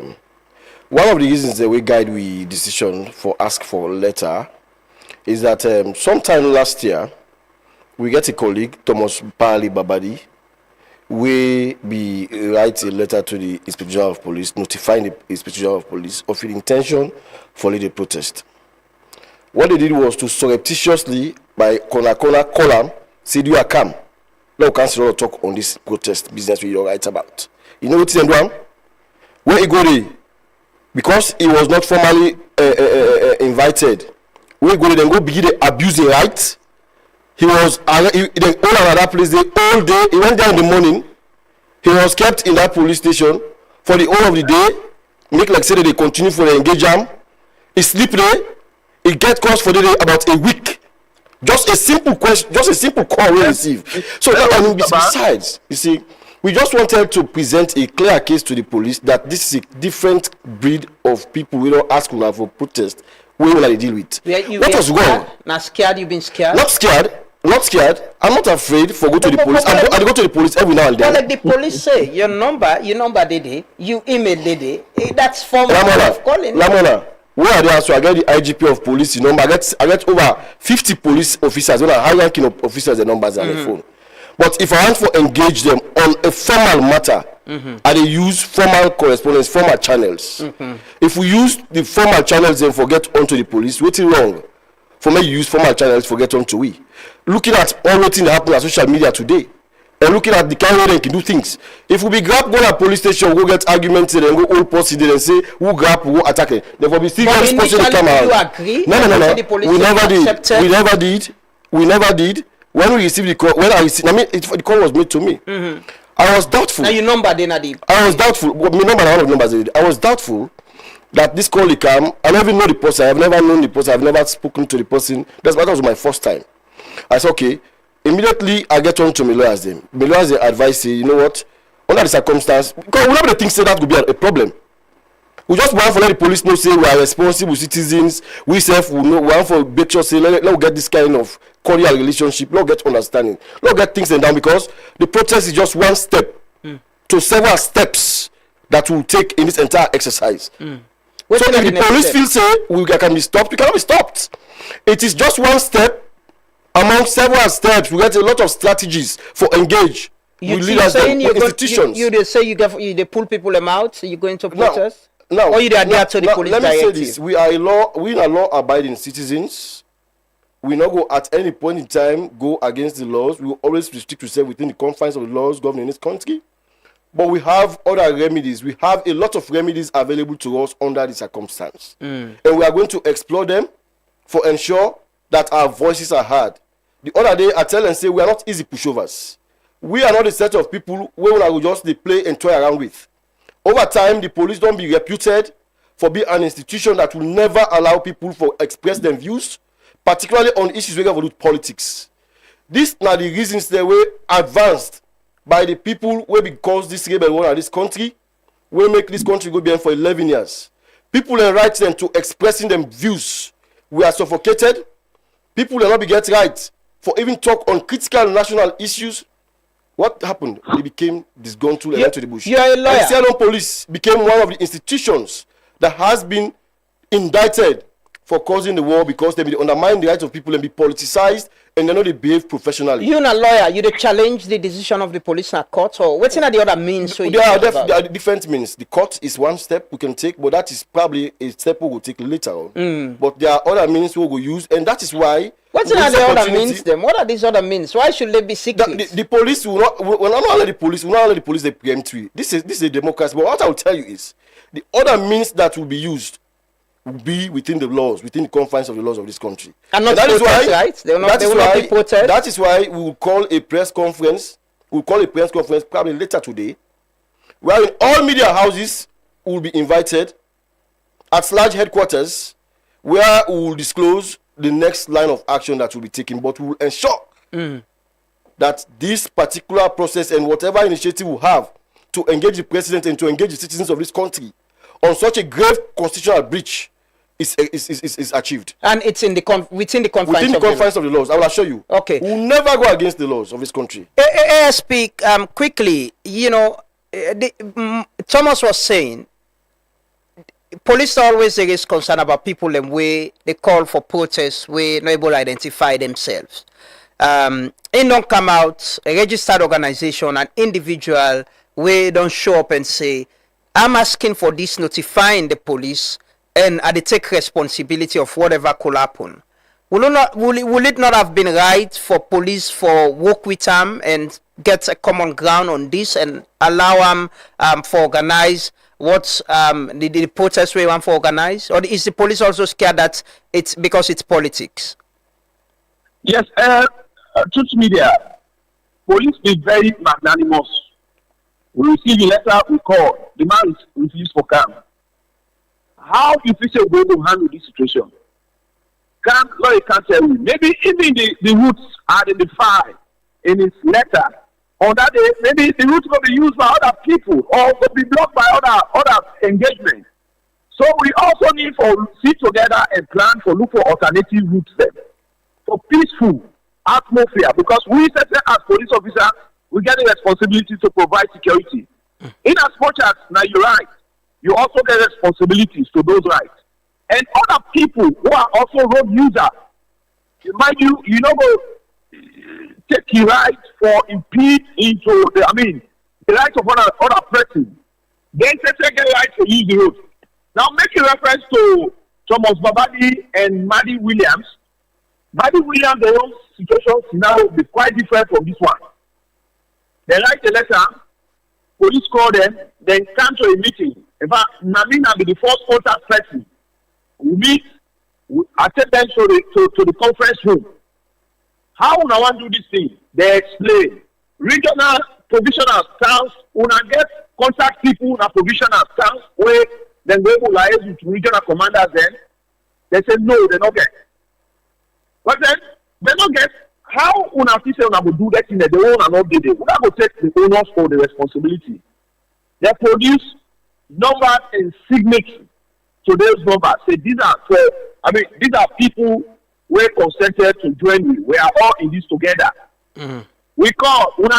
one of the reasons that we guide we decision for ask for a letter is that sometime last year, we get a colleague, Thomas Pali Babadi, we write a letter to the Inspector General of Police, notifying the Inspector General of Police of his intention for the protest. What they did was to surreptitiously, by corner column, say, "You are come. Now we can't talk on this protest business we write about." You know what he did? Where he go there, because he was not formally invited. Where he go there, then go begin to abuse the right. He was all around that place the whole day. He went there in the morning. He was kept in that police station for the whole of the day. Make like say that they continue for the engage jam. He sleep there. He get calls for the day about a week. Just a simple question, just a simple call we receive. So besides, you see, we just wanted to present a clear case to the police that this is a different breed of people. We don't ask them for protest. We will deal with. What was wrong? Not scared. You've been scared. Not scared. Not scared. I'm not afraid for go to the police. I go to the police every now and then. Well, like the police say, your number Dede, you email Dede. That's form of calling. Lamona, where are they? So I get the IGP of police number. I get over 50 police officers, high-ranking officers, the numbers on the phone. But if I want to engage them on a formal matter, I they use formal correspondence, formal channels. If we use the formal channels and forget onto the police, what's wrong? For me, you use formal channels, forget onto we. Looking at all things that happen on social media today, and looking at the kind of way they can do things. If we be grab, go to a police station, go get argumented and go all possible and say who grab, who attack it. There will be still possible to come out. You agree? No. We never did. When we received the call, the call was made to me. I was doubtful. Now your number then I was doubtful. My number, one of the numbers. I was doubtful that this call come. I never know the person. I've never known the person. I've never spoken to the person. That was my first time. I said, okay. Immediately, I get on to my lawyers. My lawyers advise you know what? Under the circumstance, because we never think say that would be a problem. We just want to let the police know say we are responsible citizens. We self will know. We want to make sure say let's get this kind of cordial relationship. Let's get understanding. Let's get things down because the protest is just one step to several steps that will take in this entire exercise. So if the police feel say we can be stopped, we cannot be stopped. It is just one step among several steps. We get a lot of strategies for engage. You with leaders and institutions. You say they pull people them out. So you go into protest. No. Or you are there to the police let me directive. say this: we are law-abiding citizens. We not go at any point in time go against the laws. We will always restrict ourselves within the confines of the laws governing this country. But we have other remedies. We have a lot of remedies available to us under the circumstance, and we are going to explore them for ensure that our voices are heard. The other day, I tell and say we are not easy pushovers. We are not a set of people where we will just play and toy around with. Over time, the police don't be reputed for being an institution that will never allow people to express their views, particularly on issues related with politics. These are the reasons they were advanced by the people who because this rebel war in this country will make this country go behind for 11 years. People are right them to expressing them views. We are suffocated. People will not be get right for even talk on critical national issues. What happened? They became disgruntled and went to the bush. You are a lawyer. And Sierra Leone police became one of the institutions that has been indicted for causing the war because they undermine the rights of people and be politicized and they know they behave professionally. You a lawyer, you dey challenge the decision of the police in court, or what's in the other means? So there are different means. The court is one step we can take, but that is probably a step we will take later on. But there are other means we will use, and that is why. What's in the other means? Them? What are these other means? Why should they be secret? The police will not. Will not allow the police. Will not allow the police the preemptory. This is a democracy. But what I will tell you is, the other means that will be used will be within the laws, within the confines of the laws of this country. And not protest, right? They will not be protest. That is why we will call a press conference. We'll call a press conference probably later today, where in all media houses will be invited at large headquarters, where we will disclose the next line of action that will be taken. But we will ensure that this particular process and whatever initiative we have to engage the president and to engage the citizens of this country on such a grave constitutional breach is achieved. And it's in the within the confines of the laws. I will assure you. Okay. We'll never go against the laws of this country. ASP, quickly, Thomas was saying, police always is concerned about people and way they call for protests where not able to identify themselves. It don't come out, a registered organization, an individual where don't show up and say, I'm asking for this, notifying the police, and they take responsibility of whatever could happen. Will it not have been right for police for work with them and get a common ground on this and allow them for organize what the protests we want for organize? Or is the police also scared that it's because it's politics? Yes, Truth Media, police is very magnanimous. We receive a letter, we call. The man is refused for calm. How you feel say we to handle this situation? Can't tell you. Maybe even the routes identified in his letter on that day, maybe the routes will be used by other people or will be blocked by other engagement. So we also need to sit together and plan for look for alternative routes then for peaceful atmosphere, because we as police officers we get the responsibility to provide security. In as much as now you're right, you also get responsibilities to those rights. And other people who are also road users, mind you know go take the right for impede into the right of other person. Then they get the right to use the road. Now make a reference to Thomas Babadi and Maddie Williams. Maddie Williams, their own situation scenario will be quite different from this one. They write a letter, police call them, then come to a meeting. In fact, Namina be the first contact person. We meet, I take them to the conference room. How would I want to do this thing? They explain. Regional provisional stance, when I get contact people in a provisional stance, where then they will liaise with regional commanders then, they say no, they don't get. But then, they don't get. How una say una go do that thing that they own and not do it? Una go take the owners for the responsibility. They produce numbers and signatures to those numbers. Say these are people who consented to join me. We are all in this together. We call una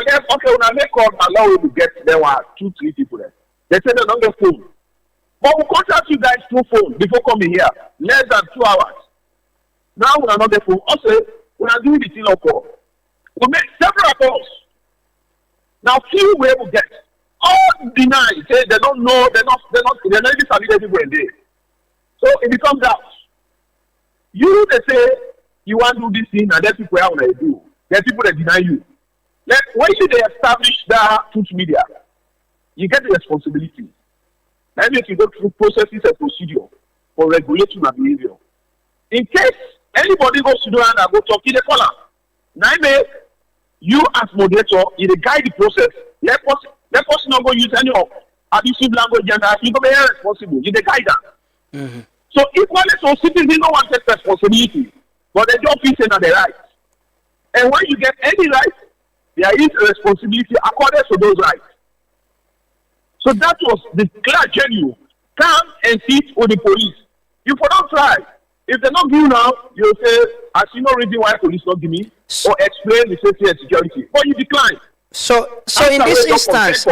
make call allow we to get there were 2-3 people there. They say they don't get phone. But we contact you guys through phone before coming here. Less than 2 hours. Now we are not get phone. Also, we are doing the thing of call. We make several calls. Now few we will get. All deny, say they don't know, they're not even sabi people in there. So it becomes out. You they say you want to do this thing and there's people how they do. There's people that deny you. Like when they establish that Truth Media, you get the responsibility. That means you go through processes and procedure for regulating and behavior. In case anybody goes to do and go talk to the caller, now you as moderator, you guide the process. Let us not go use any of abusive language and you go be responsible. You the guide them. So equally so citizens don't want to take responsibility, but they don't feel saying that they right. And when you get any right, there is a responsibility according to those rights. So that was the clear journey. Come and sit with the police. You for not try. If they not give you now, you'll say, I see no reason why police not give me, or explain the safety and security. But you decline. So in this instance,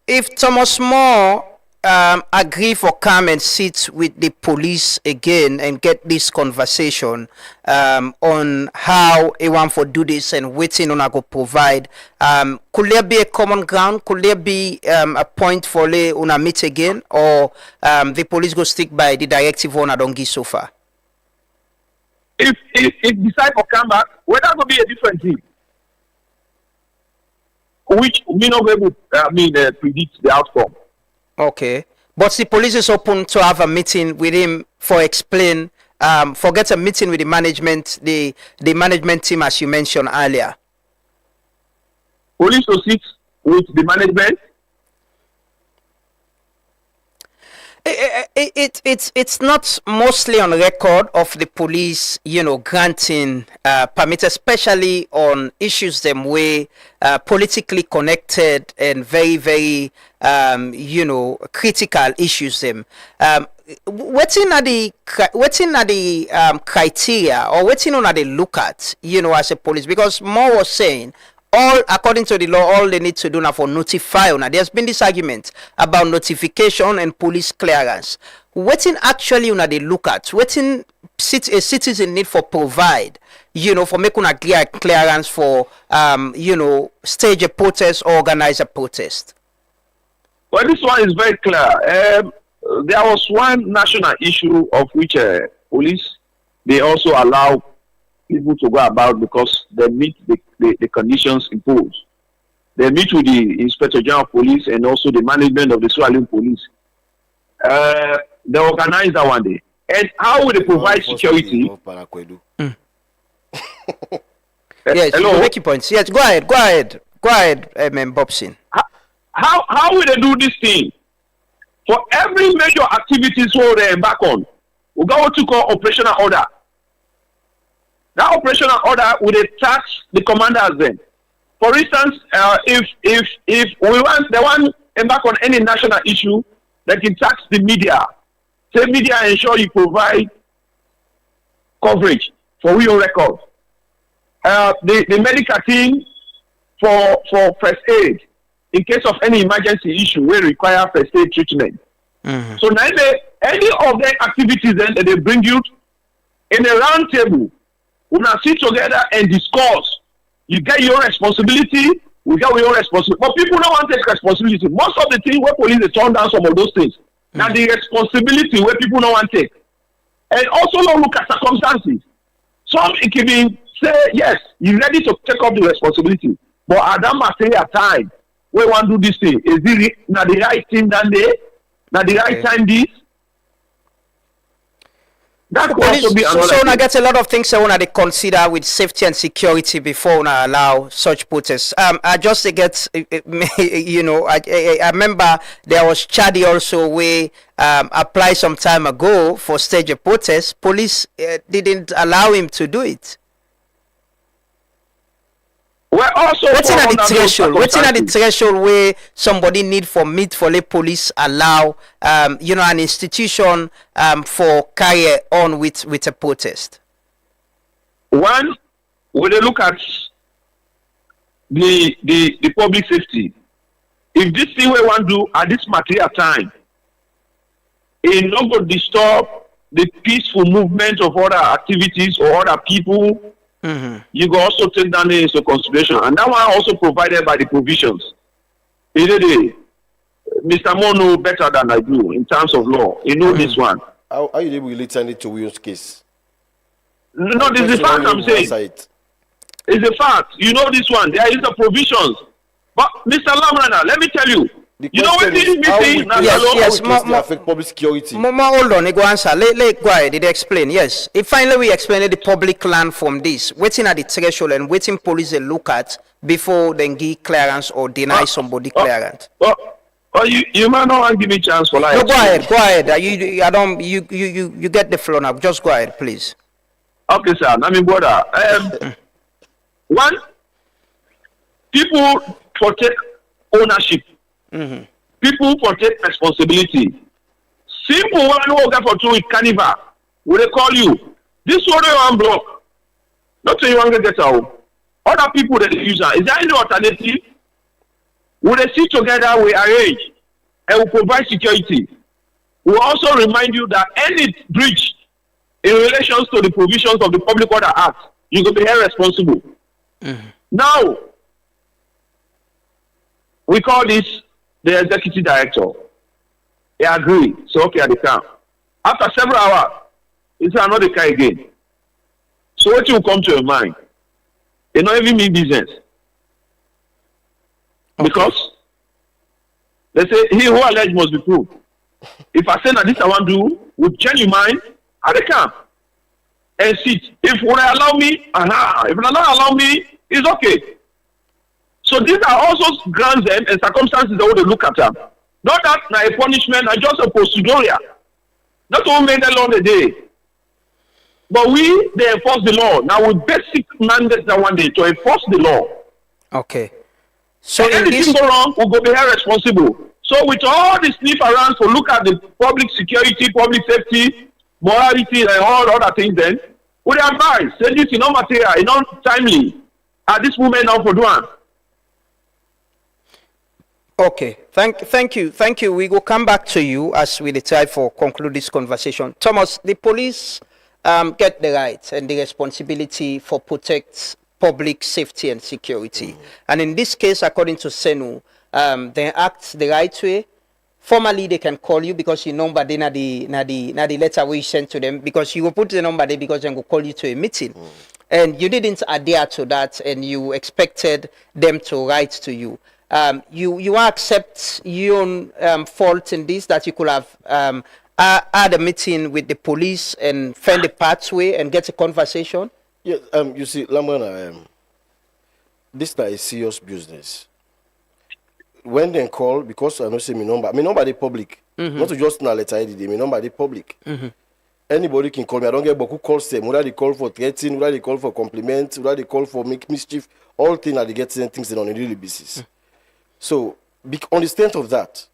if Thomas More agree for come and sit with the police again and get this conversation on how they want to do this and waiting on go provide, could there be a common ground? Could there be a point for le una meet again, or the police go stick by the directive one I don't give so far? If decide for come back, whether will be a different thing, which we not be able to predict the outcome. Okay, but the police is open to have a meeting with him for explain. Forget a meeting with the management management team as you mentioned earlier. Police to sit with the management. It's not mostly on record of the police, granting permit, especially on issues them way politically connected and very, very, critical issues them. What's in the criteria, or what's in on the look at, as a police? Because Mo was saying, according to the law, all they need to do now for notify. Now, there's been this argument about notification and police clearance. What in actually they look at? What in a citizen need for provide? For making a clearance for stage a protest or organize a protest. Well, this one is very clear. There was one national issue of which police they also allow people to go about because they meet the conditions imposed. They meet with the Inspector General of Police and also the management of the Sierra Leone Police. They organize that one day. And how will they provide security? Yes, hello? Make your points. Yes, go ahead, Bobson. How will they do this thing? For every major activities where they embark on, we go to call operational order. That operational order will tax the commanders then. For instance, if we want embark on any national issue, they can tax the media. Say media ensure you provide coverage for your record. The medical team for first aid in case of any emergency issue will require first aid treatment. Mm-hmm. So now any of their activities then they bring you in a round table. We now sit together and discuss. You get your responsibility, we get your responsibility. But people don't want to take responsibility. Most of the things where police they turn down some of those things. Mm-hmm. Now the responsibility where people don't want to take. And also don't look at circumstances. Some it can be say, yes, you're ready to take up the responsibility. But at that material time, we want to do this thing. Is it not the right thing that day? Not the right time this? That could also be another so I get a lot of things I want to consider with safety and security before I allow such protests. I just get, I remember there was Chadi also where applied some time ago for stage a protest. Police didn't allow him to do it. Well, also what's in the threshold? What's in the threshold where somebody need for the police allow an institution for carry on with a protest? One, when they look at the public safety, if this thing we want to do at this material time, it not going to disturb the peaceful movement of other activities or other people. Mm-hmm. You can also take that into consideration, and that one also provided by the provisions. Mr. Mo know better than I do in terms of law. You know this one. How are you able to turn it to Williams' case? No, this is the fact I'm saying. It's a fact. You know this one. There is the provisions. But Mr. Lamrana, let me tell you. You know what this meeting? Yes, affect public security. Hold on, go answer. Let go ahead. Did explain? Yes. If finally we explain the public land from this, waiting at the threshold and waiting police they look at before they give clearance or deny somebody clearance. You might not give me a chance for life. No, go ahead. You get the floor now. Just go ahead, please. Okay, sir. I mean, brother. One, people protect ownership. Mm-hmm. People protect responsibility. Simple one who work for 2 weeks carnival. Will they call you? This one they want block. Not so you want to get out. Other people that use that. Is there any alternative? Will they sit together, we arrange, and we provide security? We also remind you that any breach in relation to the provisions of the Public Order Act, you will be held responsible. Mm-hmm. Now, we call this the executive director. He agreed. So, okay, they come. After several hours, he said, I'm not the car again. So, what will come to your mind? They not even mean business. Okay. Because they say, he who alleged must be proved. If I say that this I want to do, with genuine mind, I can and sit. If will allow me, if they not allow me, it's okay. So these are also grounds them and circumstances that they look at them. Not that na a punishment, na just a procedural. Not all made the law the day. But they enforce the law. Now with basic mandate that one day to enforce the law. Okay. So and anything go wrong, we'll go be held responsible. So with all the sniff around to look at the public security, public safety, morality, and all other things, then we advise, say this is not material, it's not timely. At this moment now for doing. Okay, thank you. We will come back to you as we try for conclude this conversation. Thomas, the police get the right and the responsibility for protect public safety and security. And in this case, according to Senu, they act the right way. Formally, they can call you because your number they na the letter we sent to them, because you will put the number there because they will call you to a meeting. And you didn't adhere to that, and you expected them to write to you. You accept your own fault in this, that you could have had a meeting with the police and find a pathway and get a conversation? Yeah, you see, Lamana, this is a serious business. When they call, because I don't say my number they public. Mm-hmm. Not to just na letter ID, my number they public. Mm-hmm. Anybody can call me. I don't get who calls them. Whether they call for threatening, whether they call for compliment, whether they call for make mischief, all things that they get things on a daily basis. Mm-hmm. So, on the strength of that,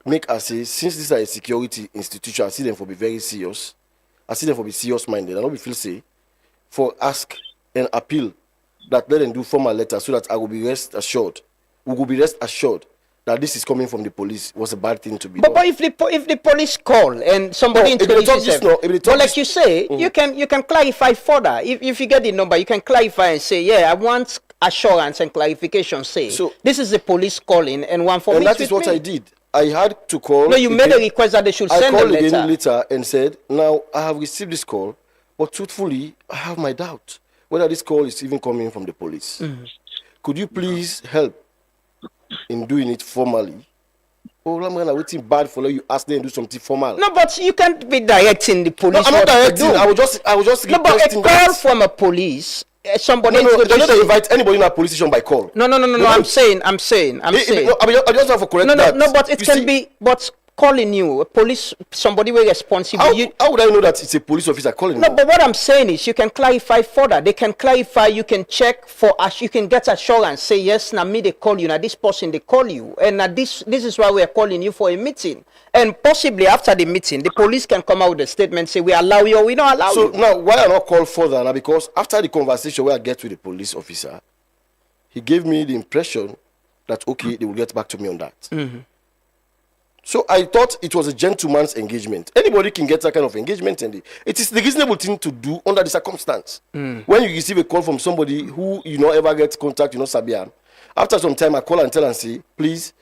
make us say, since this is a security institution, I see them for be very serious. I see them for be serious minded. I don't be feel say, for ask and appeal that let them do formal letter so that I will be rest assured. We will be rest assured that this is coming from the police was a bad thing to be done. But if the police call and somebody introduces them, but like you say, you can clarify further. If you get the number, you can clarify and say, yeah, I want assurance and clarification. Say, so this is the police calling and one for me. And that is what I did. I had to call. No, you made a request that they should send a letter. I called again later and said, now I have received this call, but truthfully, I have my doubt whether this call is even coming from the police. Mm-hmm. Could you please help in doing it formally? Oh, I'm gonna waiting bad for you. Ask them to do something formal. No, but you can't be directing the police. No, I'm not directing. I was just no, but a call from a police. Somebody. No, they don't invite anybody in a police station by call. No. I'm saying. I just have to correct that. No, but it can be. But calling you, a police, somebody very responsible. How would I know that it's a police officer calling me? No, but what I'm saying is you can clarify further. They can clarify, you can check for us, you can get assurance, say, yes, now me they call you, now this person they call you. And now this is why we are calling you for a meeting. And possibly after the meeting, the police can come out with a statement, say, we allow you or we don't allow you. So now, why I not call further? Now, because after the conversation where I get with the police officer, he gave me the impression that, okay, they will get back to me on that. Mm-hmm. So I thought it was a gentleman's engagement. Anybody can get that kind of engagement, and it is the reasonable thing to do under the circumstance. When you receive a call from somebody who you not ever get contact, you know, Sabian. After some time, I call and tell and say, please,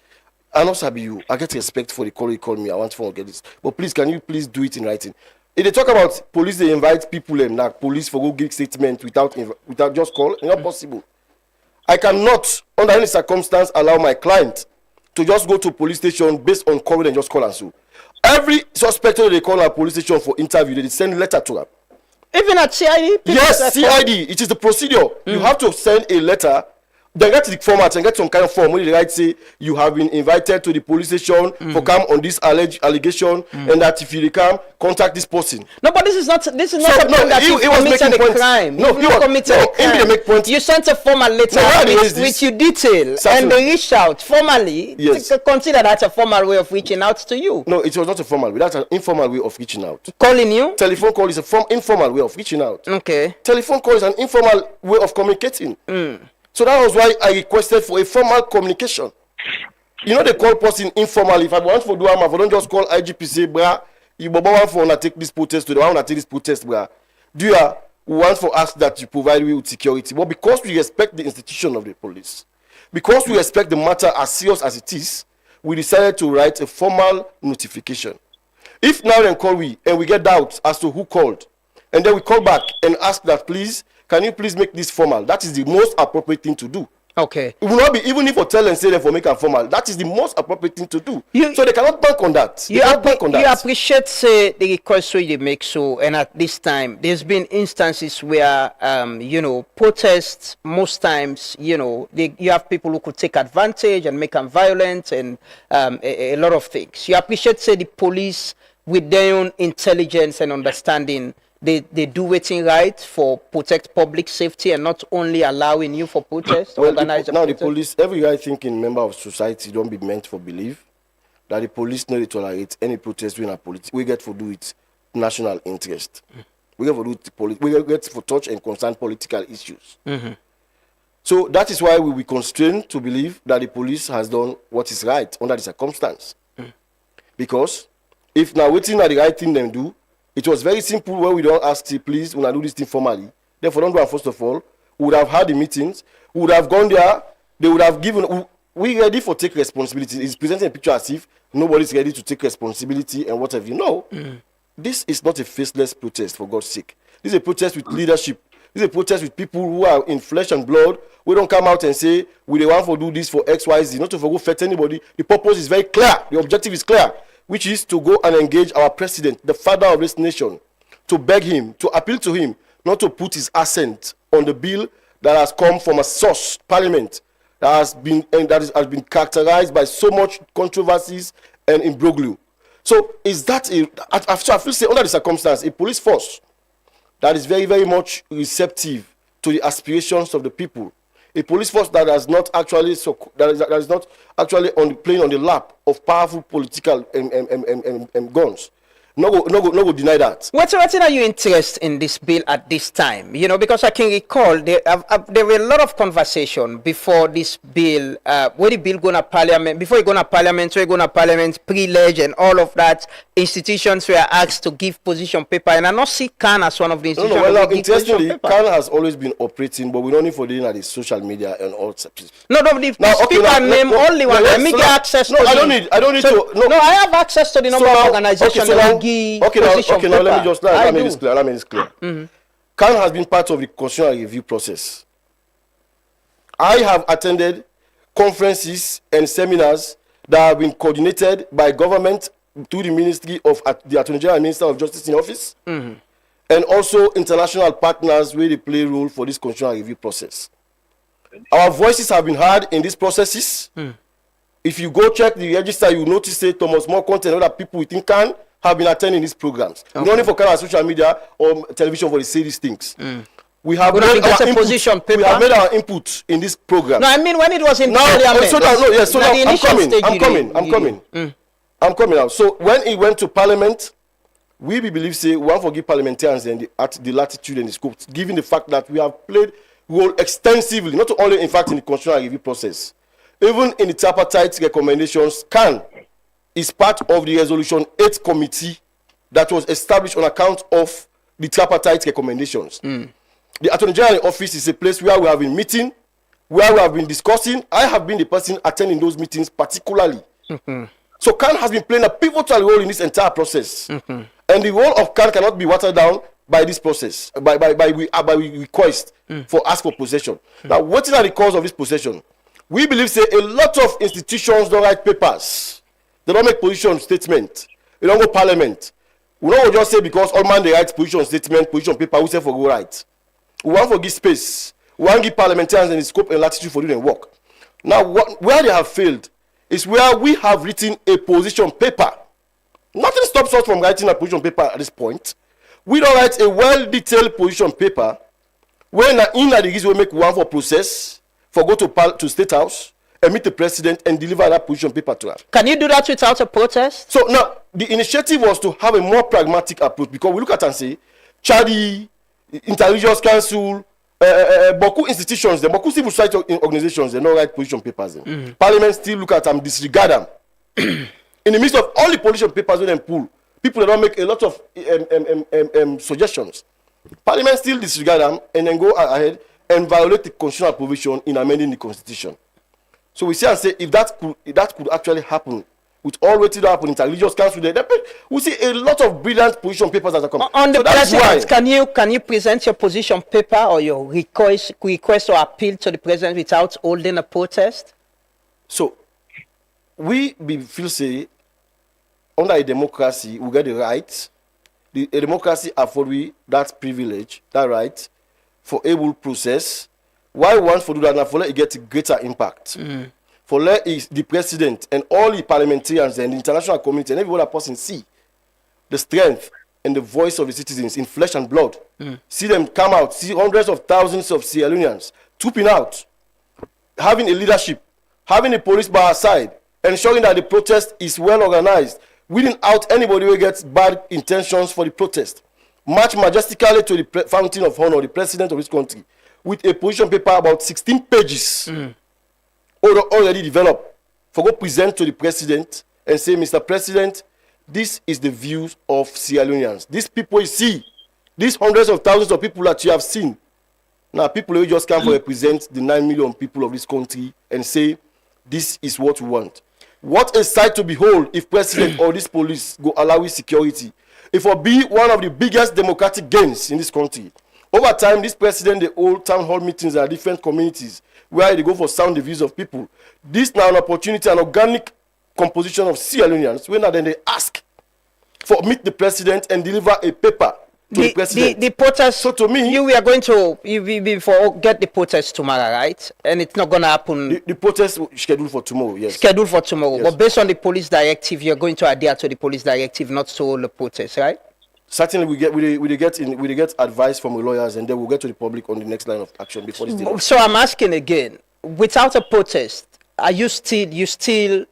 I know Sabi you. I get respect for the call you call me. I want to forget this, but please, can you please do it in writing? If they talk about police, they invite people and like police for go give statement without just call. It's not possible. I cannot, under any circumstance, allow my client to just go to police station based on call and just call and so. Every suspect they call a police station for interview, they send a letter to them. Even at CID? Yes, CID. It is the procedure. You have to send a letter They get the format and get some kind of form where they write say you have been invited to the police station for come on this allegation and that if you come contact this person. No, but this is not a point that you committed a crime. No, you committed a crime. You sent a formal letter which you detail and they reached out formally. Yes. Consider that a formal way of reaching out to you. No, it was not a formal way. That's an informal way of reaching out. Calling you? Telephone call is a informal way of reaching out. Okay. Telephone call is an informal way of communicating. So that was why I requested for a formal communication. You know, they call person informally. If I want to do I don't just call IGP say, brah, you want to take this protest to the one take this protest, brah. Do you want to ask that you provide me with security? But because we respect the institution of the police, because we respect the matter as serious as it is, we decided to write a formal notification. If now then call we and we get doubts as to who called, and then we call back and ask that please, can you please make this formal? That is the most appropriate thing to do. Okay. It will not be, even if you tell and say them for make a formal, that is the most appropriate thing to do. So they cannot bank on that. You appreciate the request they make so, and at this time, there's been instances where, protests, most times, you have people who could take advantage and make them violent and a lot of things. You appreciate, the police, with their own intelligence and understanding, they do waiting right for protect public safety and not only allowing you for protest. The police, every right thinking member of society don't be meant for believe that the police not tolerate any protest during a politics. We get for do it national interest. We get for do it we get for touch and concern political issues. So that is why we will constrain to believe that the police has done what is right under the circumstance. Because if now waiting at the right thing them do, it was very simple when we don't ask, say, please, when I do this thing formally. Therefore, don't do it first of all. We would have had the meetings. We would have gone there. They would have given. We ready for take responsibility. It's presenting a picture as if nobody's ready to take responsibility and whatever. No, this is not a faceless protest, for God's sake. This is a protest with leadership. This is a protest with people who are in flesh and blood. We don't come out and say, we the one for do this for X, Y, Z. Not to go fetch anybody. The purpose is very clear. The objective is clear, which is to go and engage our president, the father of this nation, to beg him, to appeal to him, not to put his assent on the bill that has come from a source, parliament, that has been characterized by so much controversies and imbroglio. So is that I feel say under the circumstance, a police force that is very, very much receptive to the aspirations of the people, a police force that is not actually playing on the lap of powerful political guns. No go deny that. What are you interested in this bill at this time? Because I can recall there were a lot of conversation before this bill, where the bill going to parliament, before it going to parliament, pre-leg and all of that. Institutions were asked to give position paper, and I not see CAN as one of the institutions. Interestingly, CAN has always been operating, but we don't need for doing at the social media and all. No, name only one. Let me get access. No, I don't need to. No, I have access to the number of organizations. Let me make this clear. CAN has been part of the constitutional review process. I have attended conferences and seminars that have been coordinated by government through the Ministry of the Attorney General and Minister of Justice in office, and also international partners where they play a role for this constitutional review process. Our voices have been heard in these processes. If you go check the register, you notice that Thomas More content and other people within CAN have been attending these programs. Okay. We don't need for CAN on social media or television for they say these things. We have made our input in this program. No, I mean when it was in parliament. I'm coming out. So when it went to parliament, we believe say we want to give parliamentarians the latitude and the scope, given the fact that we have played role extensively, not only in fact in the constitutional review process, even in the tripartite recommendations. CAN is part of the resolution 8 committee that was established on account of the tripartite recommendations. The Attorney General office is a place where we have been meeting, where we have been discussing. I have been the person attending those meetings particularly. So CAN has been playing a pivotal role in this entire process. And the role of CAN cannot be watered down by this process, by request for ask for possession. Now, what is the cause of this possession? We believe say a lot of institutions don't write papers. They don't make position statement. They don't go parliament. We don't just say because all man they write position statement, position paper, we say for go right. We want to give space. We want to give parliamentarians the scope and latitude for doing work. Now, where they have failed is where we have written a position paper. Nothing stops us from writing a position paper at this point. We don't write a well-detailed position paper when in the reason we make one for process, for go to State House, and meet the president and deliver that position paper to her. Can you do that without a protest? So now, the initiative was to have a more pragmatic approach, because we look at and say, Chadi, Intelligence Council, Boku institutions, the Boku civil society organizations, they don't write position papers. Parliament still look at them, disregard them. In the midst of all the position papers when they pull, people that don't make a lot of suggestions. Parliament still disregard them and then go ahead and violate the constitutional provision in amending the constitution. So we see and say, if that could actually happen, with all waiting to happen, Intelligence Council, we see a lot of brilliant position papers that are coming. On the president, can you present your position paper or your request or appeal to the president without holding a protest? So we feel say, under a democracy, we get the right. A democracy afford we that privilege, that right, for able process. Why we want to do that now? For let it get greater impact. For let the president and all the parliamentarians and the international community and every other person see the strength and the voice of the citizens in flesh and blood. See them come out, see hundreds of thousands of Sierra Leoneans trooping out, having a leadership, having the police by our side, ensuring that the protest is well organized, weeding out anybody who gets bad intentions for the protest. March majestically to the fountain of honor, the president of this country, with a position paper about 16 pages already developed, for go present to the president and say, Mr. President, this is the views of Sierra Leoneans. These people you see, these hundreds of thousands of people that you have seen, now people who just come to represent the 9 million people of this country and say, this is what we want. What a sight to behold if president or this police go allow with security. It will be one of the biggest democratic gains in this country. Over time, this president, they hold town hall meetings at different communities where they go for sound the views of people. This now an opportunity, an organic composition of Sierra Leoneans, when then they ask for meet the president and deliver a paper to the president. The protest. So to me, we are going to get the protest tomorrow, right? And it's not going to happen. The protest scheduled for tomorrow. Yes. Scheduled for tomorrow, yes. But based on the police directive, you're going to adhere to the police directive, not to hold the protest, right? Certainly, we get advice from the lawyers, and then we'll get to the public on the next line of action before this day. So I'm asking again: without a protest, are you still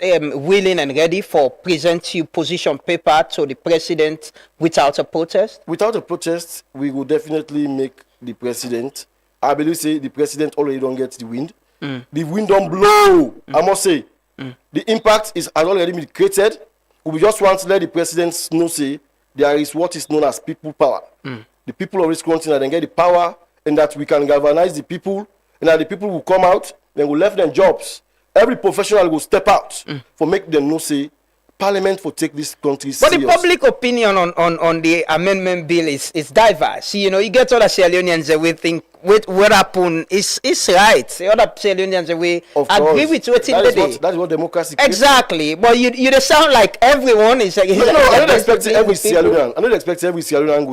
willing and ready for present your position paper to the president without a protest? Without a protest, we will definitely make the president. I believe say the president already don't get the wind. The wind don't blow. I must say, the impact has already been created. We just want to let the president know say there is what is known as people power. The people of this country that then get the power, and that we can galvanize the people, and that the people will come out, then we left them jobs. Every professional will step out for make them know say Parliament for take this country serious. But the public opinion on the amendment bill is diverse. You know, you get all the Sierra Leoneans that we think what happened is right. The other Sierra Leoneans that we agree with what in the day. That's what democracy exactly. But you sound like everyone is like, no, I don't expect every Sierra Leonean. I don't expect every Sierra Leonean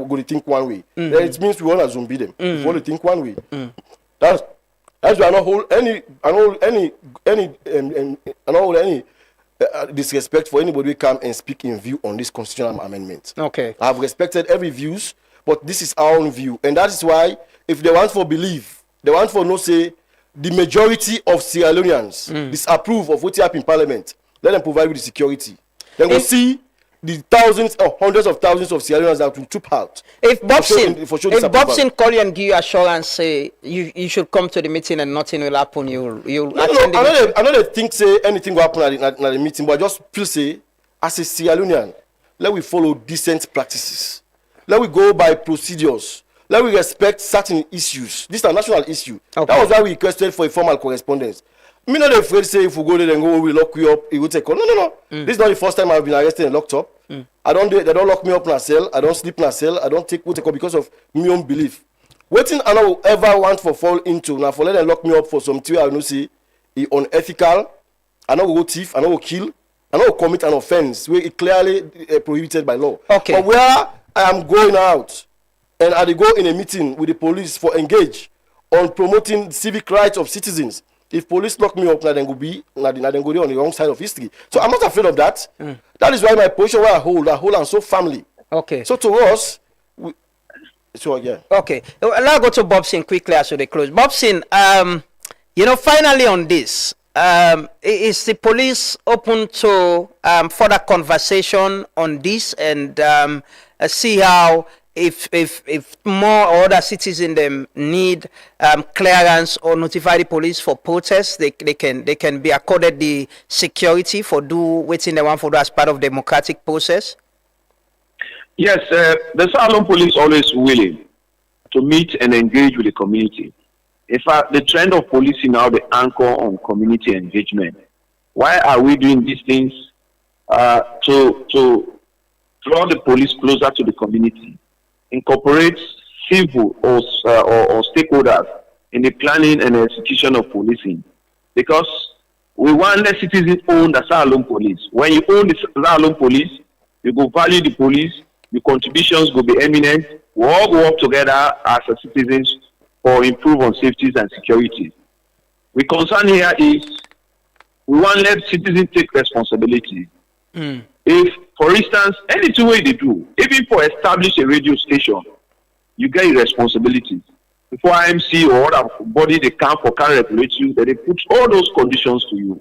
go to think one way. Then it means we want to zombie them. We want to think one way. That's why I don't hold any disrespect for anybody who come and speak in view on this constitutional amendment. Okay. I have respected every views, but this is our own view. And that is why, if they want for believe, they want for no say, the majority of Sierra Leoneans disapprove of what happened in Parliament, let them provide with the security. Then we'll see the thousands or hundreds of thousands of Sierra Leoneans that will troop out. If Bobson call you and give you assurance, say you should come to the meeting and nothing will happen, you'll attend the meeting. I don't think say anything will happen at the meeting, but I just feel say, as a Sierra Leonean, let we follow decent practices. Let we go by procedures. Let we respect certain issues. This is a national issue. Okay. That was why we requested for a formal correspondence. Me not afraid say if we go there and go, we lock you up, it will take on. No. This is not the first time I've been arrested and locked up. They don't lock me up in a cell. I don't sleep in a cell. I don't take what they call because of my own belief. Waiting I don't ever want for fall into now for let them lock me up for something I know say is unethical. I don't go thief. I don't go kill. I don't go commit an offense where it clearly prohibited by law. Okay. But where I am going out and I go in a meeting with the police for engage on promoting civic rights of citizens. If police lock me up, now then go on the wrong side of history. So I'm not afraid of that. That is why my position where I hold and so firmly. Okay. So to us, Okay. I'll go to Bobson quickly as they close. Bobson, finally on this, is the police open to further conversation on this and see how if more or other citizens them need clearance or notify the police for protests, they can be accorded the security for do waiting they want for do as part of democratic process? Yes, the Salon police always willing to meet and engage with the community. In fact, the trend of policing now, the anchor on community engagement. Why are we doing these things? To draw the police closer to the community, incorporate civil or stakeholders in the planning and execution of policing. Because we want the citizens own the Salon police. When you own the Salon police, you go value the police, the contributions will be eminent. We all work together as a citizens for improve on safety and security. The concern here is we want to let citizens take responsibility. If, for instance, anything way they do, even for establish a radio station, you get responsibilities. Before IMC or other body they can regulate you, they put all those conditions to you.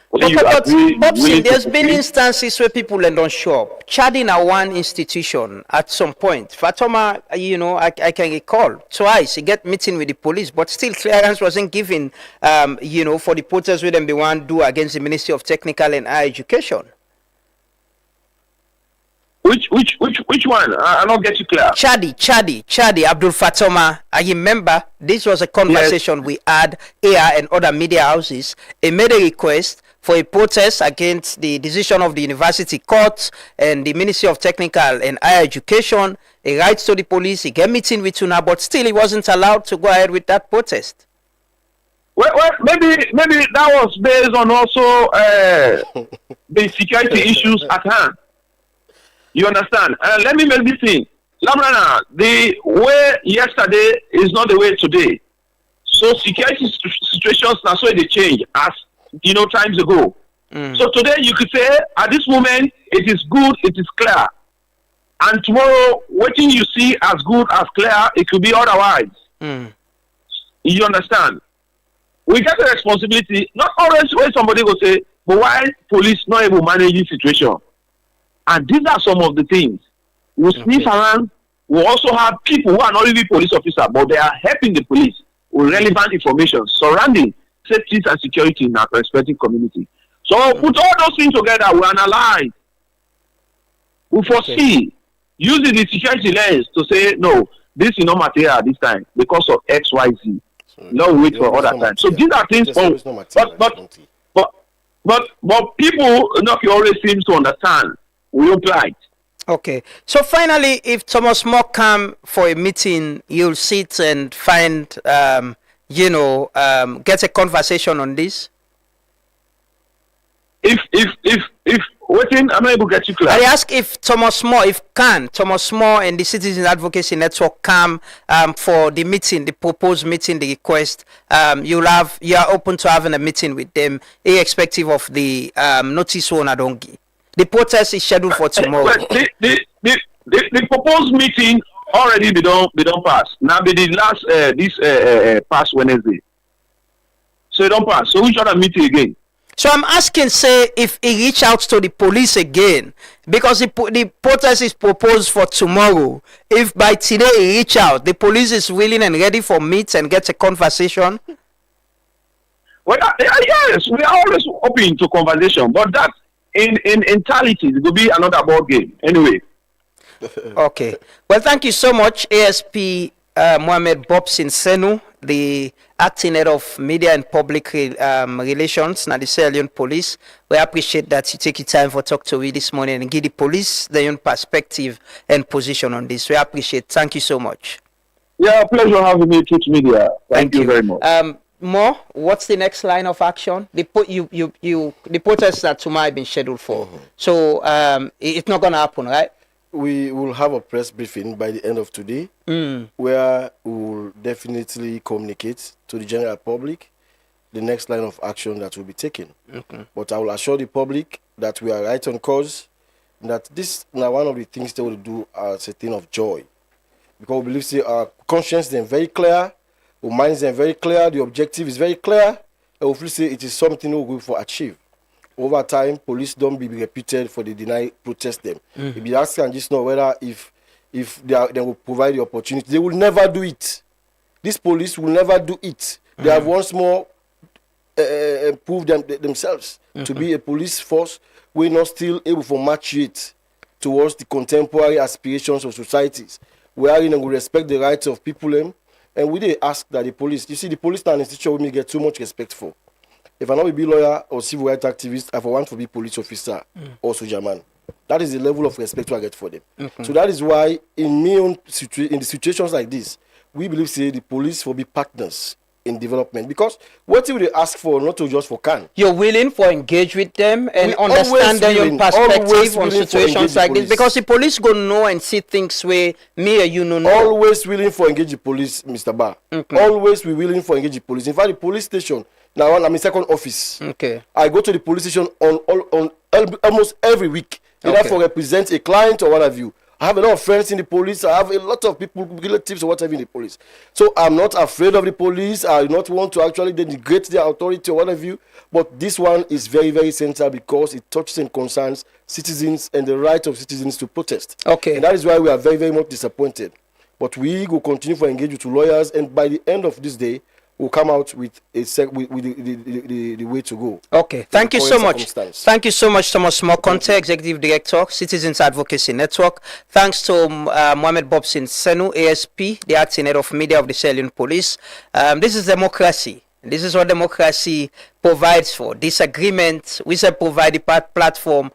But there's been instances where people don't show up. Chad in one institution at some point. Fatoma, I can recall twice he get meeting with the police, but still clearance wasn't given, for the protests with them they want to do against the Ministry of Technical and Higher Education. Which one? I don't get you clear. Chadi, Abdul Fatoma. I remember this was a conversation we had here and other media houses. He made a request for a protest against the decision of the university court and the Ministry of Technical and Higher Education. He writes to the police, he get meeting with Tuna, but still he wasn't allowed to go ahead with that protest. Well, maybe that was based on also the security issues at hand. You understand? Let me make this thing. Lamrana, the way yesterday is not the way today. So security situations now so they change as times ago. So today you could say at this moment it is good, it is clear. And tomorrow what you see as good as clear, it could be otherwise. You understand? We get the responsibility, not always when somebody will say, but why police not able to manage this situation? And these are some of the things. We sniff around. We also have people who are not even police officers, but they are helping the police with relevant information surrounding safety and security in our respective community. So put all those things together, we analyze, we foresee, using the security lens to say, no, this is not material at this time because of X, Y, Z. No wait for other time. So these are things, but people not always seem to understand. We apply. Okay. So finally, if Thomas More come for a meeting, you'll sit and find, get a conversation on this? If waiting, I'm not able to get you clear. I ask if Thomas More and the Citizen Advocacy Network come for the meeting, the proposed meeting, the request, you are open to having a meeting with them, irrespective of the notice one Adongi. The protest is scheduled for tomorrow. The proposed meeting already be done pass. Now be the last this past Wednesday. So it don't pass. So we should have meeting again. So I'm asking, say, if he reach out to the police again, because the protest is proposed for tomorrow. If by today he reach out, the police is willing and ready for meet and get a conversation. Well, yes, we are always open to conversation, but that. In entirety, it will be another ball game. Anyway. Okay. Well, thank you so much, ASP Mohamed Bobson Senu, the acting head of media and public relations, now the Sierra Leone Police. We appreciate that you take your time for talk to me this morning and give the police their own perspective and position on this. We appreciate it. Thank you so much. Yeah, pleasure having me, Truth Media. Thank you very much. More, what's the next line of action? The protests that tomorrow have been scheduled for. So it's not gonna happen, right? we will have a press briefing by the end of today, where we will definitely communicate to the general public the next line of action that will be taken. But I will assure the public that we are right on course, that this now one of the things they will do as a thing of joy. Because we believe say, our conscience is very clear, our minds are very clear, the objective is very clear, and hopefully say it is something we will for achieve. Over time, police don't be repeated for the deny protest them. If you ask and just know whether if they will provide the opportunity, they will never do it. This police will never do it. They have once more proved themselves to be a police force. We're not still able to match it towards the contemporary aspirations of societies. We are we respect the rights of people, and we did ask that the police. You see, the police now institution we get too much respect for. If I not be lawyer or civil rights activist, I want to be police officer or soldier man. That is the level of respect I get for them. So that is why in the situations like this, we believe say the police will be partners in development, because what do they ask for, not to just for can. You're willing for engage with them and understand your perspective on situations like this, because the police go know and see things where me or you know. Always willing for engage the police, Mr. Ba. Always be willing for engage the police. In fact, the police station now I'm in second office. I go to the police station on almost every week, either for represent a client or what have you. I have a lot of friends in the police. I have a lot of people, relatives or whatever in the police. So I'm not afraid of the police. I do not want to actually denigrate their authority or what have you. But this one is very, very central because it touches and concerns citizens and the right of citizens to protest. And that is why we are very, very much disappointed. But we will continue to engage with lawyers, and by the end of this day, we'll come out with the way to go. Thank you so much. Thank you so much, Thomas Mokonte, Executive Director, Citizens Advocacy Network. Thanks to Mohamed Bobson Senu, ASP, the Acting Head of Media of the Sierra Leone Police. This is democracy. This is what democracy provides for. Disagreement, we say provide the platform.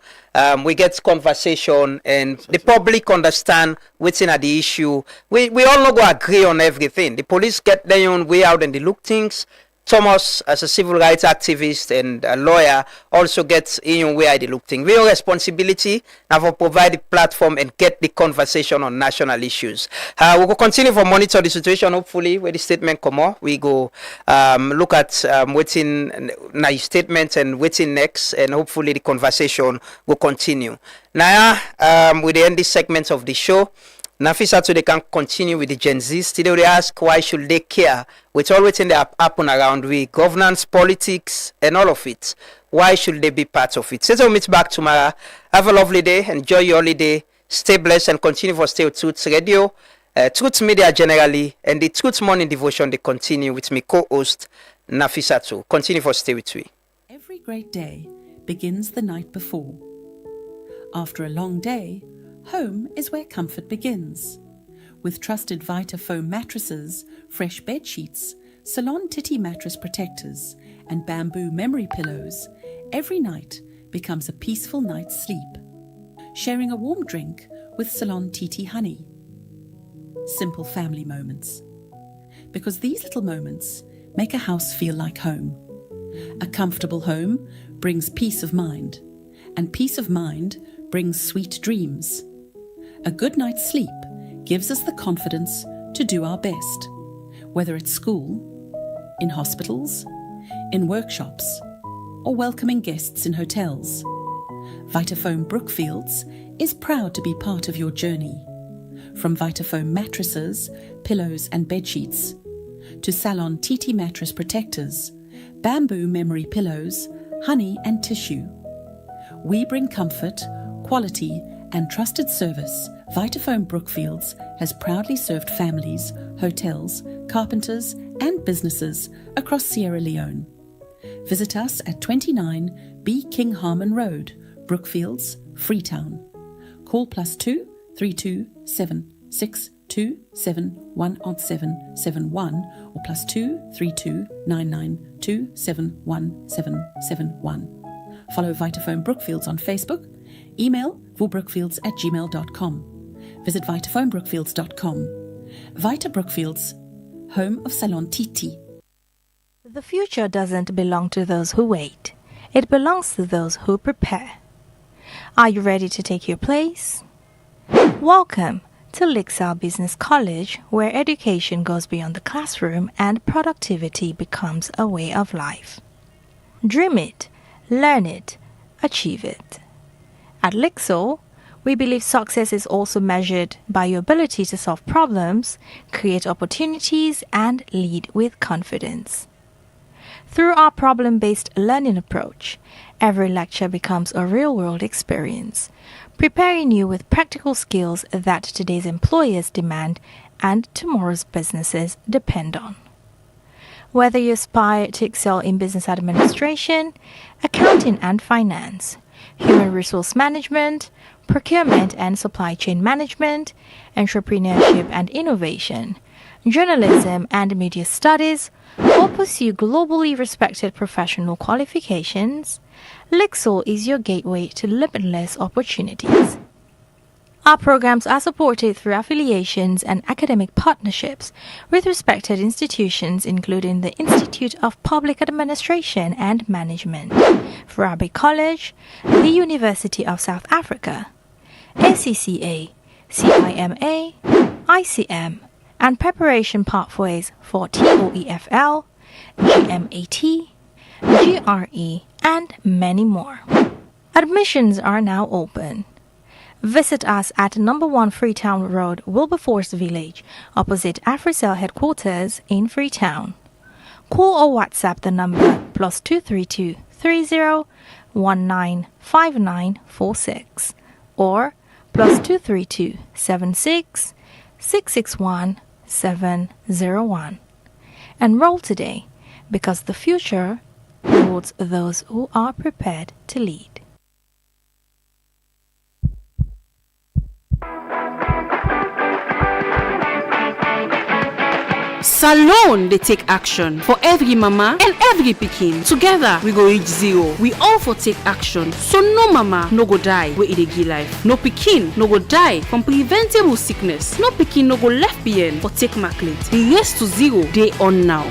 We get conversation and the public understand what's in the issue. We all not go agree on everything. The police get their own way out and they look things. Thomas, as a civil rights activist and a lawyer, also gets in where they look things. We have responsibility now for provide the platform and get the conversation on national issues. We will continue to monitor the situation. Hopefully, where the statement come out, we go look at what's in the statement and what's in next, and hopefully the conversation will continue. Now, we end this segment of the show. Nafisa, so they can continue with the Gen Z. Still, they ask why should they care with all what's in the happen around we governance, politics, and all of it. Why should they be part of it? So we'll meet back tomorrow. Have a lovely day. Enjoy your holiday. Stay blessed and continue for Stay with Truth Radio, Truth Media generally, and the Truth Morning Devotion. They continue with me co-host Nafisa too. Continue for Stay with me. Every great day begins the night before. After a long day, home is where comfort begins. With trusted Vitafoam mattresses, fresh bed sheets, Salon Titty mattress protectors, and bamboo memory pillows, every night becomes a peaceful night's sleep. Sharing a warm drink with Salon Titty honey. Simple family moments. Because these little moments make a house feel like home. A comfortable home brings peace of mind, and peace of mind brings sweet dreams. A good night's sleep gives us the confidence to do our best, whether at school, in hospitals, in workshops, or welcoming guests in hotels. Vitafoam Brookfields is proud to be part of your journey. From Vitafoam mattresses, pillows and bedsheets, to Salon Titi mattress protectors, bamboo memory pillows, honey and tissue. We bring comfort, quality and trusted service. Vitafoam Brookfields has proudly served families, hotels, carpenters and businesses across Sierra Leone. Visit us at 29 B. King Harmon Road, Brookfields, Freetown. Call +2 32 762 71771 or +2 32 992 71771. Follow Vitafoam Brookfields on Facebook. Email vubrookfields@gmail.com. Visit vitafoambrookfields.com. Vita Brookfields, home of Salon Titi. The future doesn't belong to those who wait. It belongs to those who prepare. Are you ready to take your place? Welcome to Lixal Business College, where education goes beyond the classroom and productivity becomes a way of life. Dream it, learn it, achieve it. At Lixal, we believe success is also measured by your ability to solve problems, create opportunities, and lead with confidence. Through our problem-based learning approach, every lecture becomes a real-world experience, preparing you with practical skills that today's employers demand and tomorrow's businesses depend on. Whether you aspire to excel in business administration, accounting and finance, human resource management, procurement and supply chain management, entrepreneurship and innovation, journalism and media studies, or pursue globally respected professional qualifications, Lixal is your gateway to limitless opportunities. Our programs are supported through affiliations and academic partnerships with respected institutions including the Institute of Public Administration and Management, Farabi College, the University of South Africa, ACCA, CIMA, ICM, and preparation pathways for TOEFL, GMAT, GRE, and many more. Admissions are now open. Visit us at number 1 Freetown Road, Wilberforce Village, opposite AfriCell headquarters in Freetown. Call or WhatsApp the number +232 30 19 5946 or +232 76 661 701. Enroll today because the future rewards those who are prepared to lead. Salon they take action for every mama and every pikin. Together we go reach zero. We all for take action so no mama no go die where it give life. No pikin no go die from preventable sickness. No pikin no go left behind for take maclet. The race to zero they on now.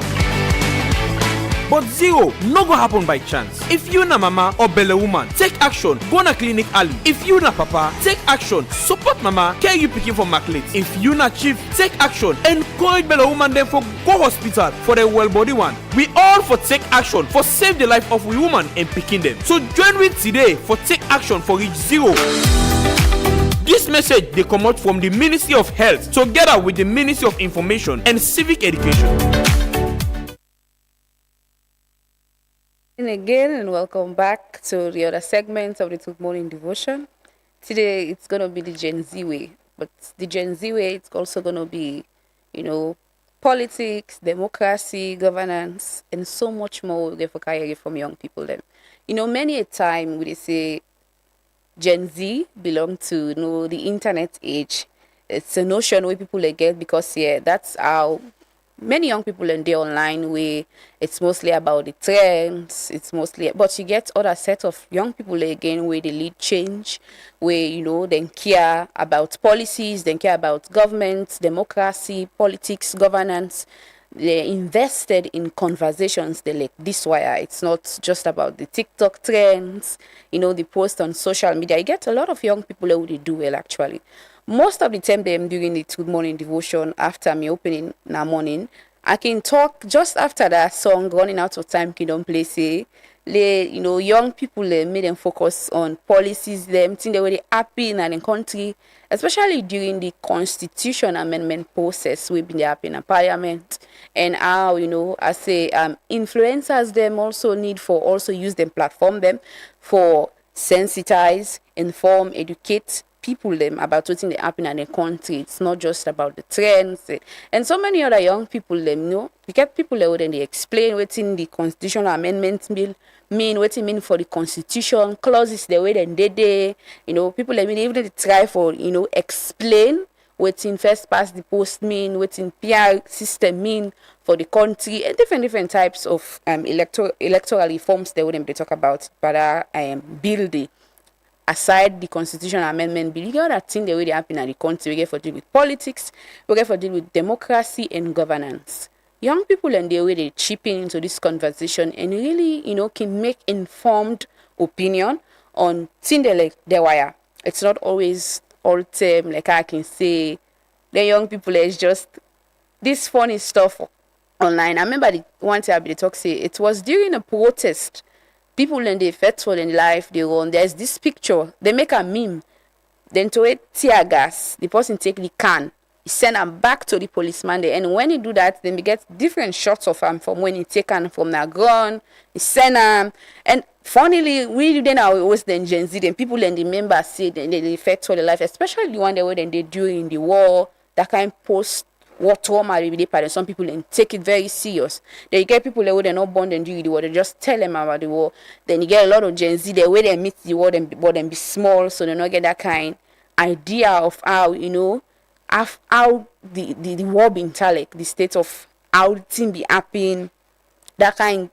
But zero no go happen by chance. If you na mama or belle woman, take action. Go na clinic early. If you na papa, take action. Support mama, care you picking for maclet. If you na chief, take action. Encourage belle woman them for go hospital for the well body one. We all for take action for save the life of we woman and picking them. So join with today for take action for reach zero. This message they come out from the Ministry of Health together with the Ministry of Information and Civic Education. Again, and welcome back to the other segment of the Good Morning Devotion. Today it's going to be the Gen Z way, but the Gen Z way it's also going to be, politics, democracy, governance, and so much more we get for carry from young people. Then, many a time we say Gen Z belong to the internet age. It's a notion where people get because that's how many young people in there online where it's mostly about the trends, but you get other set of young people again where they lead change, where they care about policies, they care about government, democracy, politics, governance. They're invested in conversations they like this wire. It's not just about the TikTok trends, the post on social media. You get a lot of young people who they do well actually. Most of the time I'm doing the Good Morning Devotion after me opening in the morning. I can talk just after that song, Running Out of Time, Kingdom Play, say, young people made them focus on policies, them think they were happy in the country, especially during the Constitution Amendment process we've been happening in Parliament, and how, I say, influencers them also need for also use them platform them for sensitize, inform, educate people them about what's happening in the country. It's not just about the trends and so many other young people them you get people there when they explain what's in the constitutional amendment bill mean, what it mean for the constitution clauses the way then they people even they try for explain what's in first past the post mean, what's in PR system mean for the country, and different types of electoral reforms they wouldn't be talk about, but bill the aside the constitutional amendment bill, you got that thing the way they happen in the country. We get for deal with politics, we get for deal with democracy and governance. Young people and the way they chip in into this conversation and really, can make informed opinion on things like the wire. It's not always all time, like I can say, the young people is just this funny stuff online. I remember the one time they talk say it was during a protest. People in the festival in life they run. There's this picture. They make a meme. Then to it tear gas. The person take the can. He send them back to the policeman there. And when he do that, then we get different shots of him from when he take them from the gun. He send them. And funnily, we then are always then Gen Z. Then people and the members say they affect all the life, especially the one that when they during the war, that kind of post war trauma really parents. Some people then take it very serious. Then you get people that were not born and during the war, they just tell them about the war. Then you get a lot of Gen Z, the way they meet the war, then be small, so they not get that kind idea of how, you know, how the war being like the state of how the thing be happening, that kind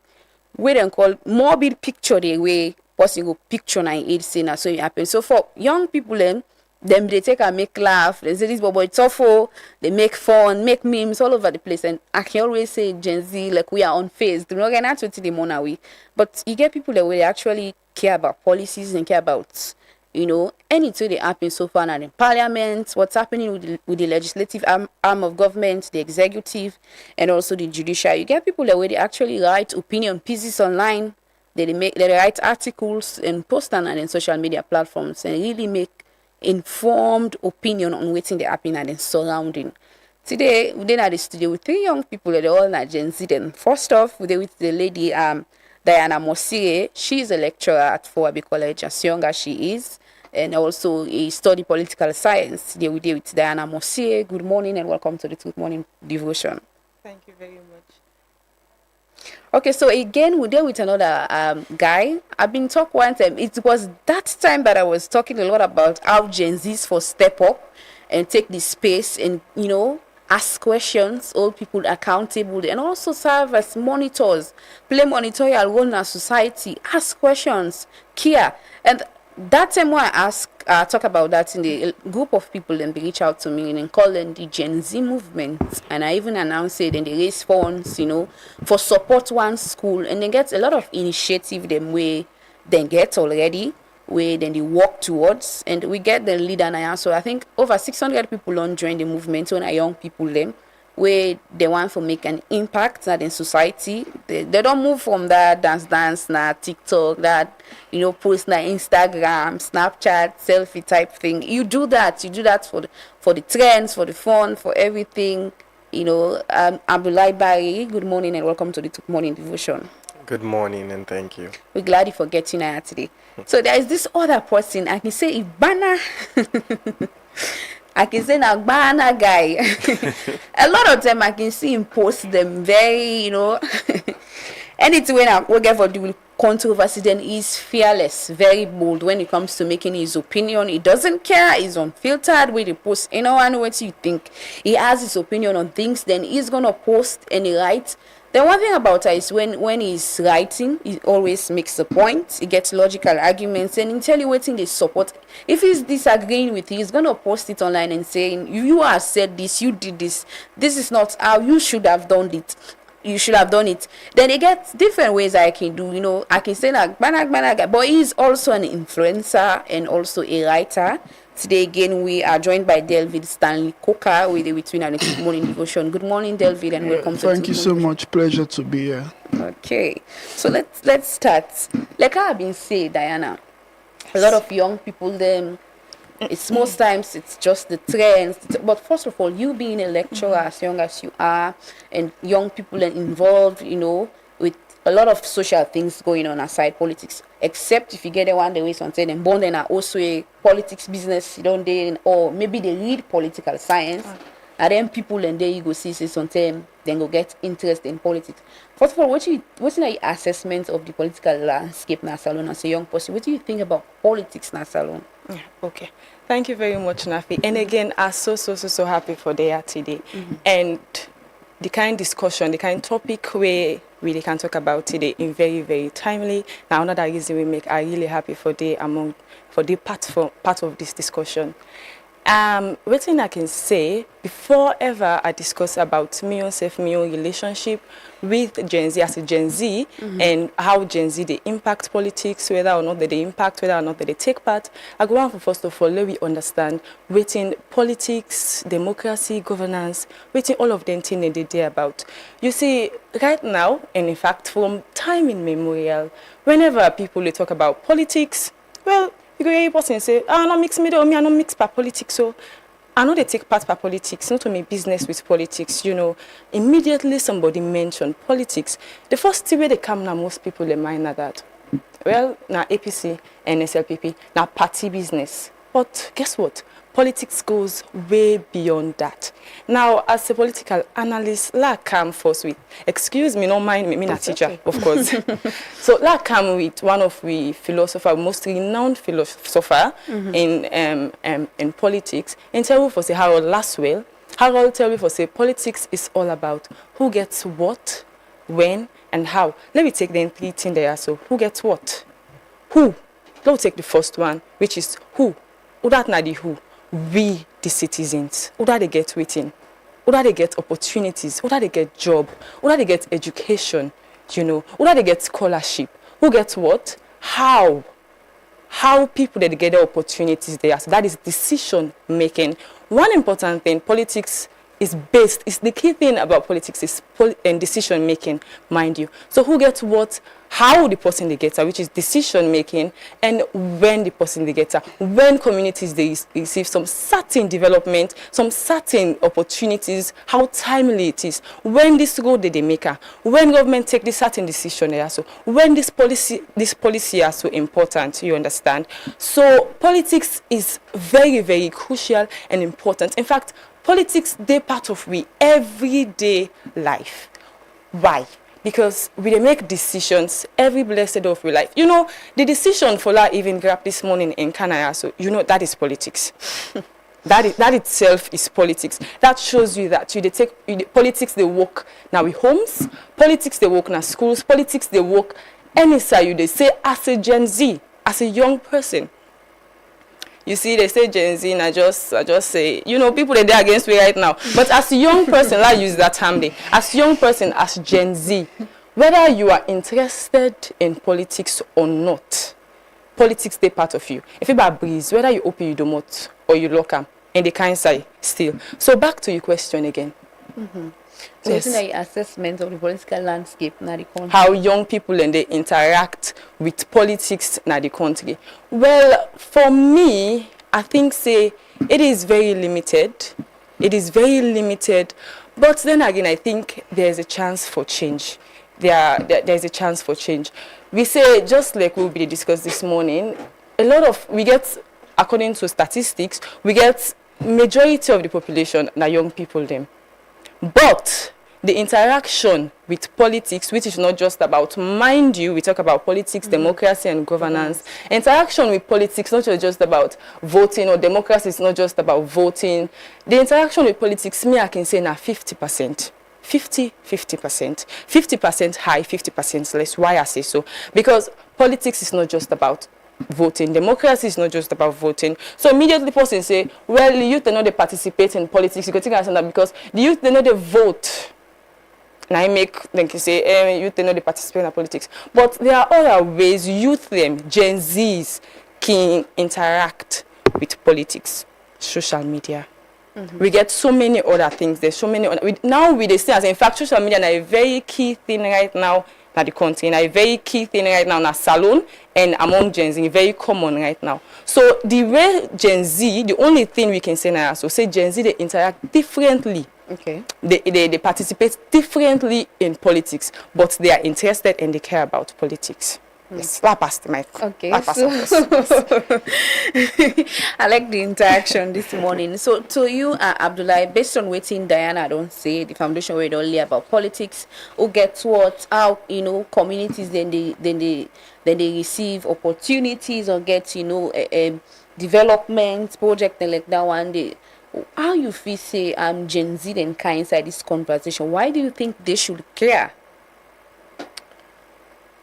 way they call morbid picture the way person go picture na age say na so it happen. So for young people then them they take and make laugh. They say this boy it's awful. They make fun, make memes all over the place. And I can always say Gen Z like we are unfazed. They're not gonna to the money away. But you get people that will actually care about policies and care about, you know, anything that happens so far now in parliament, what's happening with the legislative arm of government, the executive, and also the judiciary. You get people that will actually write opinion pieces online. They write articles and post them on social media platforms and really make informed opinion on what's in the happening and then surrounding. Today, we're at the studio with 3 young people that are all at Gen Z. Then first off, we're with the lady Diana Mosire. She's a lecturer at Fowabi College, as young as she is, and also he study political science. Today we're with Diana Mosire. Good morning and welcome to the Good Morning Devotion. Thank you very much. Okay, so again, we're there with another guy. I've been talking one time. It was that time that I was talking a lot about how Gen Zs for step up and take the space and, you know, ask questions, hold people accountable, and also serve as monitors, play monitorial role in our society, ask questions, care. And that time when I talk about that in the group of people and they reach out to me and call them the Gen Z movement, and I even announced it and they raise funds, you know, for support one school, and they get a lot of initiative them way they get already, where then they work towards, and we get the leader now. So I think over 600 people on join the movement, when are young people them, where they want to make an impact that in society. They don't move from that dance, na TikTok, that, you know, post na Instagram, Snapchat, selfie type thing. You do that for the trends, for the fun, for everything. You know, Abdullah Barry, good morning and welcome to the Good Morning Devotion. Good morning and thank you. We're glad for getting here today. So there is this other person, I can say Ibana. I can say Nagbana guy. A lot of them I can see him post them very, you know. Anything when we get for the controversy, then he's fearless, very bold when it comes to making his opinion. He doesn't care, he's unfiltered with the post. You know, I know what you think. He has his opinion on things, then he's gonna post and he writes. The one thing about her is when he's writing, he always makes a point. He gets logical arguments and he tell you what they support. If he's disagreeing with you, he's gonna post it online and saying, you have said this, you did this. This is not how you should have done it. You should have done it. Then he gets different ways I can do. You know, I can say like Banag, but he's also an influencer and also a writer. Today again we are joined by Delvid Stanley Coker with the Between and the Good Morning Devotion. Good morning, Delvid, and welcome to Thank you so much. Pleasure to be here. Okay, so let's start. Like I've been saying, Diana, a lot of young people then it's most times it's just the trends. But first of all, you being a lecturer as young as you are, and young people are involved, you know, with a lot of social things going on aside politics. Except if you get the one the way something and born then are also a politics business, you don't they, or maybe they read political science, and then people and there you go see something, then go get interest in politics. First of all, what's your assessment of the political landscape in Salon as a young person? What do you think about politics in Salon? Yeah, okay. Thank you very much, Nafi. And again, I'm so happy for there today. And the kind discussion, the kind topic we really can talk about today in very, very timely. Now, another reason we make, I'm really happy for the part of this discussion. What I can say before ever I discuss about me relationship with Gen Z as a Gen Z and how Gen Z they impact politics, whether or not they impact, whether or not they take part. I go on for first of all, let me understand within politics, democracy, governance, within all of them things they day about. You see, right now, and in fact from time immemorial, whenever people they talk about politics, well, you go hear a person say, I don't mix me, I don't mix by politics. So I know they take part by politics, not to make business with politics. You know, immediately somebody mentioned politics. The first thing where they come now, most people they mind are that, well, now APC and SLPP, now party business. But guess what? Politics goes way beyond that. Now, as a political analyst, like come first with, excuse me, don't mind me, not teacher, of course. So, like come with one of the philosopher, most renowned philosopher in politics, and tell you for say Harold Laswell. Harold tell you for say politics is all about who gets what, when, and how. Let me take the three things there. So, who gets what? Who? Let's take the first one, which is who. Who that not the who? We, the citizens. Who that they get waiting? Who that they get opportunities? Who that they get job? Who that they get education? You know, who that they get scholarship? Who gets what? How? How people that they get the opportunities there. So that is decision making. One important thing, politics is based, is the key thing about politics is decision making, mind you. So who gets what, how the person they get, which is decision making, and when the person they get, when communities they receive some certain development, some certain opportunities, how timely it is, when this road they make, when government take this certain decision there, so when this policy are so important, you understand. So politics is very, very crucial and important. In fact, politics, they part of we everyday life. Why? Because we dey make decisions every blessed of we life. You know, the decision for like even grab this morning in Canada, so you know that is politics. that itself is politics. That shows you that politics they work now with homes, politics they work now schools, politics they work any side you they say as a Gen Z, as a young person. You see, they say Gen Z, and I just say, you know, people that are against me right now. But as a young person, I use that term there. As a young person, as Gen Z, whether you are interested in politics or not, politics they part of you. If you are breeze, whether you open your domot or you lock them, and they can't say still. So back to your question again. So yes. It's an assessment of the political landscape in the country. How young people and they interact with politics in the country. Well, for me, I think say it is very limited. It is very limited. But then again, I think there's a chance for change. There's a chance for change. We say, just like we'll be discussed this morning, we get, according to statistics, we get majority of the population are young people them. But the interaction with politics, which is not just about, mind you, we talk about politics, democracy, and governance. Interaction with politics, not just about voting, or democracy is not just about voting. The interaction with politics, me, I can say now 50%. 50%. 50% high, 50% less. Why I say so? Because politics is not just about voting. Democracy is not just about voting. So immediately person say, well, the youth they know they participate in politics. You can think that because the youth they know they vote. And I make like you say, youth they know they participate in politics. But there are other ways youth them, Gen Zs, can interact with politics. Social media. We get so many other things. There's so many other, now we say as in fact social media is a very key thing right now. The country, and a very key thing right now in salon and among Gen Z, very common right now. So the way Gen Z, the only thing we can say now, so say Gen Z, they interact differently. Okay. They participate differently in politics, but they are interested and they care about politics. Yes, I passed the mic. Okay, so I like the interaction this morning. So to you, Abdullah, based on what Diana don't say, the foundation read only about politics, who gets what, how, you know, communities then they receive opportunities or get, you know, development project like that one day. How you feel say Gen Z then kind inside this conversation? Why do you think they should care?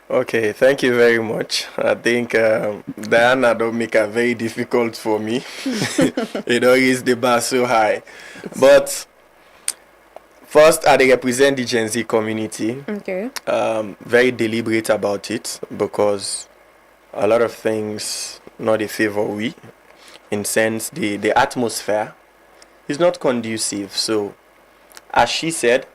Okay, thank you very much. I think Diana don't make it very difficult for me. It always the bar so high. But first, I represent the Gen Z community. Okay. Very deliberate about it because a lot of things not in favor we. In sense, the atmosphere is not conducive. So, as she said,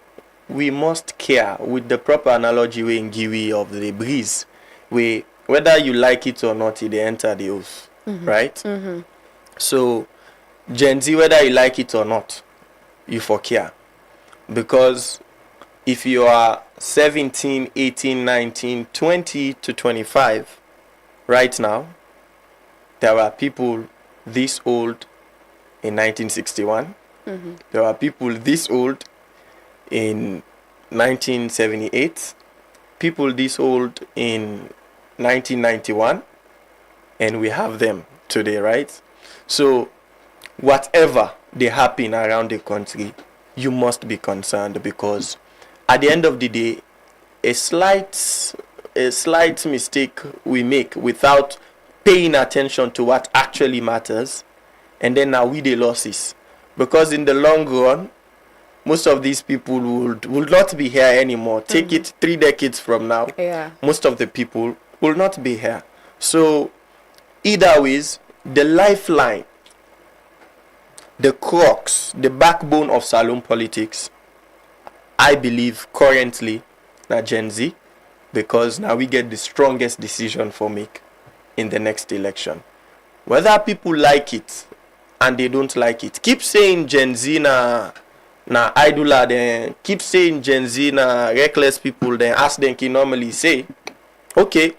we must care with the proper analogy we in Giwi of the breeze. Whether you like it or not, it enter the house, right? Mm-hmm. So, Gen Z, whether you like it or not, you for care. Because if you are 17, 18, 19, 20 to 25, right now, there are people this old in 1961. Mm-hmm. There are people this old in 1978, people this old in 1991, and we have them today, right? So whatever they happen around the country, you must be concerned, because at the end of the day, a slight mistake we make without paying attention to what actually matters, and then now we the losses, because in the long run, most of these people will not be here anymore. Take it 3 decades from now. Yeah. Most of the people will not be here. So, either ways, the lifeline, the crux, the backbone of saloon politics, I believe currently, na Gen Z, because now we get the strongest decision for make in the next election. Whether people like it and they don't like it, keep saying Gen Z na idler, then keep saying Gen Z na reckless people, then ask them ki normally say, okay,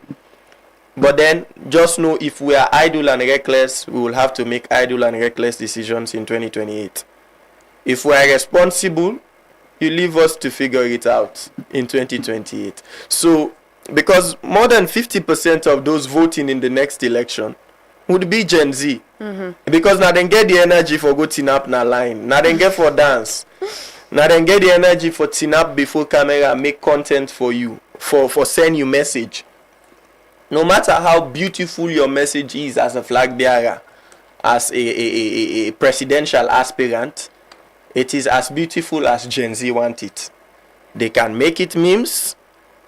but then just know if we are idle and reckless, we will have to make idle and reckless decisions in 2028. If we are responsible, you leave us to figure it out in 2028. So, because more than 50% of those voting in the next election would be Gen Z. Mm-hmm. Because now they get the energy for go tin up na line. Now they get for dance. Now they get the energy for tin up before camera, make content for you, for send you message. No matter how beautiful your message is as a flag bearer, as a presidential aspirant, it is as beautiful as Gen Z want it. They can make it memes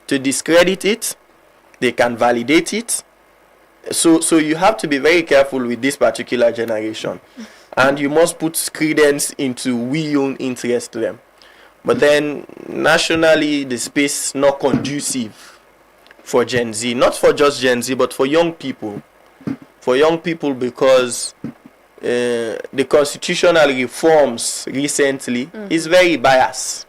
to discredit it. They can validate it. So you have to be very careful with this particular generation. And you must put credence into we own interest to them. But then nationally, the space not conducive for Gen Z. Not for just Gen Z, but for young people. For young people, because the constitutional reforms recently is very biased.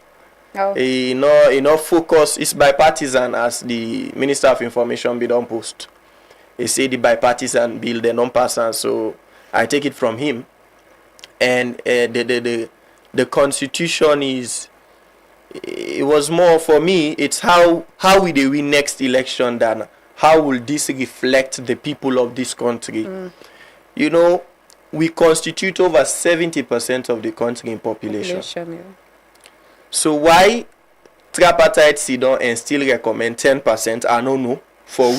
Focus is bipartisan, as the Minister of Information be done post. He say the bipartisan bill the non-pass, so I take it from him. And the constitution it was more for me. It's how we they win next election than how will this reflect the people of this country. You know, we constitute over 70% of the country in population. Yeah. So why tripartite sit down and still recommend 10%? I don't know. For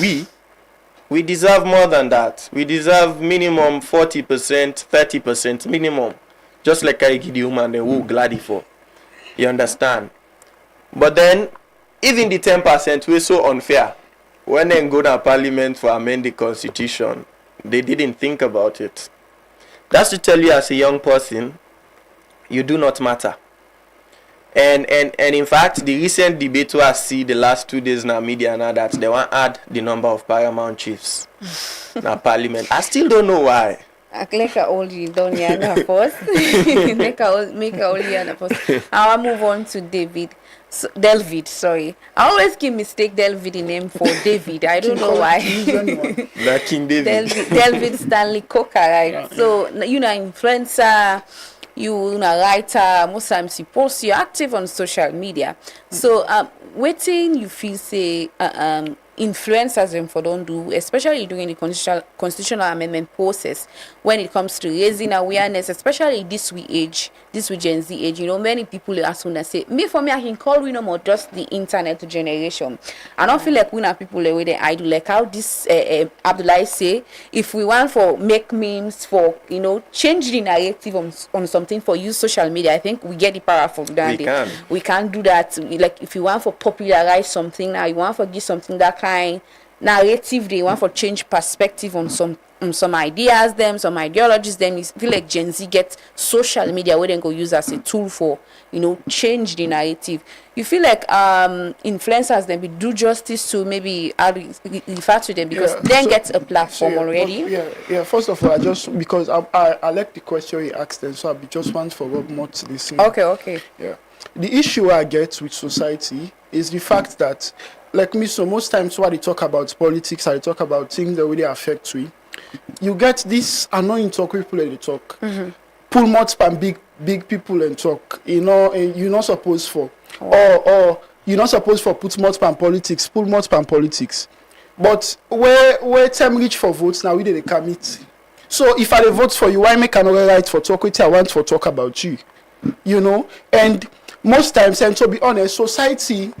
we deserve more than that. We deserve minimum 40%, 30% minimum. Just like I give the woman the who glad for. You understand? But then, even the 10% were so unfair. When they go to parliament for amend the constitution, they didn't think about it. That's to tell you, as a young person, you do not matter. And in fact, the recent debate I see the last 2 days now media now that they want to add the number of paramount chiefs in parliament. I still don't know why. Make a old you don't first. Make a old you first. I will move on to Delvid, sorry. I always keep mistake Delvid in name for David. I don't know why. Like King David. Delvid Stanley Coker, right? Yeah. So you know, influencer, you a writer, most times you post, you're active on social media. So waiting you feel say influencers them for don't do, especially during the constitutional amendment process, when it comes to raising awareness, especially this we Gen Z age. You know, many people as soon as say, me for me, I can call we no more just the internet generation. I don't feel like we are people the way they I do, like how this Abdullah say, if we want for make memes for, you know, change the narrative on something for use social media, I think we get the power from that. We can do that. Like if you want for popularize something now, you want for give something that kind narrative, they want for change perspective on some ideas, some ideologies, then you feel like Gen Z get social media where they go use as a tool for, you know, change the narrative. You feel like influencers then we do justice to maybe refer to them because then get a platform already. First of all, I just because I like the question you asked them, so I just want for Rob more to listen. Okay. Yeah. The issue I get with society is the fact that, like me, so most times when I talk about politics, I talk about things that really affect we. You get this annoying talk people and they talk. Pull more spam big people and talk. You know, you're not supposed for. Or you're not supposed for put more spam politics, pull more spam politics. But where time reach for votes now, we did a commit. So if I vote for you, why make another right for talk with you? I want for talk about you. You know? And most times, and to be honest, society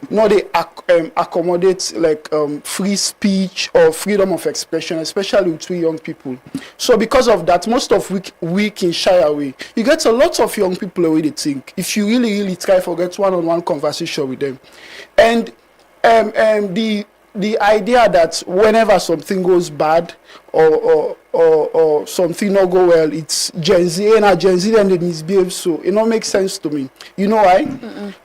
they accommodate like free speech or freedom of expression, especially with we young people. So because of that, most of we can shy away. You get a lot of young people the way they think. If you really try to get one-on-one conversation with them, and the idea that whenever something goes bad or something not go well, it's Gen Z and Gen Z and they misbehave. So it don't make sense to me. You know why?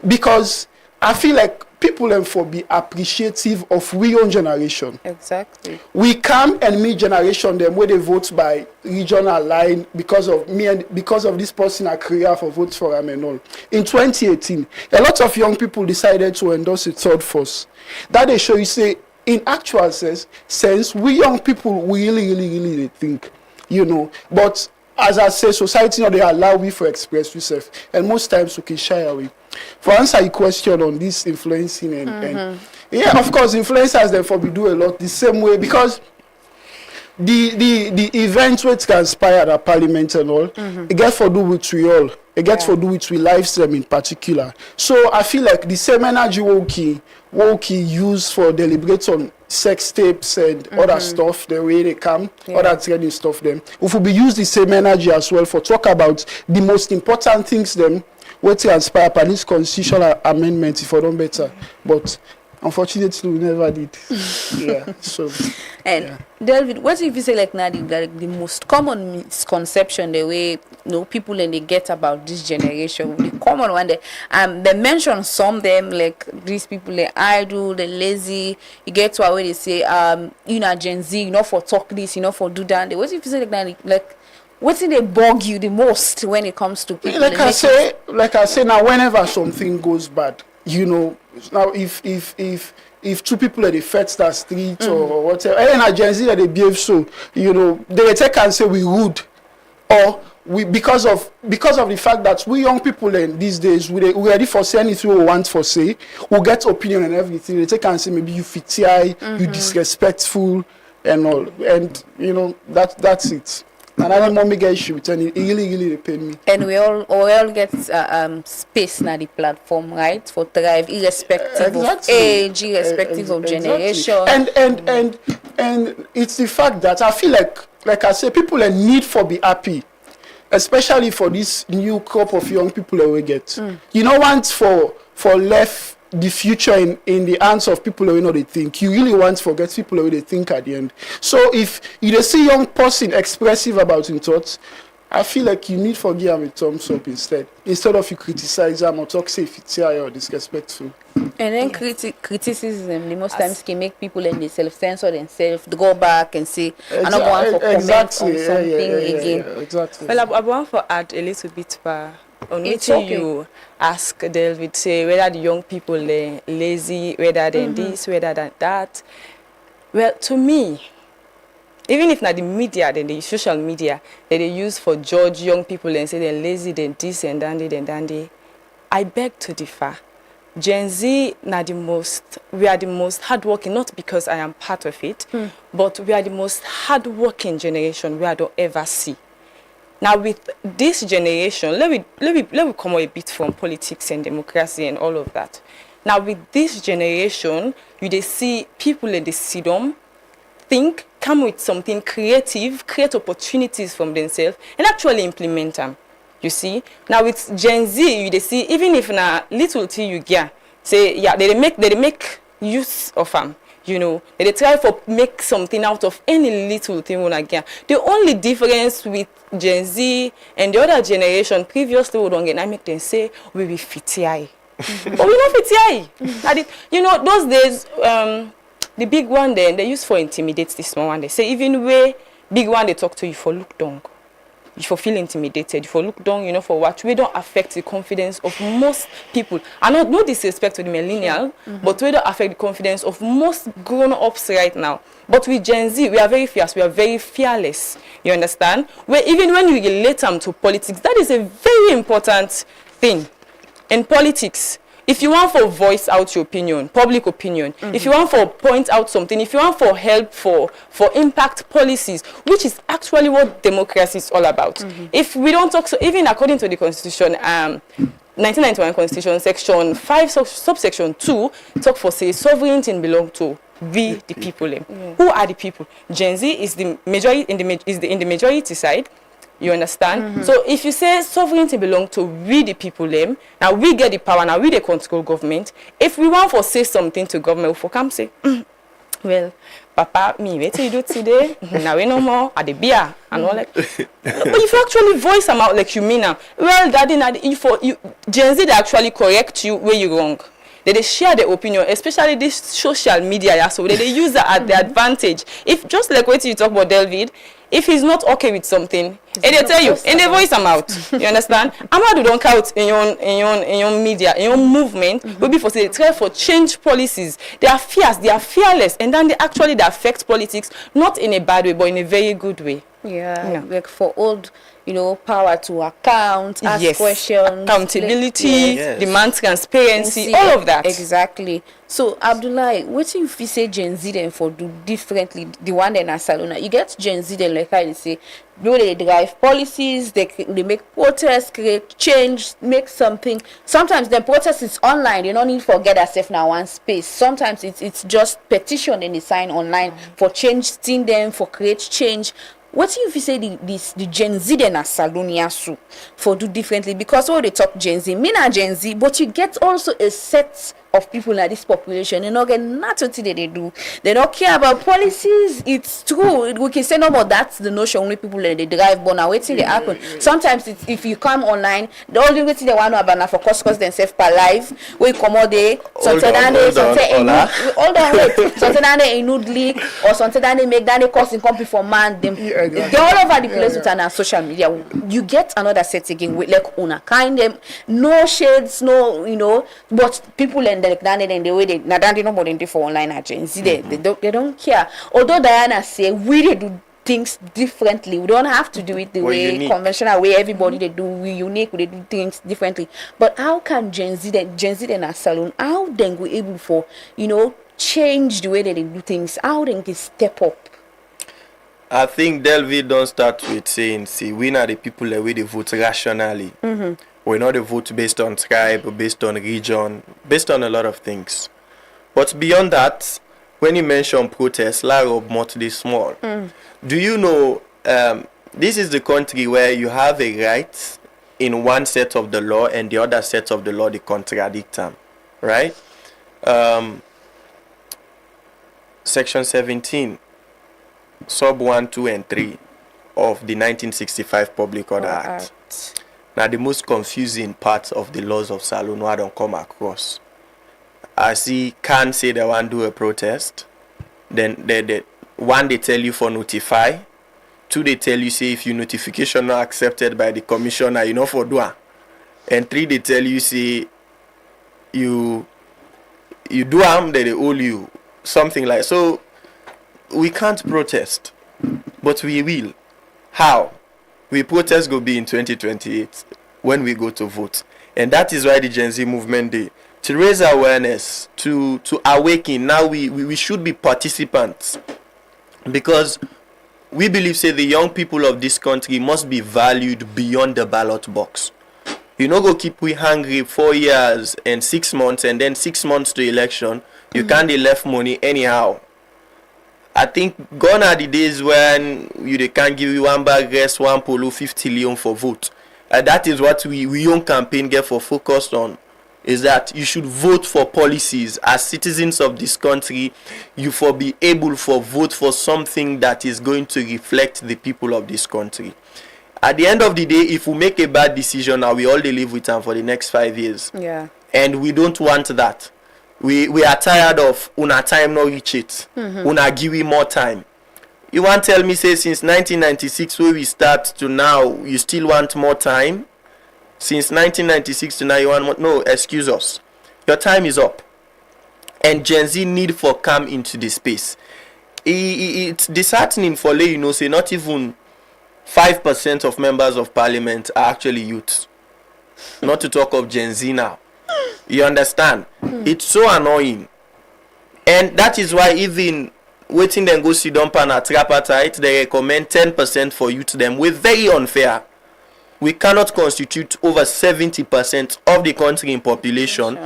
Because I feel like people them for be appreciative of we own generation. Exactly. We come and me generation them where they vote by regional line because of me and because of this person I career for votes for them and all. In 2018, a lot of young people decided to endorse a third force. That they show you say in actual sense we young people we really think, you know. But as I say, society they allow we for express yourself, and most times we can shy away. For answer your question on this influencing and yeah, of course, influencers therefore we do a lot the same way because the events which transpired at Parliament and all, it gets for do with we all. It gets for do with we live stream in particular. So I feel like the same energy Woki use for deliberate on sex tapes and other stuff, the way they come, other trending stuff them. If we use the same energy as well for talk about the most important things them, what transpire by this constitutional amendment if I don't better. But unfortunately we never did. David, what if you say like now the most common misconception the way people and they get about this generation, the common one they mention some them like these people they idle, they lazy, you get to where they say Gen Z, for talk this, for do that. What if you say like now like what's in they bug you the most when it comes to people? Like I say now whenever something goes bad, now if two people at the first that street or whatever, and Gen Z that they behave so, they take and say we rude, or we because of the fact that we young people in these days we ready for say anything we want for say, we get opinion and everything. They take and say maybe you fiti, you disrespectful and all, and that's it. And I don't want me get issue with it really pain me. And we all get space na the platform, right? For thrive, irrespective of age, irrespective of generation. And it's the fact that I feel like I say, people need for be happy, especially for this new crop of young people that we get. You don't want for left the future in the hands of people who they think. You really want to forget people who they think at the end. So if you see young person expressive about his thoughts, I feel like you need to give them a thumbs up instead of you criticize them or talk say if it's or disrespectful. And then criticism the most times can make people and they self-censor themselves to go back and say I'm not going for comment on something again. Exactly. Well, I want to add a little bit on which you ask David, say whether the young people are lazy, whether they're this, whether they're that. Well, to me, even if not the media, then the social media that they use for judge young people and say they're lazy, then this and dandy, I beg to differ. Gen Z we are the most hardworking, not because I am part of it, but we are the most hardworking generation we don't ever see. Now with this generation, let me come a bit from politics and democracy and all of that. Now with this generation, they see people in the sidom, think, come with something creative, create opportunities from themselves, and actually implement them. You see, now with Gen Z, they see even if na little thing you get, say yeah, they make use of them. You know, they try to make something out of any little thing when I get. The only difference with Gen Z and the other generation previously would don't get, I make them say we will fit eye, but we don't fit eye. You know, those days, the big one then they use for intimidate this small one. They say even way big one they talk to you for look down. If you feel intimidated, if you look down, you know, for what we don't affect the confidence of most people. And no disrespect to the millennial, but we don't affect the confidence of most grown-ups right now. But with Gen Z, we are very fierce, we are very fearless. You understand? Where even when you relate them to politics, that is a very important thing. In politics, if you want to voice out your opinion, public opinion, if you want to point out something, if you want for help for impact policies, which is actually what democracy is all about. If we don't talk, so even according to the Constitution, 1991 Constitution, Section 5, subsection 2, talk for say sovereignty belong to we the people. Who are the people? Gen Z is the majority in the majority side. You understand? So if you say sovereignty belongs to we the people, now we get the power, now we the control government. If we want to say something to government, we come say, well, Papa, me, what you do today? Now we no more at the beer and all that. But if you actually voice them out like you mean them, well, Daddy, Gen Z they actually correct you where you wrong. They share their opinion, especially this social media, yeah, so they use that at their advantage. If just like what you talk about David, if he's not okay with something, and they tell you, and they voice them out. You understand? Amadou don't count in your media, in your movement, will be for say try for change policies. They are fierce, they are fearless, and then they affect politics, not in a bad way, but in a very good way. Yeah. Like for old, you know, power to account, ask questions, accountability, demand transparency, all of that. Exactly. So Abdullahi, what if you say Gen Z then for do differently, the one in Salona? You get Gen Z then like I say, they drive policies, they make protests, create change, make something. Sometimes the protest is online, you don't need to forget yourself now one space. Sometimes it's just petition and they sign online for change, seeing them for create change. What if you say the Gen Z then as Salonia for do differently? Because all they talk Gen Z, me not Gen Z, but you get also a set of people in this population, and again, not what they do. They don't care about policies. It's true. We can say no, but that's the notion. Only people they drive, but now waiting they happen. Sometimes if you come online, the only way they want to about for cost themselves per life. We come all day, something wait, something in nude league or something they make that they cost in company for man. They're all over the place with an social media. You get another set again with like una kind them, no shades, no but people and like that and the way they know more than they for online agency. They don't care. Although Diana say we do things differently. We don't have to do it the way conventional way everybody they do. We unique. We do things differently. But how can Gen Z and a salon? How then we able for change the way that they do things? How then they step up? I think Delvi don't start with saying, see, we are the people that we vote rationally. We're not a vote based on tribe, based on region, based on a lot of things. But beyond that, when you mention protests, Laro Motley Small, do you know this is the country where you have a right in one set of the law and the other set of the law they contradict them, right? Section 17, sub 1, 2, and 3 of the 1965 Public Order Act. Now, the most confusing part of the laws of Salon I don't come across. I see can say they want to do a protest. Then one they tell you for notify. Two they tell you say if your notification not accepted by the commissioner, you know for do. And three they tell you say you do harm that they owe you something like so. We can't protest, but we will. How? We protest will be in 2028 when we go to vote. And that is why the Gen Z movement, to raise awareness, to awaken. Now we should be participants, because we believe, say, the young people of this country must be valued beyond the ballot box. You know, go keep we hungry 4 years and 6 months, and then 6 months to election, you can't dey left money anyhow. I think gone are the days when they can't give you one bag rice, one polo, 50 million for vote. That is what we young campaign get for focused on, is that you should vote for policies. As citizens of this country, you for be able for vote for something that is going to reflect the people of this country. At the end of the day, if we make a bad decision now, we all live with them for the next 5 years. Yeah. And we don't want that. We are tired of una time no reach it. Una give we more time. You want tell me, say, since 1996 where we start to now, you still want more time? Since 1996 to now, you want more? No, excuse us. Your time is up. And Gen Z need for come into the space. It's disheartening for lay, say not even 5% of members of parliament are actually youths. Not to talk of Gen Z now. You understand? It's so annoying. And that is why even waiting then go sit down pan at tripartite, they recommend 10% for youth them. We're very unfair. We cannot constitute over 70% of the country in population,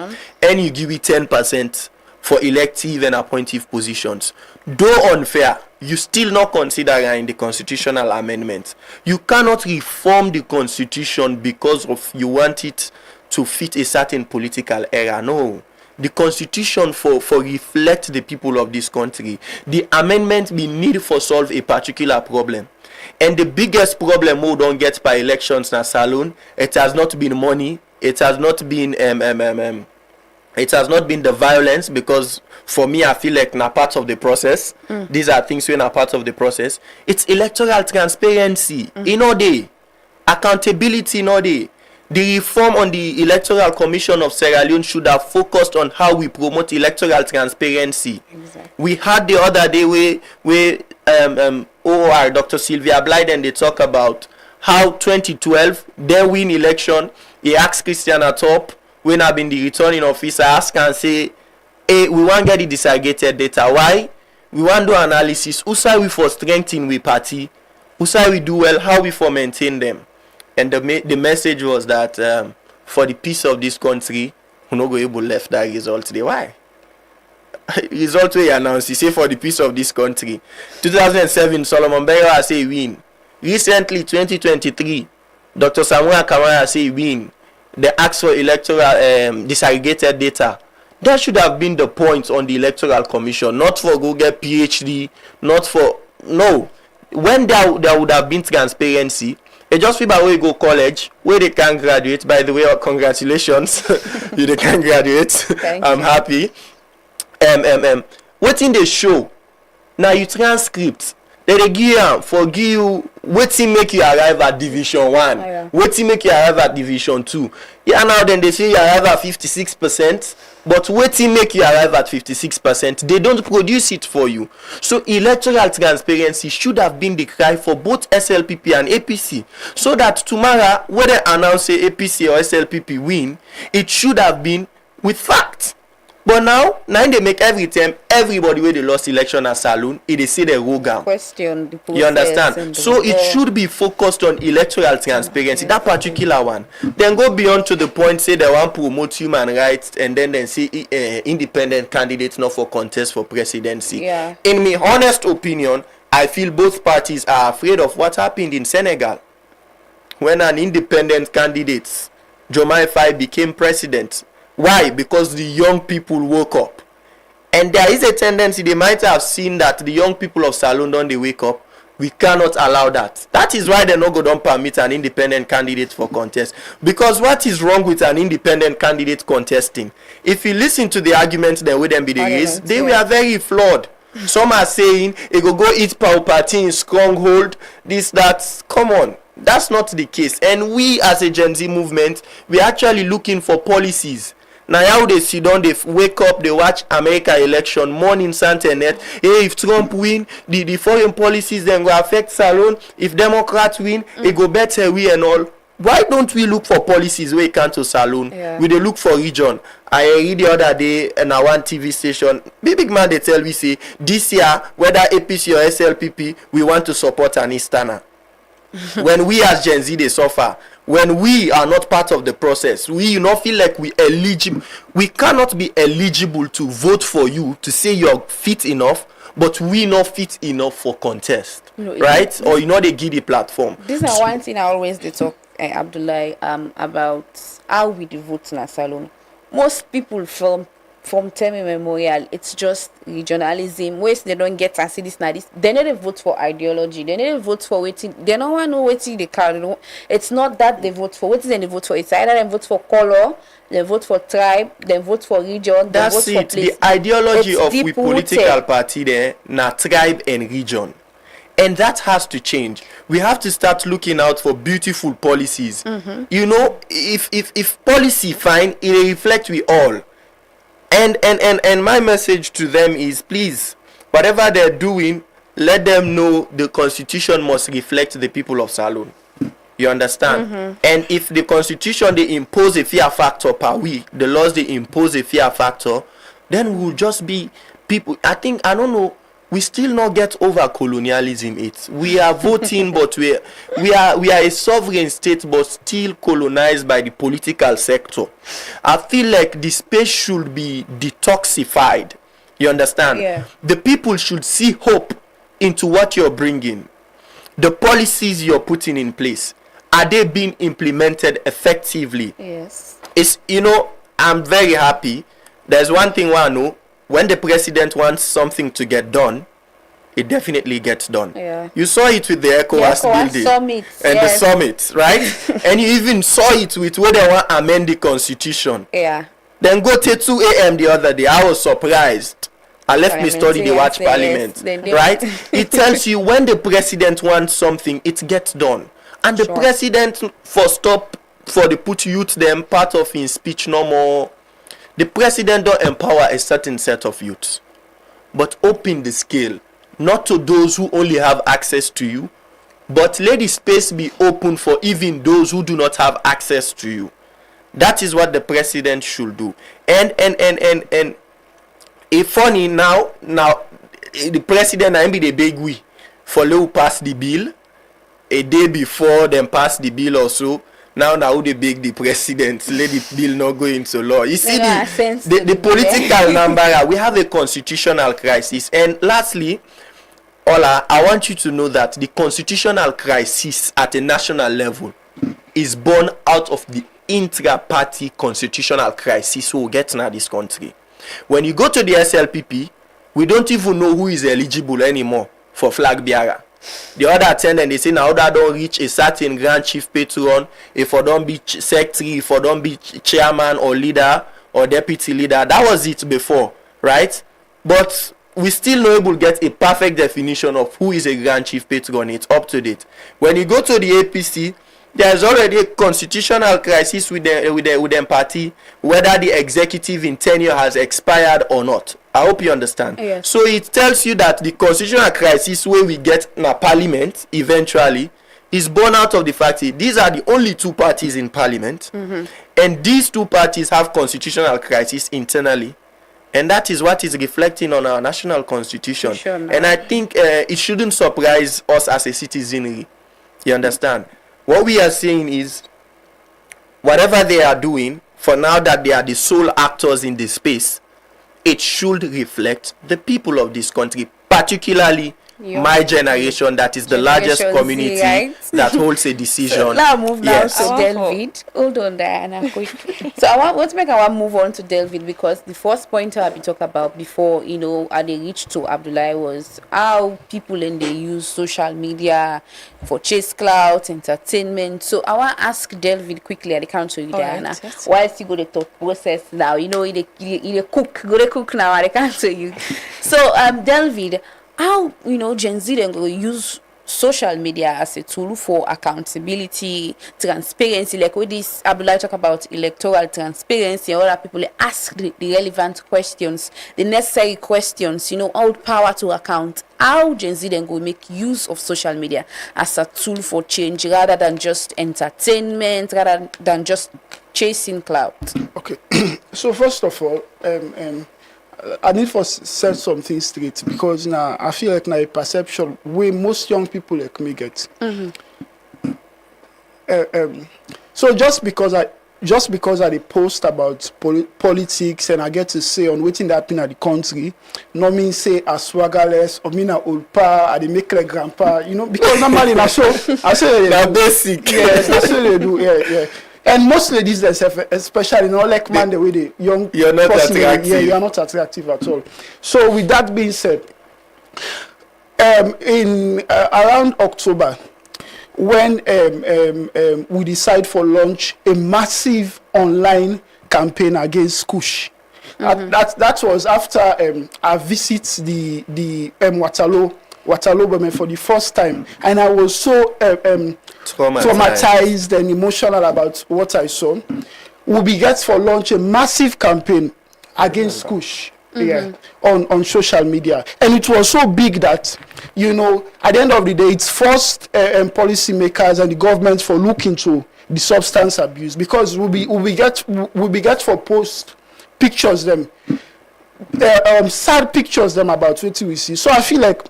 and you give it 10% for elective and appointive positions. Though unfair, you still not consider in the constitutional amendment. You cannot reform the constitution because of you want it to fit a certain political era. No. The constitution for reflect the people of this country. The amendment be needed for solve a particular problem. And the biggest problem we don't get by elections na saloon, it has not been money, it has not been it has not been the violence, because for me I feel like na part of the process. These are things when are part of the process. It's electoral transparency in all day, accountability in all day. The reform on the Electoral Commission of Sierra Leone should have focused on how we promote electoral transparency. Exactly. We had the other day where OR Dr. Sylvia Blyden, they talk about how 2012 they win election. He asked Christian Atop, when I've been the returning officer, ask and say, hey, we want to get the disaggregated data. Why? We want to do analysis. Who say we for strengthen we party? Who say we do well? How we for maintain them? And the message was that for the peace of this country, we not go able left that result today. Why? Result we announced, he say for the peace of this country. 2007, Solomon Baywa say win. Recently, 2023, Dr. Samuel Kamara say win. They asked for electoral disaggregated data. That should have been the point on the Electoral Commission, not for go get PhD, not for no. When there would have been transparency. It just people where you go college, where they can graduate. By the way, congratulations, you they can graduate. I'm happy. Waiting the show. Now you transcript. They give you waiting make you arrive at Division 1. Waiting make you arrive at Division 2. Yeah, now then they say you arrive at 56%, but waiting make you arrive at 56%. They don't produce it for you. So electoral transparency should have been the cry for both SLPP and APC, so that tomorrow when they announce say APC or SLPP win, it should have been with facts. But now they make every time everybody where they lost election at saloon, they say they go down. Question the process. You understand? So it should be focused on electoral transparency, that particular one. Then go beyond to the point, say they want to promote human rights, and then say independent candidates not for contest for presidency. Yeah. In my honest opinion, I feel both parties are afraid of what happened in Senegal when an independent candidate, Diomaye Faye, became president. Why? Because the young people woke up. And there is a tendency, they might have seen that the young people of Salon don't they wake up. We cannot allow that. That is why they no go don't permit an independent candidate for contest. Because what is wrong with an independent candidate contesting? If you listen to the arguments that would then be the raised, they were very flawed. Some are saying it go eat power party in stronghold, this, that. Come on. That's not the case. And we as a Gen Z movement, we're actually looking for policies. Now how they sit down, they wake up, they watch America election, morning internet. Hey, if Trump win, the foreign policies then go affect Salon. If Democrats win, it go better we and all. why don't we look for policies where you can to saloon? Yeah. We dey look for region. I read the other day in a one TV station, big man they tell we say this year whether APC or SLPP we want to support an Easterner. When we as Gen Z they suffer, when we are not part of the process, we not feel like we eligible. We cannot be eligible to vote for you to say you're fit enough, but we not fit enough for contest, right? Or you know they give the platform. This is one thing I always they talk, Abdullahi, about how we dey vote in a salon. Most people from time immemorial, it's just regionalism. Ways they don't get and see this now this. They never vote for ideology. They never vote for waiting. They don't want to know waiting they can. It's not that they vote for. What is they vote for? It's either they vote for color, they vote for tribe, they vote for region. That's they vote it. For place. The ideology it's of we political party there, na tribe and region. And that has to change. We have to start looking out for beautiful policies. You know, if policy fine, it will reflect we all. And my message to them is, please, whatever they're doing, let them know the constitution must reflect the people of Salone. You understand? And if the constitution they impose a fear factor per week, the laws they impose a fear factor, then we'll just be people. I don't know. We still not get over colonialism. We are voting, but we are a sovereign state, but still colonized by the political sector. I feel like the space should be detoxified. You understand? Yeah. The people should see hope into what you're bringing. The policies you're putting in place, are they being implemented effectively? Yes. It's, you know, I'm very happy. There's one thing I know. When the president wants something to get done, it definitely gets done. Yeah. You saw it with the ECOWAS building summit, and the summit, right? And you even saw it with where they want to amend the constitution. Yeah. Then go till 2 a.m. the other day. I was surprised. I left me study the watch parliament, right? It tells you when the president wants something, it gets done. And the president for the put youth them part of his speech no more. The president don't empower a certain set of youths, but open the scale, not to those who only have access to you, but let the space be open for even those who do not have access to you. That is what the president should do. And if funny now the president and be the big we for low pass the bill a day before them pass the bill or so. Now they beg the president, let the bill not go into law. You see the political number. We have a constitutional crisis. And lastly, Ola, I want you to know that the constitutional crisis at a national level is born out of the intra-party constitutional crisis we get in this country. When you go to the SLPP, we don't even know who is eligible anymore for flag bearer. The other attendant, they say now that don't reach a certain grand chief patron, if I don't be secretary, if I don't be chairman or leader or deputy leader. That was it before, right? But we still not able to get a perfect definition of who is a grand chief patron. It's up to date. When you go to the APC, there's already a constitutional crisis with them party, whether the executive in tenure has expired or not. I hope you understand. Yes. So it tells you that the constitutional crisis where we get in a parliament eventually is born out of the fact that these are the only two parties in parliament, and these two parties have constitutional crisis internally, and that is what is reflecting on our national constitution. And I think it shouldn't surprise us as a citizenry. You understand? What we are saying is, whatever they are doing, for now that they are the sole actors in this space, it should reflect the people of this country, particularly my generation, that is the largest community that holds a decision. So now move now to Delvid. Hold on, Diana, quick. So I want move on to Delvid, because the first point I've been talking about before, you know, and they reached to Abdullahi, was how people in they use social media for chase clout, entertainment. So I want to ask Delvid quickly at the council, Diana. Yes. Whilst you go the thought process now, you know, you cook now at the council you. So Delvid, how, you know, Gen Z then go use social media as a tool for accountability, transparency, like with this Abdullah talk about electoral transparency, and other people ask the relevant questions, the necessary questions, hold power to account. How Gen Z then go make use of social media as a tool for change rather than just entertainment, rather than just chasing clout? Okay, so first of all, I need to set something straight, because now I feel like now a perception where most young people like me get. So just because I post about politics and I get to say on waiting that happen at the country, no mean say a swaggerless or mean a old pa, I make like grandpa, because normally I say that basic. Yes, that's what they do. Yeah. And most ladies themselves, especially like man, the way they young, you're not attractive. Yeah, you are not attractive at all. So with that being said, in around October, when we decide for launch a massive online campaign against Kush. That was after I visit the Waterloo for the first time, and I was so traumatized and emotional about what I saw. We began for launch a massive campaign against Kush. On social media, and it was so big that at the end of the day, it's forced policymakers and the government for look into the substance abuse, because we get for post pictures them, sad pictures them about what we see. So I feel like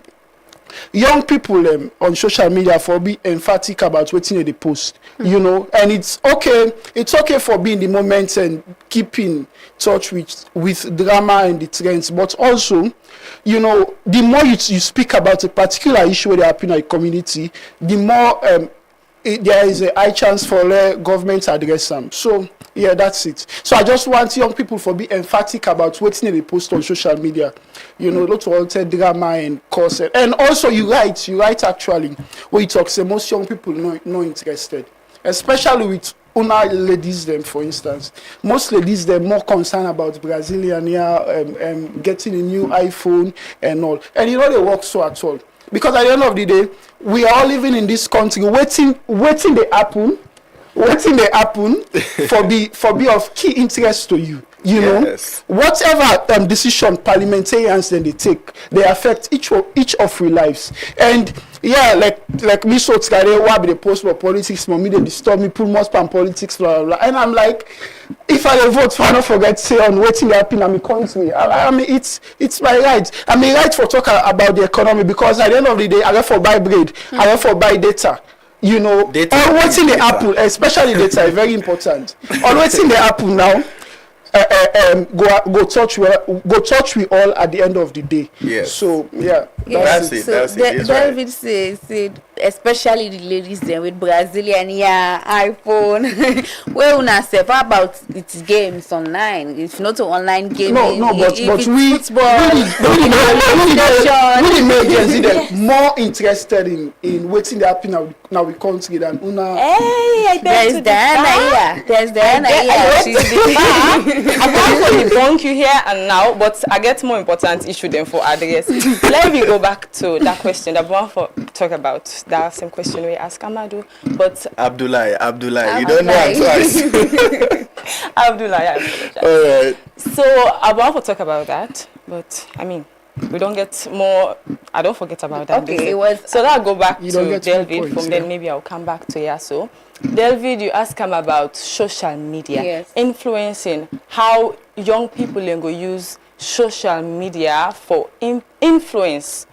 young people on social media for be emphatic about what they post, and it's okay for being the moment and keeping touch with drama and the trends, but also, the more you speak about a particular issue that happen in a community, the more there is a high chance for government address them. So yeah, that's it. So I just want young people for be emphatic about what they post on social media. Not all drama and cause. And also you write actually where you talk say most young people not interested, especially with ladies them, for instance. Most ladies they're more concerned about Brazilian getting a new iPhone and all, and they work so at all, because at the end of the day we are all living in this country waiting they happen for be of key interest to you. Yes. Whatever decision parliamentarians then they take, they affect each of your lives. And yeah, like me so today, why be the post for politics, mommy they disturb me, put more spam politics, blah, blah, blah. And I'm like, if I vote for, I don't forget say on waiting happen in my country. I mean it's my right. I mean right for talk about the economy, because at the end of the day I have for buy bread, I have for buy data. Data on waiting the apple, especially data is very important. On waiting the apple now. Go touch we all at the end of the day. Yes. So yeah, that's it. David said, especially the ladies then with Brazilian iPhone. Well, una say about its games online. It's not an online game. No, but we football. We make more interested in waiting to happen now we country than una. Hey, there's Diana here. I want to debunk you here and now, but I get more important issue than for address. Let me go back to that question that I want to talk about. That same question we asked Amadou, but Abdullah, you don't know twice. Abdullah, I apologize. All right. So I want to talk about that, but I mean, we don't get more. I don't forget about that. Okay, it was. So now I'll go back to Delvid. From then maybe I'll come back to Yaso. Delvid, you ask him about social media influencing how young people then go use social media for influence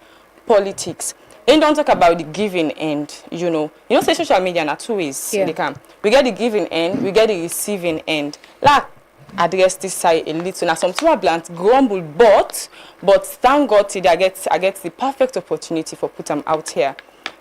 politics. And don't talk about the giving end. Say social media in two ways. They can. We get the giving end, we get the receiving end. Like address this side a little. Now some people blunt grumble, but thank God today I get the perfect opportunity for put them out here.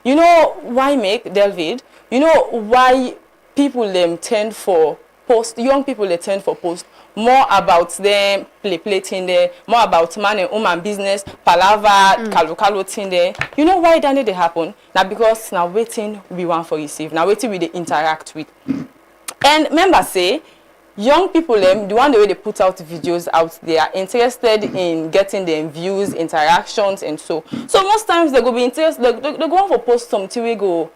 You know why make Delvid? You know why people them tend for post, young people they tend for post more about them play there, more about man and woman business, palava, kalu thing there. You know why that they happen? Now because now waiting we want for receive, now waiting we they interact with. And remember say young people, the one way they put out videos out there, interested in getting them views, interactions, and so most times they go be interested, they go on for post something we go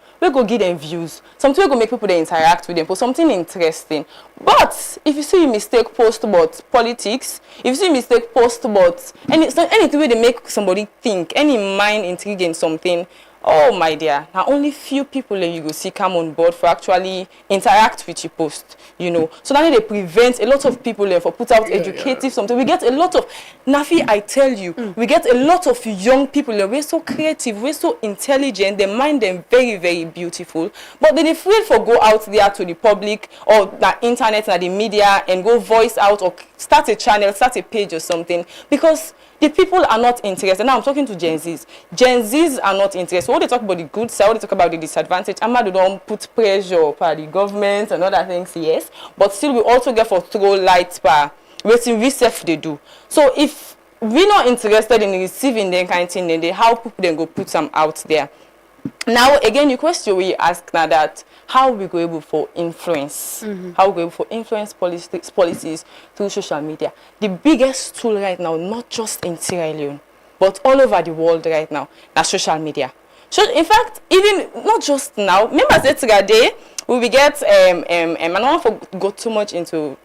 give them views, something we go make people they interact with them, post something interesting. But if you see a mistake post about politics, if you see a mistake post about anything where they make somebody think, any mind intriguing something, oh my dear, now only few people you go see come on board for actually interact with your post, So now they prevent a lot of people for put out educative something. We get a lot of, Nafi, I tell you, we get a lot of young people, we're so creative, we're so intelligent, they mind them very, very beautiful, but they're afraid for go out there to the public or the internet and the media and go voice out or start a channel, start a page or something, because the people are not interested. Now I'm talking to Gen Zs. Gen Zs are not interested. When they talk about the good side, when they talk about the disadvantage, Amadu don't put pressure upon the government and other things, yes. But still we also get for throw light by waiting we self they do. So if we're not interested in receiving them kind of thing, then how people then go put some out there. Now again, your question we ask now that how we go able for influence, how we go able for influence policies through social media. The biggest tool right now, not just in Sierra Leone, but all over the world right now, that's social media. So in fact, even not just now, remember yesterday we will get I don't want to go too much into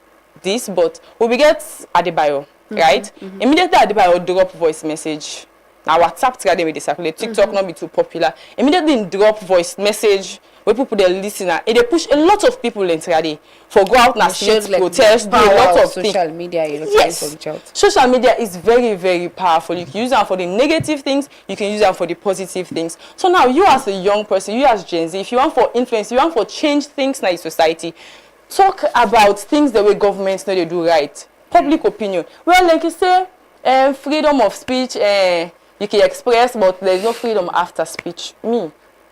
this, but we will get Adebayo, right? Immediately Adebayo drop voice message. Now WhatsApp together with circulate, TikTok not be too popular. Immediately in drop voice message where people they listen and they push a lot of people in today for go out and street protest, do a lot of things. Social media, yes. Social media is very, very powerful. You can use them for the negative things, you can use them for the positive things. So now you as a young person, you as Gen Z, if you want for influence, you want for change things in society, talk about things the way governments know they do right. Public opinion. Well, like you say, freedom of speech, you can express, but there is no freedom after speech.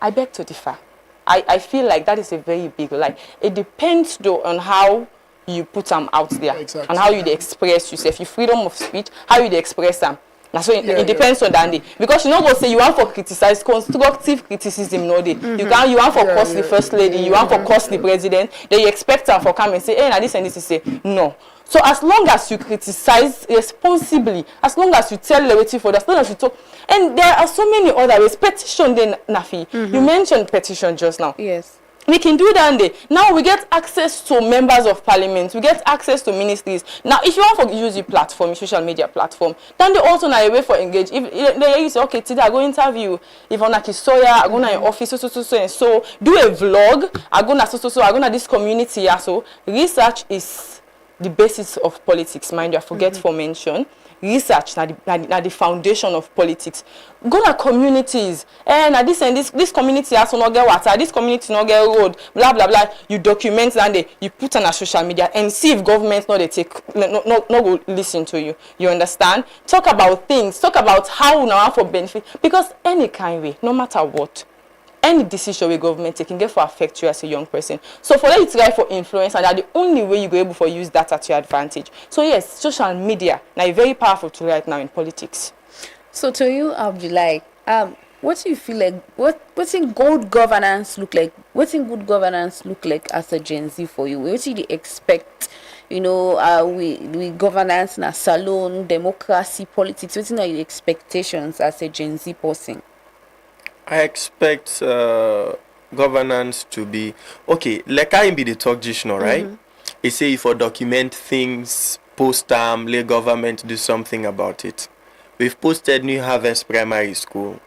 I beg to differ. I feel like that is a very big lie. It depends though on how you put them out there and how you express yourself. Your freedom of speech, how you express them. So it depends on that day. Because you know go say you want for criticize, constructive criticism no day. You want for curse the first lady, you want for curse the president, then you expect them for come and say, hey, now this and this, you say no. So as long as you criticize responsibly, as long as you tell the way for as long as you talk, and there are so many other ways. Petition then, Nafi. You mentioned petition just now. Yes. We can do that day. Now we get access to members of parliament. We get access to ministries. Now, if you want to use your platform, your social media platform, then they also know a way for engage. If they say, okay, today I go interview Ivona Kisoya, I go to your office, so do a vlog. I go to this community. So research is the basis of politics. Mind you, I forget for mention. Research na the foundation of politics. Go to communities. Now this community has no get water, this community no get road, blah blah blah. You document and you put on a social media and see if government no go listen to you. You understand? Talk about things. Talk about how now for benefit, because any kind way, no matter what, any decision with government can get for affect you as a young person. So for that it's right for influence, and that's the only way you go able to use that at your advantage. So yes, social media now a very powerful tool right now in politics. So to you, Abdullah, what do you feel like? What's in good governance look like? What's in good governance look like as a Gen Z for you? What do you expect? We governance in a salon, democracy, politics. What are your expectations as a Gen Z person? I expect governance to be okay. Like I be the talk just now, right? It say if I document things, post them, let government do something about it. We've posted New Harvest Primary School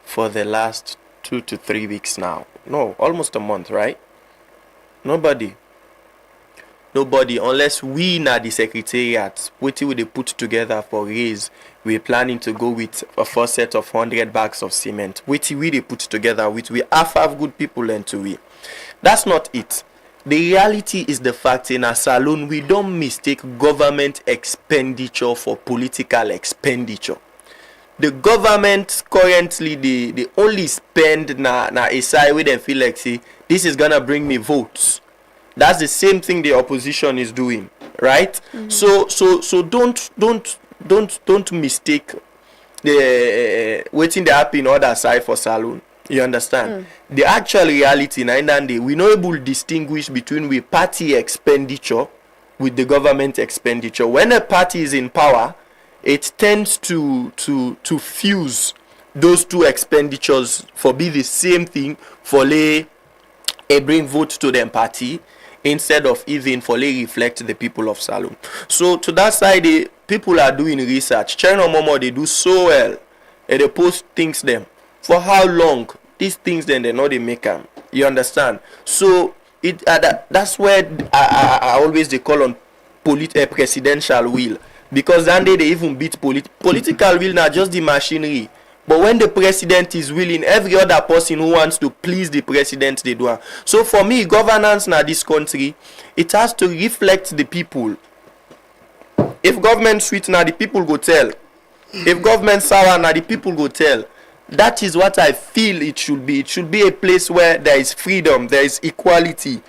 for the last 2 to 3 weeks now. No, almost a month, right? Nobody, unless we na the secretariat, what we they put together for raise, we're planning to go with a first set of 100 bags of cement. What we they put together with, we have good people into we. That's not it. The reality is the fact in a salon, we don't mistake government expenditure for political expenditure. The government currently, they only spend na a side where they feel like, see, this is gonna bring me votes. That's the same thing the opposition is doing, right? So don't mistake the waiting the happen other side for salon. You understand? The actual reality, we not able to distinguish between we party expenditure with the government expenditure. When a party is in power, it tends to fuse those two expenditures for be the same thing for lay a bring vote to them party instead of even for lay reflect the people of Salone. So to that side, people are doing research. China Momo, they do so well. And they post things them. For how long? These things then they know they make them. You understand? So that's where I always they call on presidential will. Because then they even beat political will, not just the machinery. But when the president is willing, every other person who wants to please the president, they do. So for me, governance in this country, it has to reflect the people. If government sweet, now the people go tell. If government sour, now the people go tell. That is what I feel it should be. It should be a place where there is freedom, there is equality,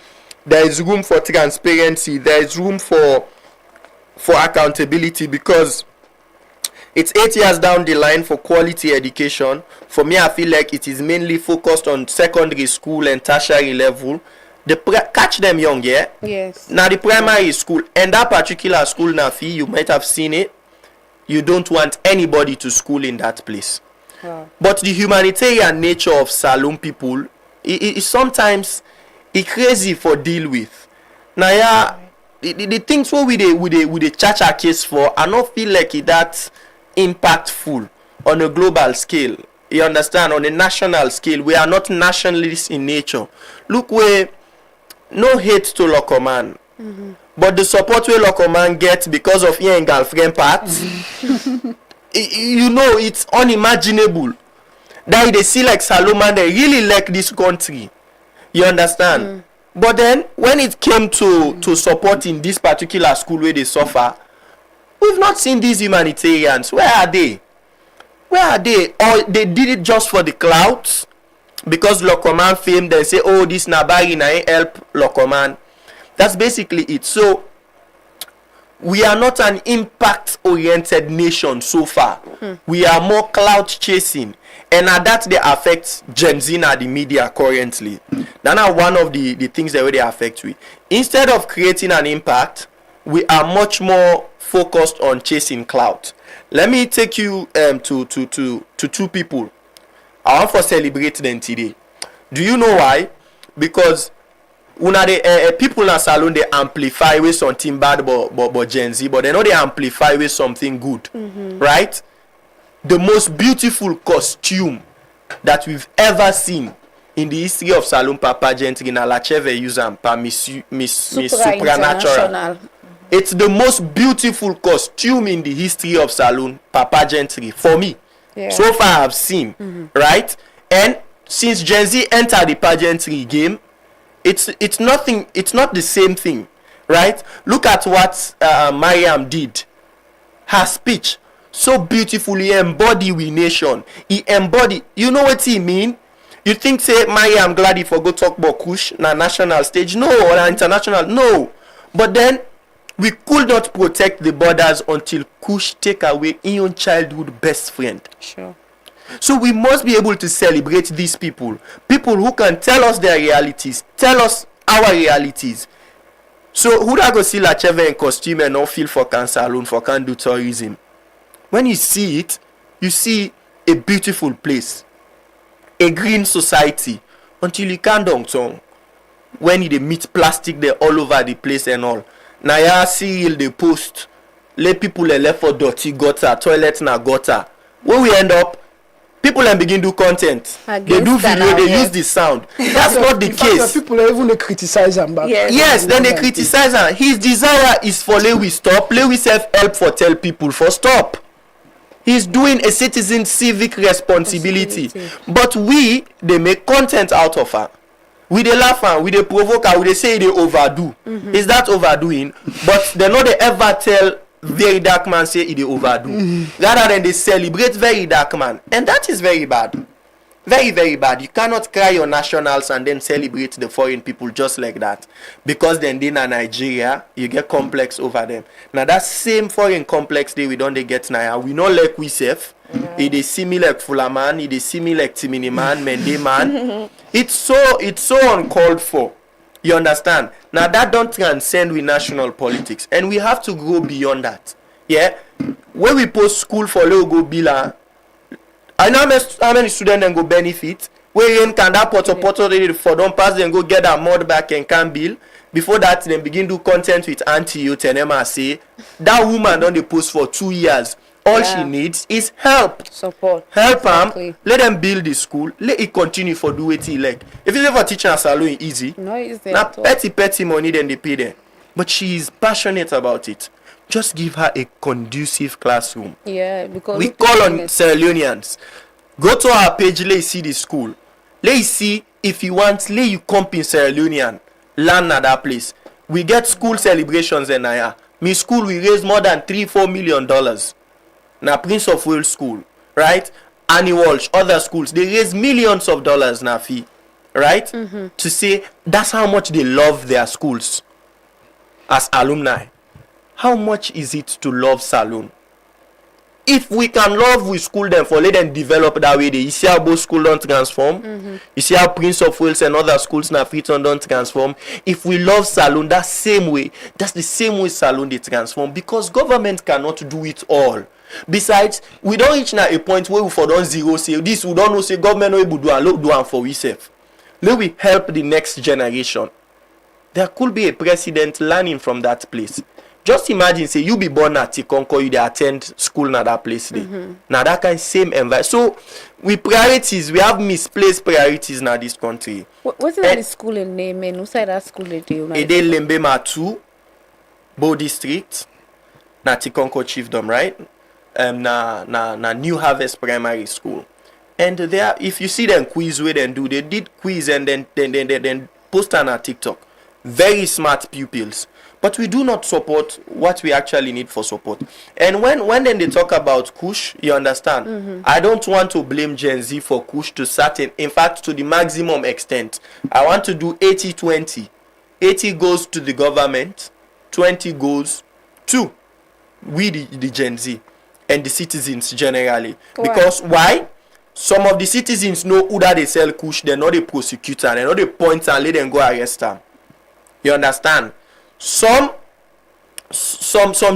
there is room for transparency, there is room for accountability, because it's 8 years down the line for quality education. For me, I feel like it is mainly focused on secondary school and tertiary level. Catch them young, yeah? Yes. Now the primary school, and that particular school, Nafi, you might have seen it. You don't want anybody to school in that place. Wow. But the humanitarian nature of Salone people, it sometimes crazy for deal with. Now, yeah, the things what we the cha-cha case for, I don't feel like it that impactful on a global scale. You understand? On a national scale, we are not nationalists in nature. Look, where no hate to Locoman, but the support where Locoman gets because of your girlfriend parts, you know, it's unimaginable. That they see like Salone, they really like this country. You understand? But then when it came to supporting this particular school where they suffer, we've not seen these humanitarians. Where are they? Where are they? Or they did it just for the clout? Because Locoman fame, they say, oh, this Nabari na help Locoman. That's basically it. So we are not an impact-oriented nation so far. We are more clout chasing. And that they affect Gen Z and the media currently. That's one of the things that they affect we. Instead of creating an impact, we are much more focused on chasing clout. Let me take you to two people. I want to celebrate them today. Do you know why? Because people in Salone, they amplify with something bad about Gen Z, but they know they amplify with something good. Right? The most beautiful costume that we've ever seen in the history of Salone Papa Gentry na Lacheve use am pa Miss Supranatural. It's the most beautiful costume in the history of Salone Papa Gentry for me. Yeah. So far I've seen, right? And since Gen Z entered the pageantry game, it's nothing. It's not the same thing, right? Look at what Mariam did. Her speech so beautifully embody we nation. He embody. You know what he mean? You think say Mariam Glady for go talk about Kush na national stage? No, or na international? No. But then we could not protect the borders until Kush take away your childhood best friend. Sure. So we must be able to celebrate these people who can tell us their realities, tell us our realities. So who da go see Lacheve in costume and not feel for can Salone, for can do tourism? When you see it, you see a beautiful place, a green society, until you can't down when they meet plastic there all over the place and all. Now you see they post, let people left for dirty gutter, toilet na gutter. When we end up, people and begin do content. They do video, they use the sound. That's not the case. People even they criticize him back. Yes, then they criticize him. His desire is for Lewi stop. Lewi self-help for tell people for stop. He's doing a citizen civic responsibility. But they make content out of her. We they laugh and we they provoke her, we they say they overdo. Is that overdoing? But they know they ever tell very dark man say they overdo. Rather than they celebrate very dark man. And that is very bad. Very, very bad. You cannot cry your nationals and then celebrate the foreign people just like that. Because then in Nigeria, you get complex over them. Now that same foreign complex we don't get now. We not like we safe. It is similar like Fulaman, it is similar like Timini man, Mende man. It's so uncalled for. You understand? Now that don't transcend with national politics, and we have to go beyond that. Yeah, when we post school for logo bila, I know how many students then go benefit. Where in can that porto for don't pass then go get that mod back and can bill. Before that, then begin do content with anti-youth and MRC. That woman done the post for 2 years. All she needs is help. Support. Help them. Let them build the school. Let it continue for do it like. If it's ever teaching a salon easy. No, easy. Now petty money then they pay them. But she is passionate about it. Just give her a conducive classroom. Yeah, because we call on Sierra Leoneans. Go to our page, let you see the school. Let you see if you want, let you come in Sierra Leonean. Land at that place. We get school celebrations in Naya. Me school we raise more than $3-4 million. Now Prince of Wales School, right? Annie Walsh, other schools, they raise millions of dollars now fee, right? To say that's how much they love their schools as alumni. How much is it to love Salone? If we can love with school them for let them develop that way, you see how both schools don't transform. You see how Prince of Wales and other schools now Freetown don't transform. If we love Salone that same way, that's the same way Salone they transform, because government cannot do it all. Besides, we don't reach now a point where we for don't zero say this, we don't know say government no able do and look do and for we self. Let we help the next generation. There could be a president learning from that place. Just imagine, say you be born at Tikonko, you dey attend school na that place dey. Now that kind of same environment. So with priorities, we have misplaced priorities now this country. What's the school in name? And who's that school in name? Ede Lembema 2, Bo District, na Tikonko Chiefdom, right? Na New Harvest Primary School. And there, if you see them quiz where they do, they did quiz and then post on TikTok. Very smart pupils. But we do not support what we actually need for support. And when then they talk about Kush, you understand? I don't want to blame Gen Z for Kush to certain, in fact, to the maximum extent. I want to do 80-20. 80 goes to the government, 20 goes to we the Gen Z and the citizens generally. Why? Because why? Some of the citizens know who that they sell Kush, they're not the prosecutor, they're not the point and let them go arrest them. You understand? Some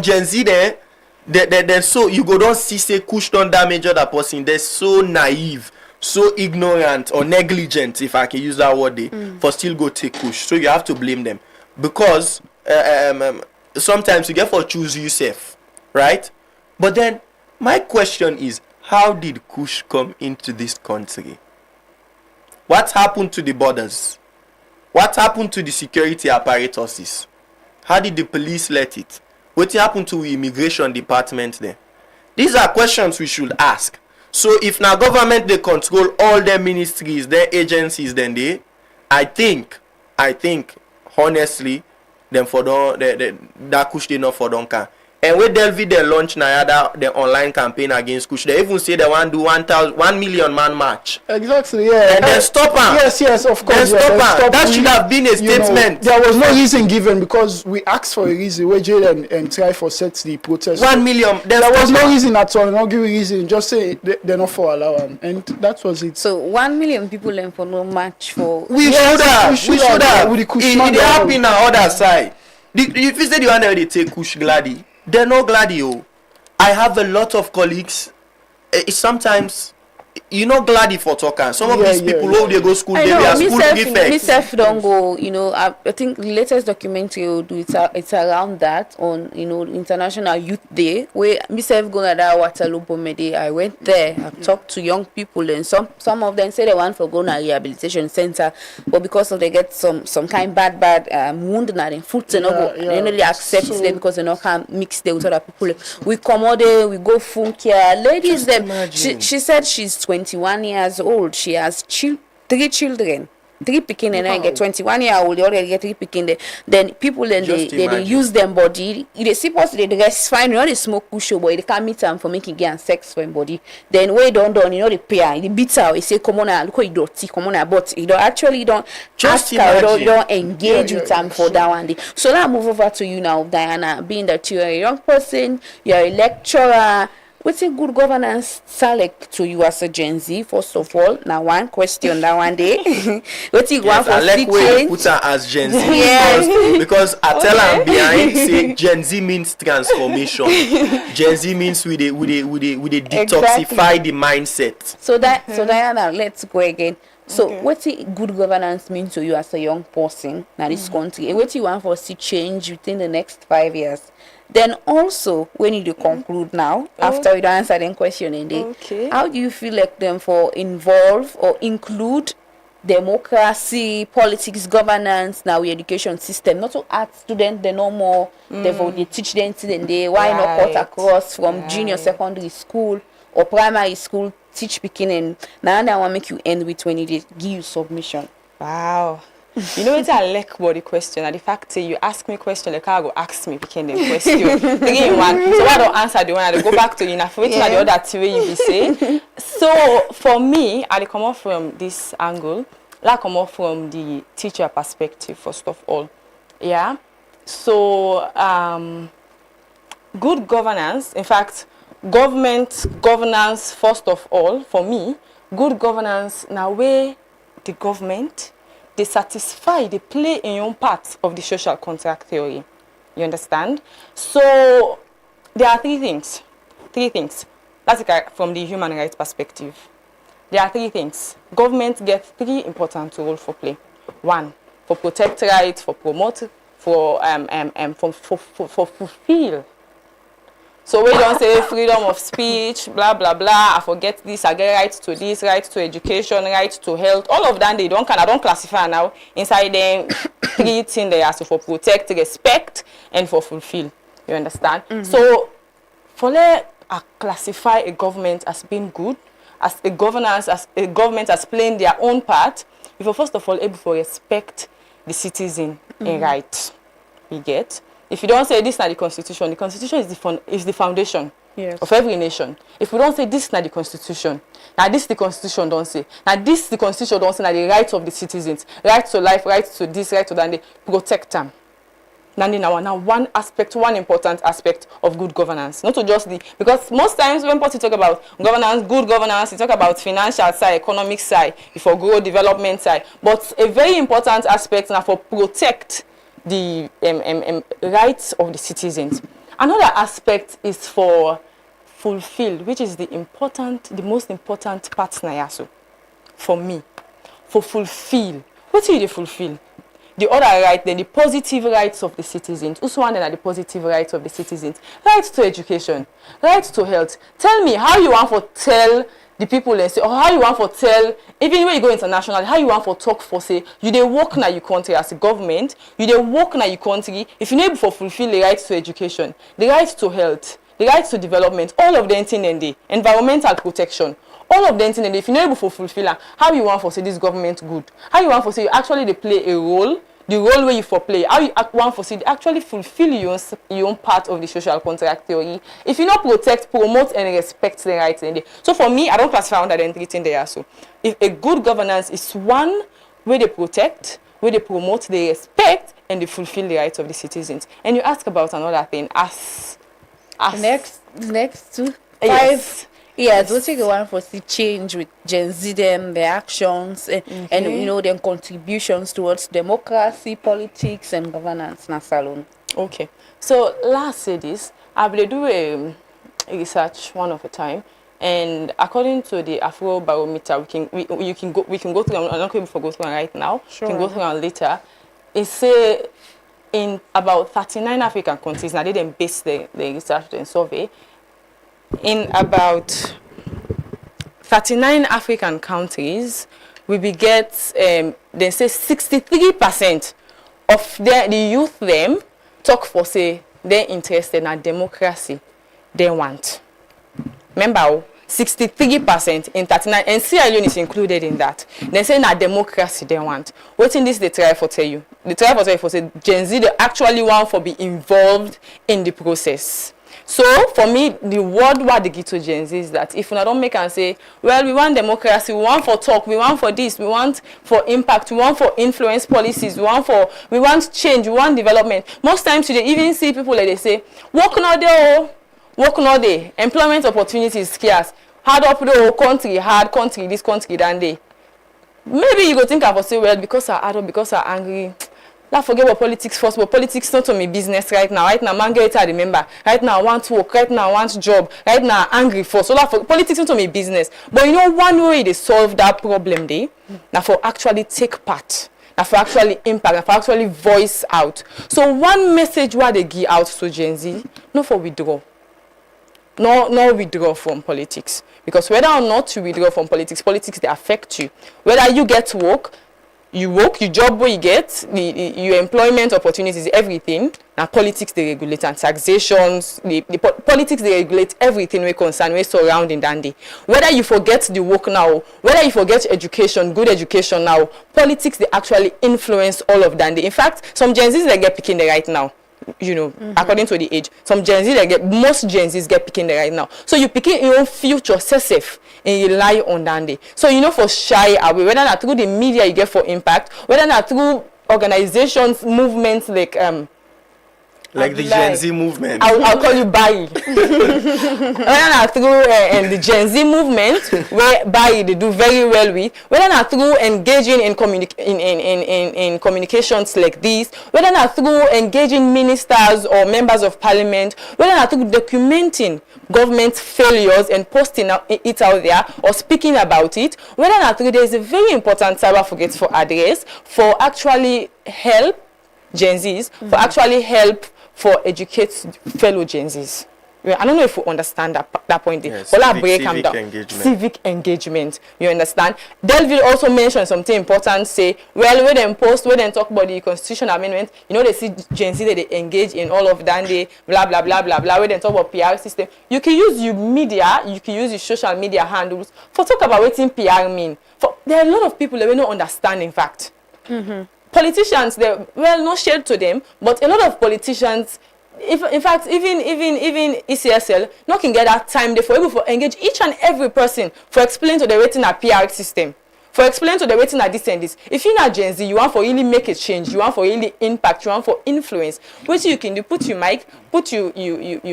Gen Z there, they're so you go don't see say Kush don't damage other person. They're so naive, so ignorant or negligent, if I can use that word, for still go take Kush. So you have to blame them because sometimes you get for choose yourself, right? But then my question is, how did Kush come into this country? What happened to the borders? What happened to the security apparatuses? How did the police let it? What happened to the immigration department there? These are questions we should ask. So if now government they control all their ministries, their agencies, then I think honestly, then for that Kush they not for don't can. And when Delvi they launch now the online campaign against Kush, they even say they want to do 1 million man march. Exactly, yeah. And then stop them. Yes, of course. Then stop them. That should have been a statement. There was no reason given because we asked for a reason. We jail and try for set the protest. 1 million. There was no reason at all. No give reason. Just say they're not for allowing, and that was it. So 1 million people learn for no match for. We should have. It happened on the other side. If you said you want to take Kush Gladi, they're not Gladi. I have a lot of colleagues. Sometimes you know Gladi for talking. Some of these people who they go school, they are school prefects. Myself don't go. You know, I think the latest documentary will do it's around that on International Youth Day where myself go to that Waterloo Pomede. I went there. I talked to young people and some of them say they want to go to a rehabilitation center, but because of they get some kind bad wound in their foot, they don't accept them because they not can mix them with other people. We come out there, we go funkia. Ladies, them. She said she's 21 years old. She has 3 children. 3 pikin and I get 21 year old. They already get 3 pikin. Then people then they use them body. They supposed to dress fine. You know they smoke kusho boy. They can't meet them for making gay and sex for body. Then way don't they pay. They beat her. They say come on look how you dirty. Come on but you don't actually don't just ask her. You don't engage with them for that one day. So now I move over to you now, Diana. Being that you're a young person, you're a lecturer. What's a good governance sound like to you as a Gen Z? First of all, now one question that one day. What's it one for I like where you put her as Gen Z. Yes. because I tell her behind say Gen Z means transformation. Gen Z means we detoxify the mindset. So Diana, let's go again. So what's a good governance mean to you as a young person in this country? And what you want for us to change within the next 5 years? Then also, when you conclude now, after you don't answer the question in there, how do you feel like them for involve or include democracy, politics, governance, now the education system, not to ask students the normal, they teach them till they why not cut across from junior secondary school or primary school, teach beginning. Now I want to make you end with when you give you submission. Wow. You know what I like about the question? And the fact that you ask me question, like I go ask me begin the question. Again, one. So I don't answer the one, I go back to you. Now, for the other two way you be saying. So for me, I come off from this angle. I come off from the teacher perspective first of all. Yeah. So good governance. In fact, government governance first of all. For me, good governance now where the government. They satisfy, they play in your part of the social contract theory. You understand? So there are three things. That's like from the human rights perspective. There are three things. Government gets three important roles for play. One, for protect rights, for promote, for fulfill. So we don't say freedom of speech, blah, blah, blah. I forget this, I get rights to this, rights to education, rights to health. All of that, I don't classify now. Inside them, three things they ask for protect, respect, and for fulfill. You understand? So, for let classify a government as being good, as a governance, as a government as playing their own part, if you're first of all able to respect the citizen in rights, we get. If you don't say this is not the constitution is the foundation of every nation. If we don't say this is not the constitution, now this the constitution don't say. Now this the constitution don't say now the rights of the citizens, rights to life, rights to this, rights to that, they protect them. Now one important aspect of good governance, not to just because most times when people talk about governance, good governance, you talk about financial side, economic side, for growth development side, but a very important aspect now for protect the rights of the citizens. Another aspect is for fulfill, which is the most important part now for me. For fulfill. What do you fulfill? The other right, then the positive rights of the citizens. Also one are the positive rights of the citizens. Rights to education, rights to health. Tell me how you want to tell the people and say, or how you want to tell, even when you go international, how you want to talk for say, you dey work na your country as a government, you dey work na your country, if you able to fulfill the rights to education, the rights to health, the rights to development, all of them thing and the environmental protection, all of them thing and if you able to fulfill them, how you want to say this government good, how you want to say you actually they play a role, the role where you for play, how you want for see actually fulfill your own part of the social contract theory. If you not protect, promote, and respect the rights in there. So for me, I don't classify under the three things there. So if a good governance is one where they protect, where they promote, they respect, and they fulfill the rights of the citizens. And you ask about another thing, as next two yes. Yes, we'll take one for the change with Gen Z, them, their actions, and their contributions towards democracy, politics, and governance. Salon. Okay. So last say this, I will do a research one of a time, and according to the Afro Barometer, we can go through. I'm not going to go through right now. Sure. We can go through it later. It say in about 39 African countries. Now they didn't base the research and survey. In about 39 African countries, we be get they say 63% of the youth them talk for say they're interested in democracy they want. Remember, 63% in 39, and Sierra Leone is included in that. They say na democracy they want. What in this they try for tell you? They try for tell you for say Gen Z they actually want for be involved in the process. So for me, the word what they give to Gen Z is that if we don't make and say, well, we want democracy, we want for talk, we want for this, we want for impact, we want for influence policies, we want change, we want development. Most times you even see people like they say, work now there, work no dey, employment opportunities scarce, hard up the whole country, hard country, this country than dey. Maybe you go think I for say, well, because I hard up, because I angry. Let's forget about politics first, but politics not to me business right now. Right now, man, get it, I remember. Right now, I want work. Right now, I want job. Right now, I'm angry for. So politics not to me business. But you know, one way they solve that problem, now for actually take part, now for actually impact, now for actually voice out. So one message what they give out to Gen Z, not for withdraw. No withdraw from politics. Because whether or not you withdraw from politics, politics they affect you. Whether you get work, your job where you get, your employment opportunities, everything. Now politics they regulate and taxations, the politics they regulate everything we concern, we surrounding dandy. Whether you forget the work now, whether you forget education, good education now, politics they actually influence all of dandy. In fact, some Gen Zs they get picking the right now. You know, according to the age, some Gen Z they get, most Gen Zs get picking the right now. So you picking your own future safe and you rely on dandy. So you know for shy away, whether not through the media you get for impact, whether not through organizations, movements like the Gen Z movement. I'll call you Bayi. Whether not through the Gen Z movement, where Bayi they do very well with, whether not through engaging in communications like this, whether not through engaging ministers or members of parliament, whether not through documenting government failures and posting it out there or speaking about it, whether not through there is a very important cyber forget for address for actually help Gen Zs, for actually help for educate fellow Gen Zs. I don't know if you understand that point. Yes, civic engagement. You understand? Delville also mentioned something important. Say, well, when they post, when they talk about the constitutional amendment, you know they see Gen Z that they engage in all of that. They blah blah blah blah blah. When they talk about PR system, you can use your media, you can use your social media handles for talk about what PR mean. There are a lot of people that we don't understand. In fact. Politicians, not shared to them, but a lot of politicians, in fact, even ECSL, not can get that time for able to engage each and every person for explain to the rating a PR system, for explain to the rating a this and this. If you're not Gen Z, you want for really make a change, you want for really impact, you want for influence. What you can do, put your mic, put your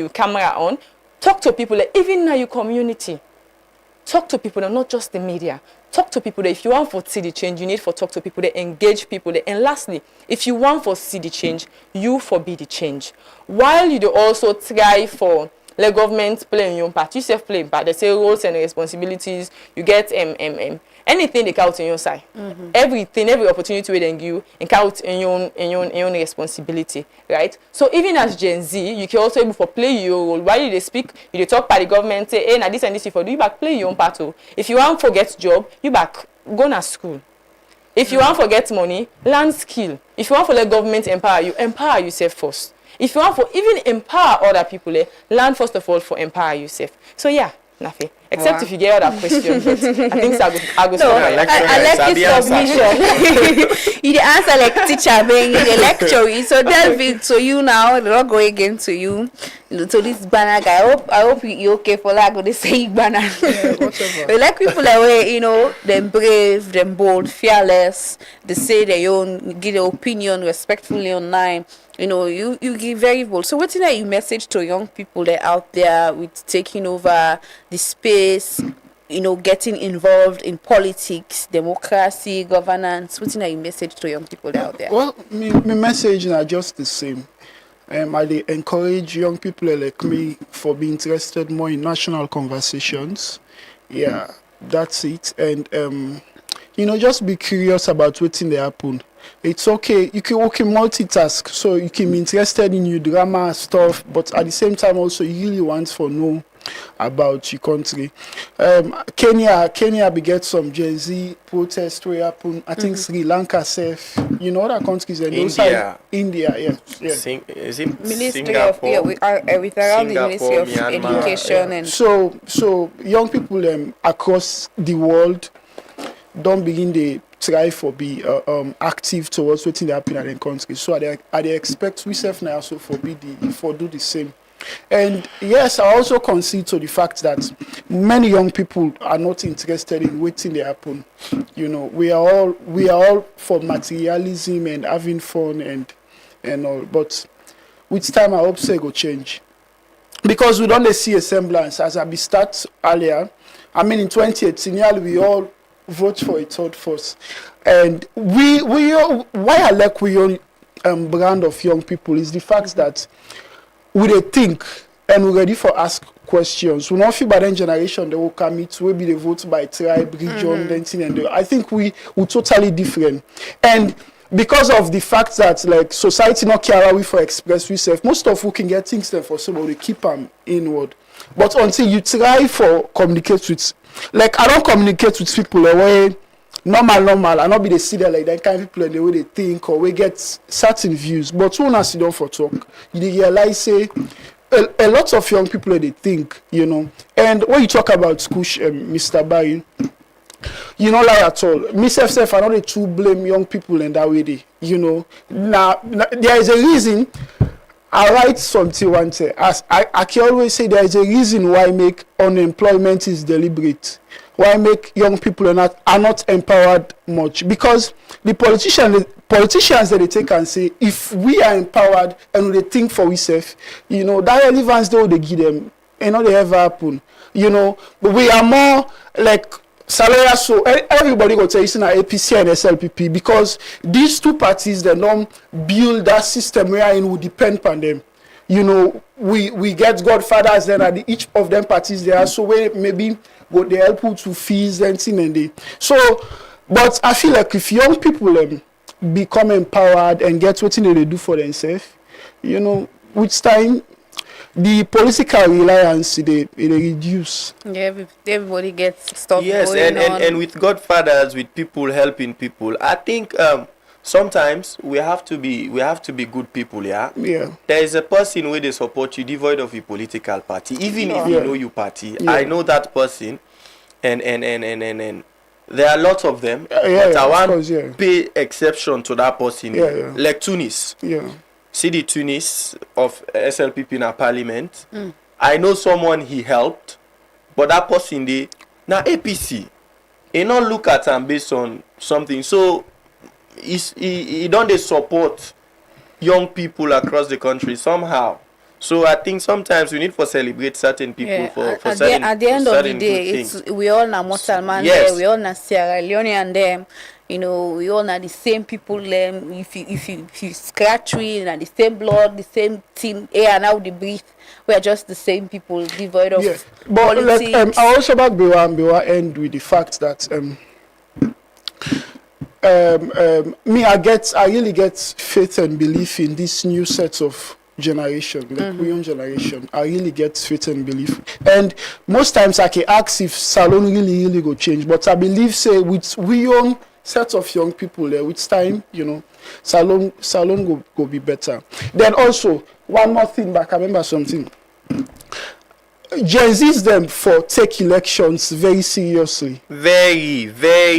camera on, talk to people, even in your community. Talk to people, not just the media. Talk to people that if you want for see the change, you need for talk to people that engage people that. And lastly, if you want for see the change, you forbid the change. While you do also try for the government playing your part, you self play part. They say roles and responsibilities. You get anything they count on your side. Everything, every opportunity we then give, and count in your own responsibility, right? So even as Gen Z, you can also able to play your role. While they speak, you talk by the government, say, hey, now this and this, if you do, you back play your own part too. If you want to get job, you back go to school. If you want to get money, learn skill. If you want to let government empower yourself first. If you want to even empower other people, learn first of all for empower yourself. So yeah, Nafi. Except if you get other questions, but I think so I go I like this submission. You answer like teacher, being the lecture. So Delville, to you now, they're not going again to you. To this banner guy. I hope you okay for that. They say banner. We like people that way, them brave, them bold, fearless. They say their own, give their opinion respectfully online. You give very bold. So what's your message to young people that out there with taking over the space, getting involved in politics, democracy, governance? What's your message to young people out there? Well, my message is just the same. I encourage young people like me for being interested more in national conversations. Yeah, that's it. And just be curious about what's in the happen. It's okay. You can multitask, so you can be interested in your drama stuff, but at the same time also you really want to know about your country. Kenya beget some Gen Z protests where happen. I think Sri Lanka safe. Other countries and India, yes. Is it Ministry Singapore? with around the Ministry of Education and so young people across the world don't begin the try for be active towards what's happening in the country. So I expect we self now also for do the same. And yes, I also concede to the fact that many young people are not interested in waiting to happen. We are all for materialism and having fun and all. But with time, I hope so it will change. because we don't see a semblance, as I start earlier. I mean, in 2018, nearly we all vote for a third force. And we why I like we own brand of young people is the fact that we they think and we're ready for ask questions. We not feel by then generation they will come it will be the vote by tribe, region, and I think we totally different. And because of the fact that like society not care we for express yourself, most of who can get things there for somebody keep them inward. But until you try for communicate with, like I don't communicate with people the way normal, I not be the see there like that kind of people and the way they think or we get certain views. But when I sit down for talk, you realize say a lot of young people they think, you know. And when you talk about school, Mr. Barry, you know, like at all. Myself, I don't to blame young people in that way. You know, now there is a reason. I write something once. As I can always say, there is a reason why make unemployment is deliberate. Why make young people are not empowered much? Because the politicians that they take and say, if we are empowered and they think for ourselves, you know, that relevance they give them, you know, they ever happen. You know, but we are more like salary, so everybody go tell you now APC and SLPP because these two parties they don't build that system wherein we depend on them. You know, we get godfathers then at each of them parties there, so we maybe go they help you to fees and thing and they. So, but I feel like if young people become empowered and get what they do for themselves, you know, with time the political reliance they reduce. Yeah, everybody gets stuff. Yes, going on. and with godfathers, with people helping people, I think sometimes we have to be good people. Yeah. There is a person where they support you, devoid of a political party, even if you know your party. Yeah. I know that person, and there are lots of them. But I want to pay exception to that person. Like Tunis. Yeah. See the Tunis of SLPP in a parliament. I know someone he helped, but that person they now APC. He not look at him based on something. So he don't they support young people across the country somehow. So I think sometimes we need to celebrate certain people for certain at the end of the day, we all na Muslim there, we all na Sierra Leone and them. You know, we all are the same people. If you scratch we and the same blood, the same team air and how they breathe, we are just the same people, devoid of but politics. I also back Biwa end with the fact that I really get faith and belief in this new set of generation, like we own generation. I really get faith and belief, and most times I can ask if Salone really go change, but I believe say with we own set of young people there with time, you know, Salone go be better. Then also one more thing back, I remember something. Gen Z's them for take elections very seriously. Very.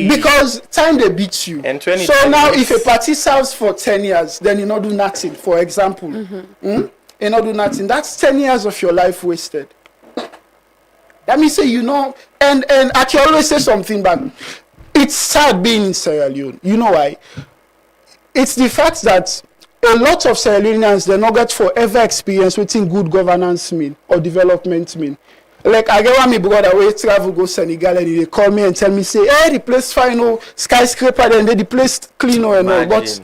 Because time they beat you. And so now if a party serves for 10 years, then you not do nothing. For example, you not do nothing. That's 10 years of your life wasted. Let me say, you know, and I can always say something back. It's sad being in Sierra Leone. You know why? It's the fact that a lot of Sierra Leoneans, they not get forever experience within good governance mean or development mean. Like I get one me brother where travel go Senegal and they call me and tell me say, hey, the place fine, oh, skyscraper, then the place clean and all. But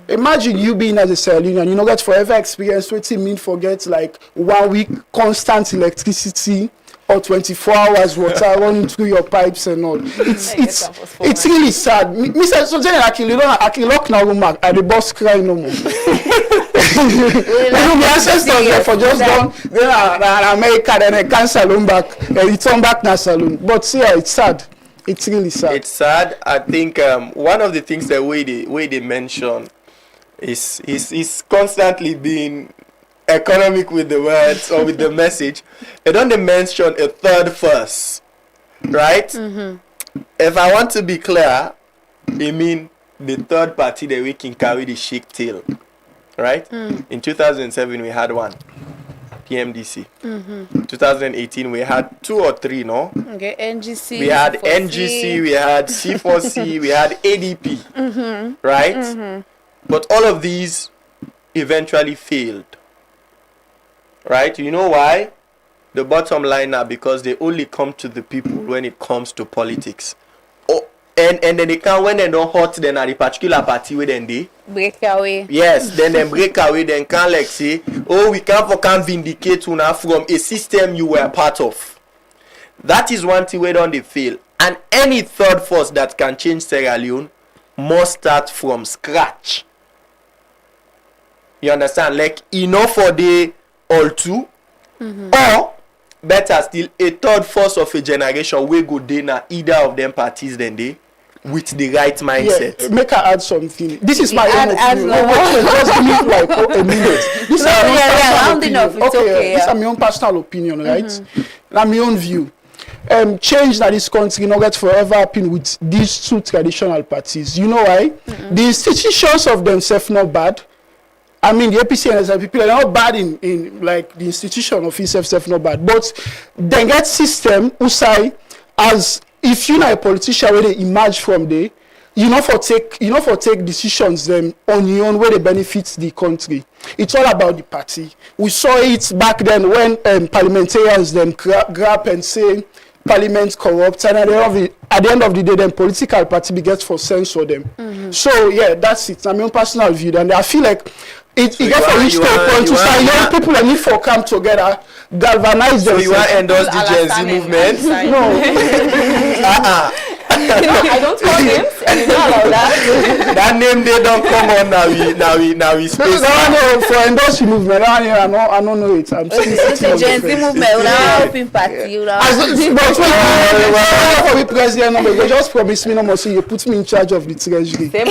imagine you being as a Sierra Leonean, you not get forever experience within mean forget like 1 week constant electricity. Or 24 hours water running through your pipes and all. It's really sad. Mr. So then I can lock now room at the boss cry no more. My ancestors there for just done. Then America then I can salon back. Return back na salon. But yeah, it's sad. It's really sad. It's sad. I think one of the things that way they mention is constantly being economic with the words or with the message. They don't mention a third first, right? If I want to be clear, I mean the third party that we can carry the shake tail, right? In 2007 we had one, PMDC. 2018 we had 2 or 3, no? Okay, NGC. We had NGC, we had C4C, we had ADP, right? But all of these eventually failed. Right? You know why? the bottom line now, because they only come to the people when it comes to politics. Oh, and then they can, when they don't hurt then at the particular party where then they break away. Yes, then they break away, then can like say, oh, we can vindicate una from a system you were part of. That is one thing where don't they fail. And any third force that can change Sierra Leone must start from scratch. You understand? Like enough for the all two, or better still, a third force of a generation will go there either of them parties then they with the right mindset. Yeah, make her add something. This is my own opinion. Just give me like a minute. This is my own personal opinion, right? Now my own view. Change that this country not get forever happen with these two traditional parties. You know why? The institutions of themselves not bad. I mean, the APC and SNPP are not bad in like the institution of itself not bad. But they get system who say as if you're not a politician where they emerge from there, you know for take decisions them on your own where they benefit the country. It's all about the party. We saw it back then when parliamentarians then grab and say parliament corrupt, and at the end of the day, then political party begins for censor them. So yeah, that's it. I mean, personal view, and I feel like it so gets for each point to say young people that need for come together, galvanize them. So you want to endorse the Gen Z movement? No. No, I don't call names, and you don't allow that. That name they don't come on now. We space. No, for endorse movement. I don't know it. I'm still it's a Gen Z movement. We are open party. But for me president, no, you just promise me no more. So you put me in charge of the treasury. Same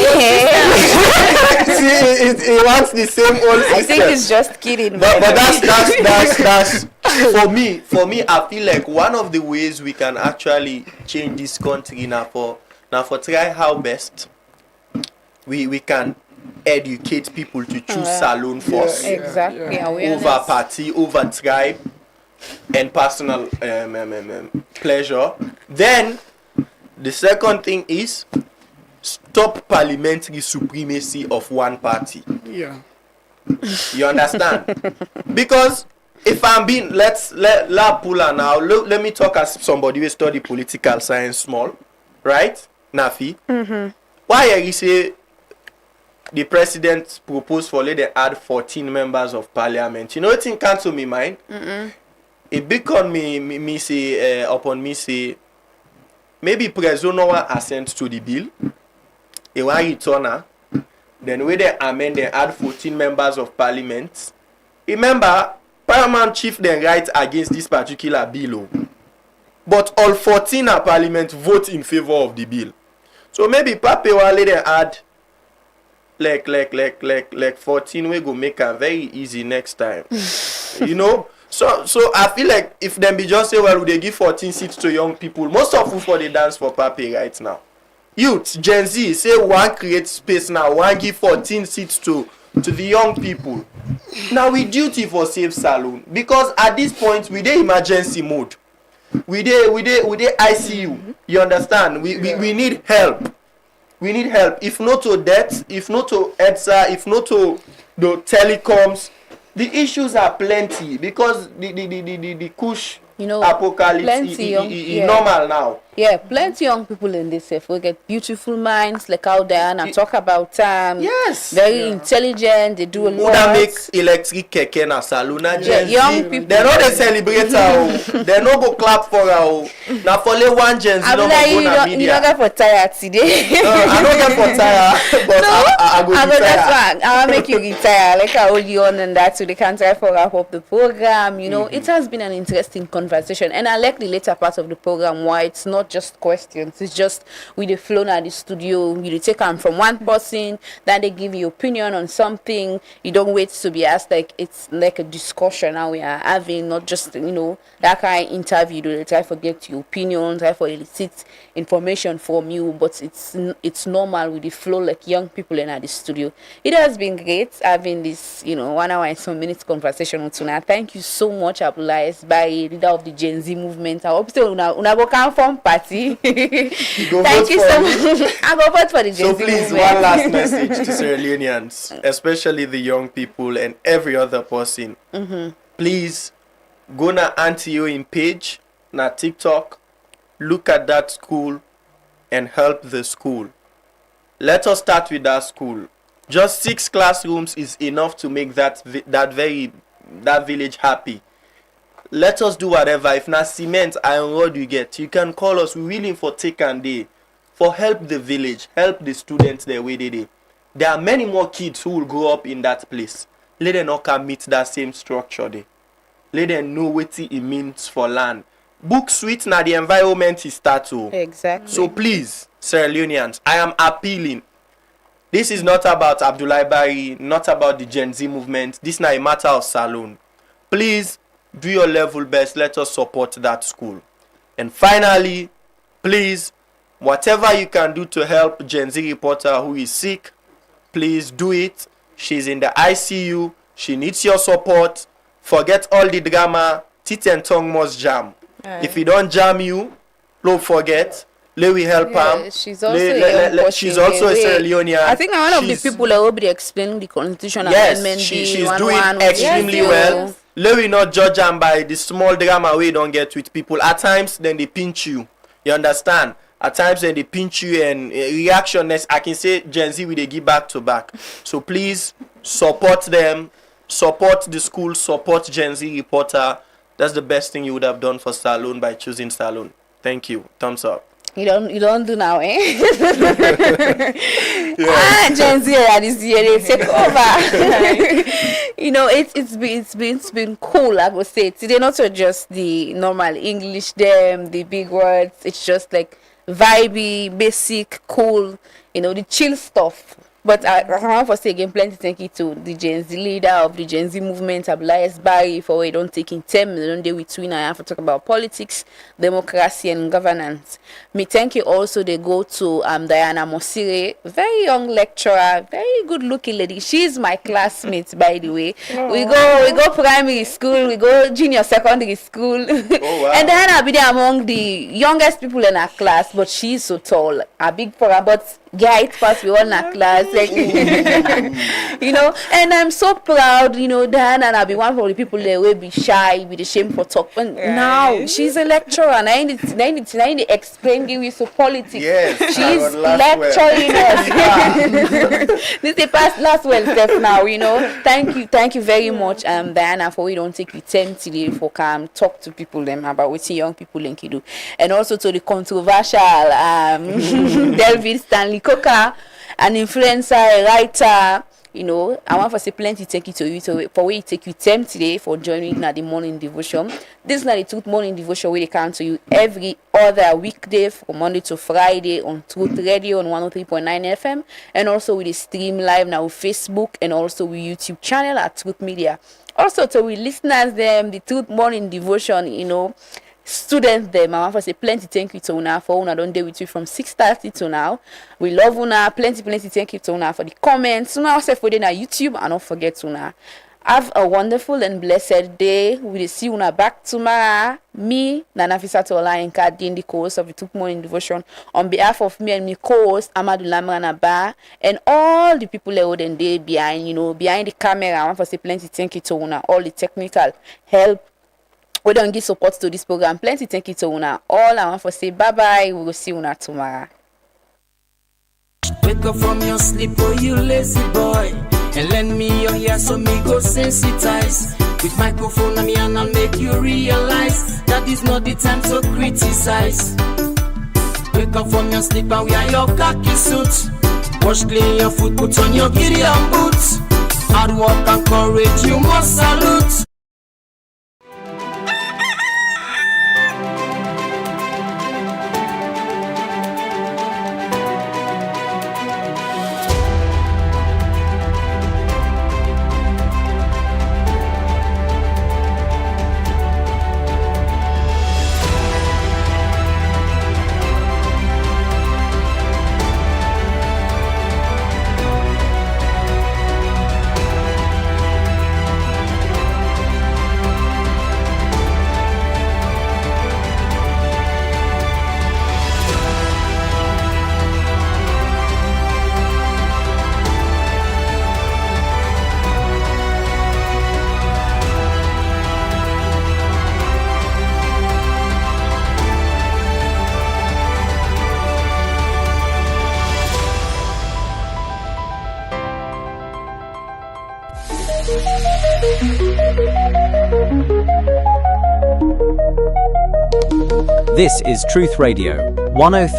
he wants the same old system. I think he's just kidding. But that's for me, I feel like one of the ways we can actually change this country now for try how best we can educate people to choose Salone first. Exactly. Over party, over tribe, and personal pleasure. Then the second thing is stop parliamentary supremacy of one party. Yeah. You understand? Because if I'm being, let Pula now, let me talk as somebody who study political science small, right? Nafi. Why you say the president proposed for let them add 14 members of parliament? You know what thing comes to me mind? It become me say upon me say maybe president no want assent to the bill. He want return. Then when they amend they add 14 members of parliament. Remember, Paramount chief then write against this particular bill. But all 14 of parliament vote in favor of the bill. So maybe Pape Wale then add like 14 we go make a very easy next time. You know? So I feel like if them be just say, well, they give 14 seats to young people, most of them for the dance for Pape right now. Youth, Gen Z, say one create space now, one give 14 seats to the young people. Now we duty for Save Salone. Because at this point, we dey emergency mode. We dey ICU. You understand? We need help. We need help. If not to debt, if not to EDSA, if not to the telecoms, the issues are plenty because the Kush apocalypse is normal now. Yeah, plenty young people in this we get beautiful minds like out there and talk about yes, very intelligent, they do a lot. That make electric keke na salon na young people. They know they celebrate her. They no go clap for her. Now for le one Gen Z no go na media. You don't get for tired today. I don't get for tired, but no, I go retire. That's why I will make you retire. Like I hold you on and that so they can try for wrap up the program. You know, it has been an interesting conversation, and I like the later part of the program why it's not just questions, it's just we dey flown at the studio, you take them from one person, then they give you opinion on something, you don't wait to be asked, like it's like a discussion now we are having, not just that kind of interview, they try to get your opinion, try to elicit information from you, but it's normal with the flow like young people in at the studio. It has been great having this 1 hour and some minutes conversation with Tuna. Thank you so much, Abdullah, by leader of the Gen Z movement. I hope so una go come from party. Thank you so much. I go vote for the Gen Z movement. So please, one last message to Sierra Leoneans, especially the young people and every other person. Please go na Auntie Oyin page, na TikTok, look at that school and help the school. Let us start with that school. Just 6 classrooms is enough to make that village happy. Let us do whatever. If na cement, iron rod you get, you can call us. We're willing for take and day. For help the village, help the students there where they. There are many more kids who will grow up in that place. Let them not come meet that same structure there. Let them know what it means for land. Book sweet na the environment is start to. Exactly. So please, Sierra Leoneans, I am appealing. This is not about Abdoulaye Bari, not about the Gen Z movement. This is not a matter of Salone. Please do your level best. Let us support that school. And finally, please, whatever you can do to help Gen Z reporter who is sick, please do it. She's in the ICU. She needs your support. Forget all the drama. Teeth and tongue must jam. If he don't jam you, don't forget. Let we help her. She's also she's also a Sierra Leonean. I think one of the people that will be explaining the constitution amendment. She's doing extremely well. Let we not judge them by the small drama we don't get with people. At times, then they pinch you. You understand? At times, then they pinch you and reactionness. I can say Gen Z will they give back to back. So please support them, support the school, support Gen Z reporter. That's the best thing you would have done for Salone by choosing Salone. Thank you. Thumbs up. You don't do now, eh? Gen Z this year they take over. You know, it's been cool. I would say today not just the normal English, the big words. It's just like vibey, basic, cool. You know, the chill stuff. But I want to say again, plenty thank you to the Gen Z leader of the Gen Z movement, Abdoulaye Bari, for we don't take in 10 million day with I have to talk about politics, democracy, and governance. Me thank you also. They go to Diana Mosire, very young lecturer, very good looking lady. She's my classmate, by the way. We go primary school, we go junior secondary school, and Diana be there among the youngest people in our class. But she's so tall, a big for her, but guide pass we all in our class. Like, you know, and I'm so proud, you know, Diana, and I'll be one of the people that will be shy, be ashamed for talk. But now she's a lecturer, and I need to explain give you so politics. Yes, she's lecturing us. This is past last well step now, you know. Thank you very much, Diana, for we don't take you 10 today for come talk to people them about what young people can do, and also to the controversial Delvin Stanley Coker, an influencer, a writer. You know, I want to say plenty thank you to you for where you take you time today for joining at the morning devotion. This is not the Truth Morning Devotion where they come to you every other weekday from Monday to Friday on Truth Radio on 103.9 FM, and also with the stream live now with Facebook and also with YouTube channel at Truth Media. Also to we listeners them, the Truth Morning Devotion, you know, students them, I want to say plenty thank you to Una for Una don't deal with you from 6:30 to now. We love Una, plenty thank you to Una for the comments. Una also for them on YouTube, and don't forget Una. Have a wonderful and blessed day. We'll see Una back tomorrow. Me, Nanafisa Tola and Kadin, the co-host of the Truth Morning Devotion, on behalf of me and my co-host Amadou Lamrana Ba, and all the people that would day behind the camera. I want to say plenty thank you to Una, all the technical help. We don't give support to this program. Plenty thank you to Una. All I want to say bye-bye. We will see Una tomorrow. Wake up from your sleep, oh you lazy boy, and lend me your ear so me go sensitize. With microphone on me and I'll make you realize that is not the time to criticize. Wake up from your sleep and wear your khaki suit. Wash clean your foot, put on your Gideon boots. Hard work and courage you must salute. This is Truth Radio 103.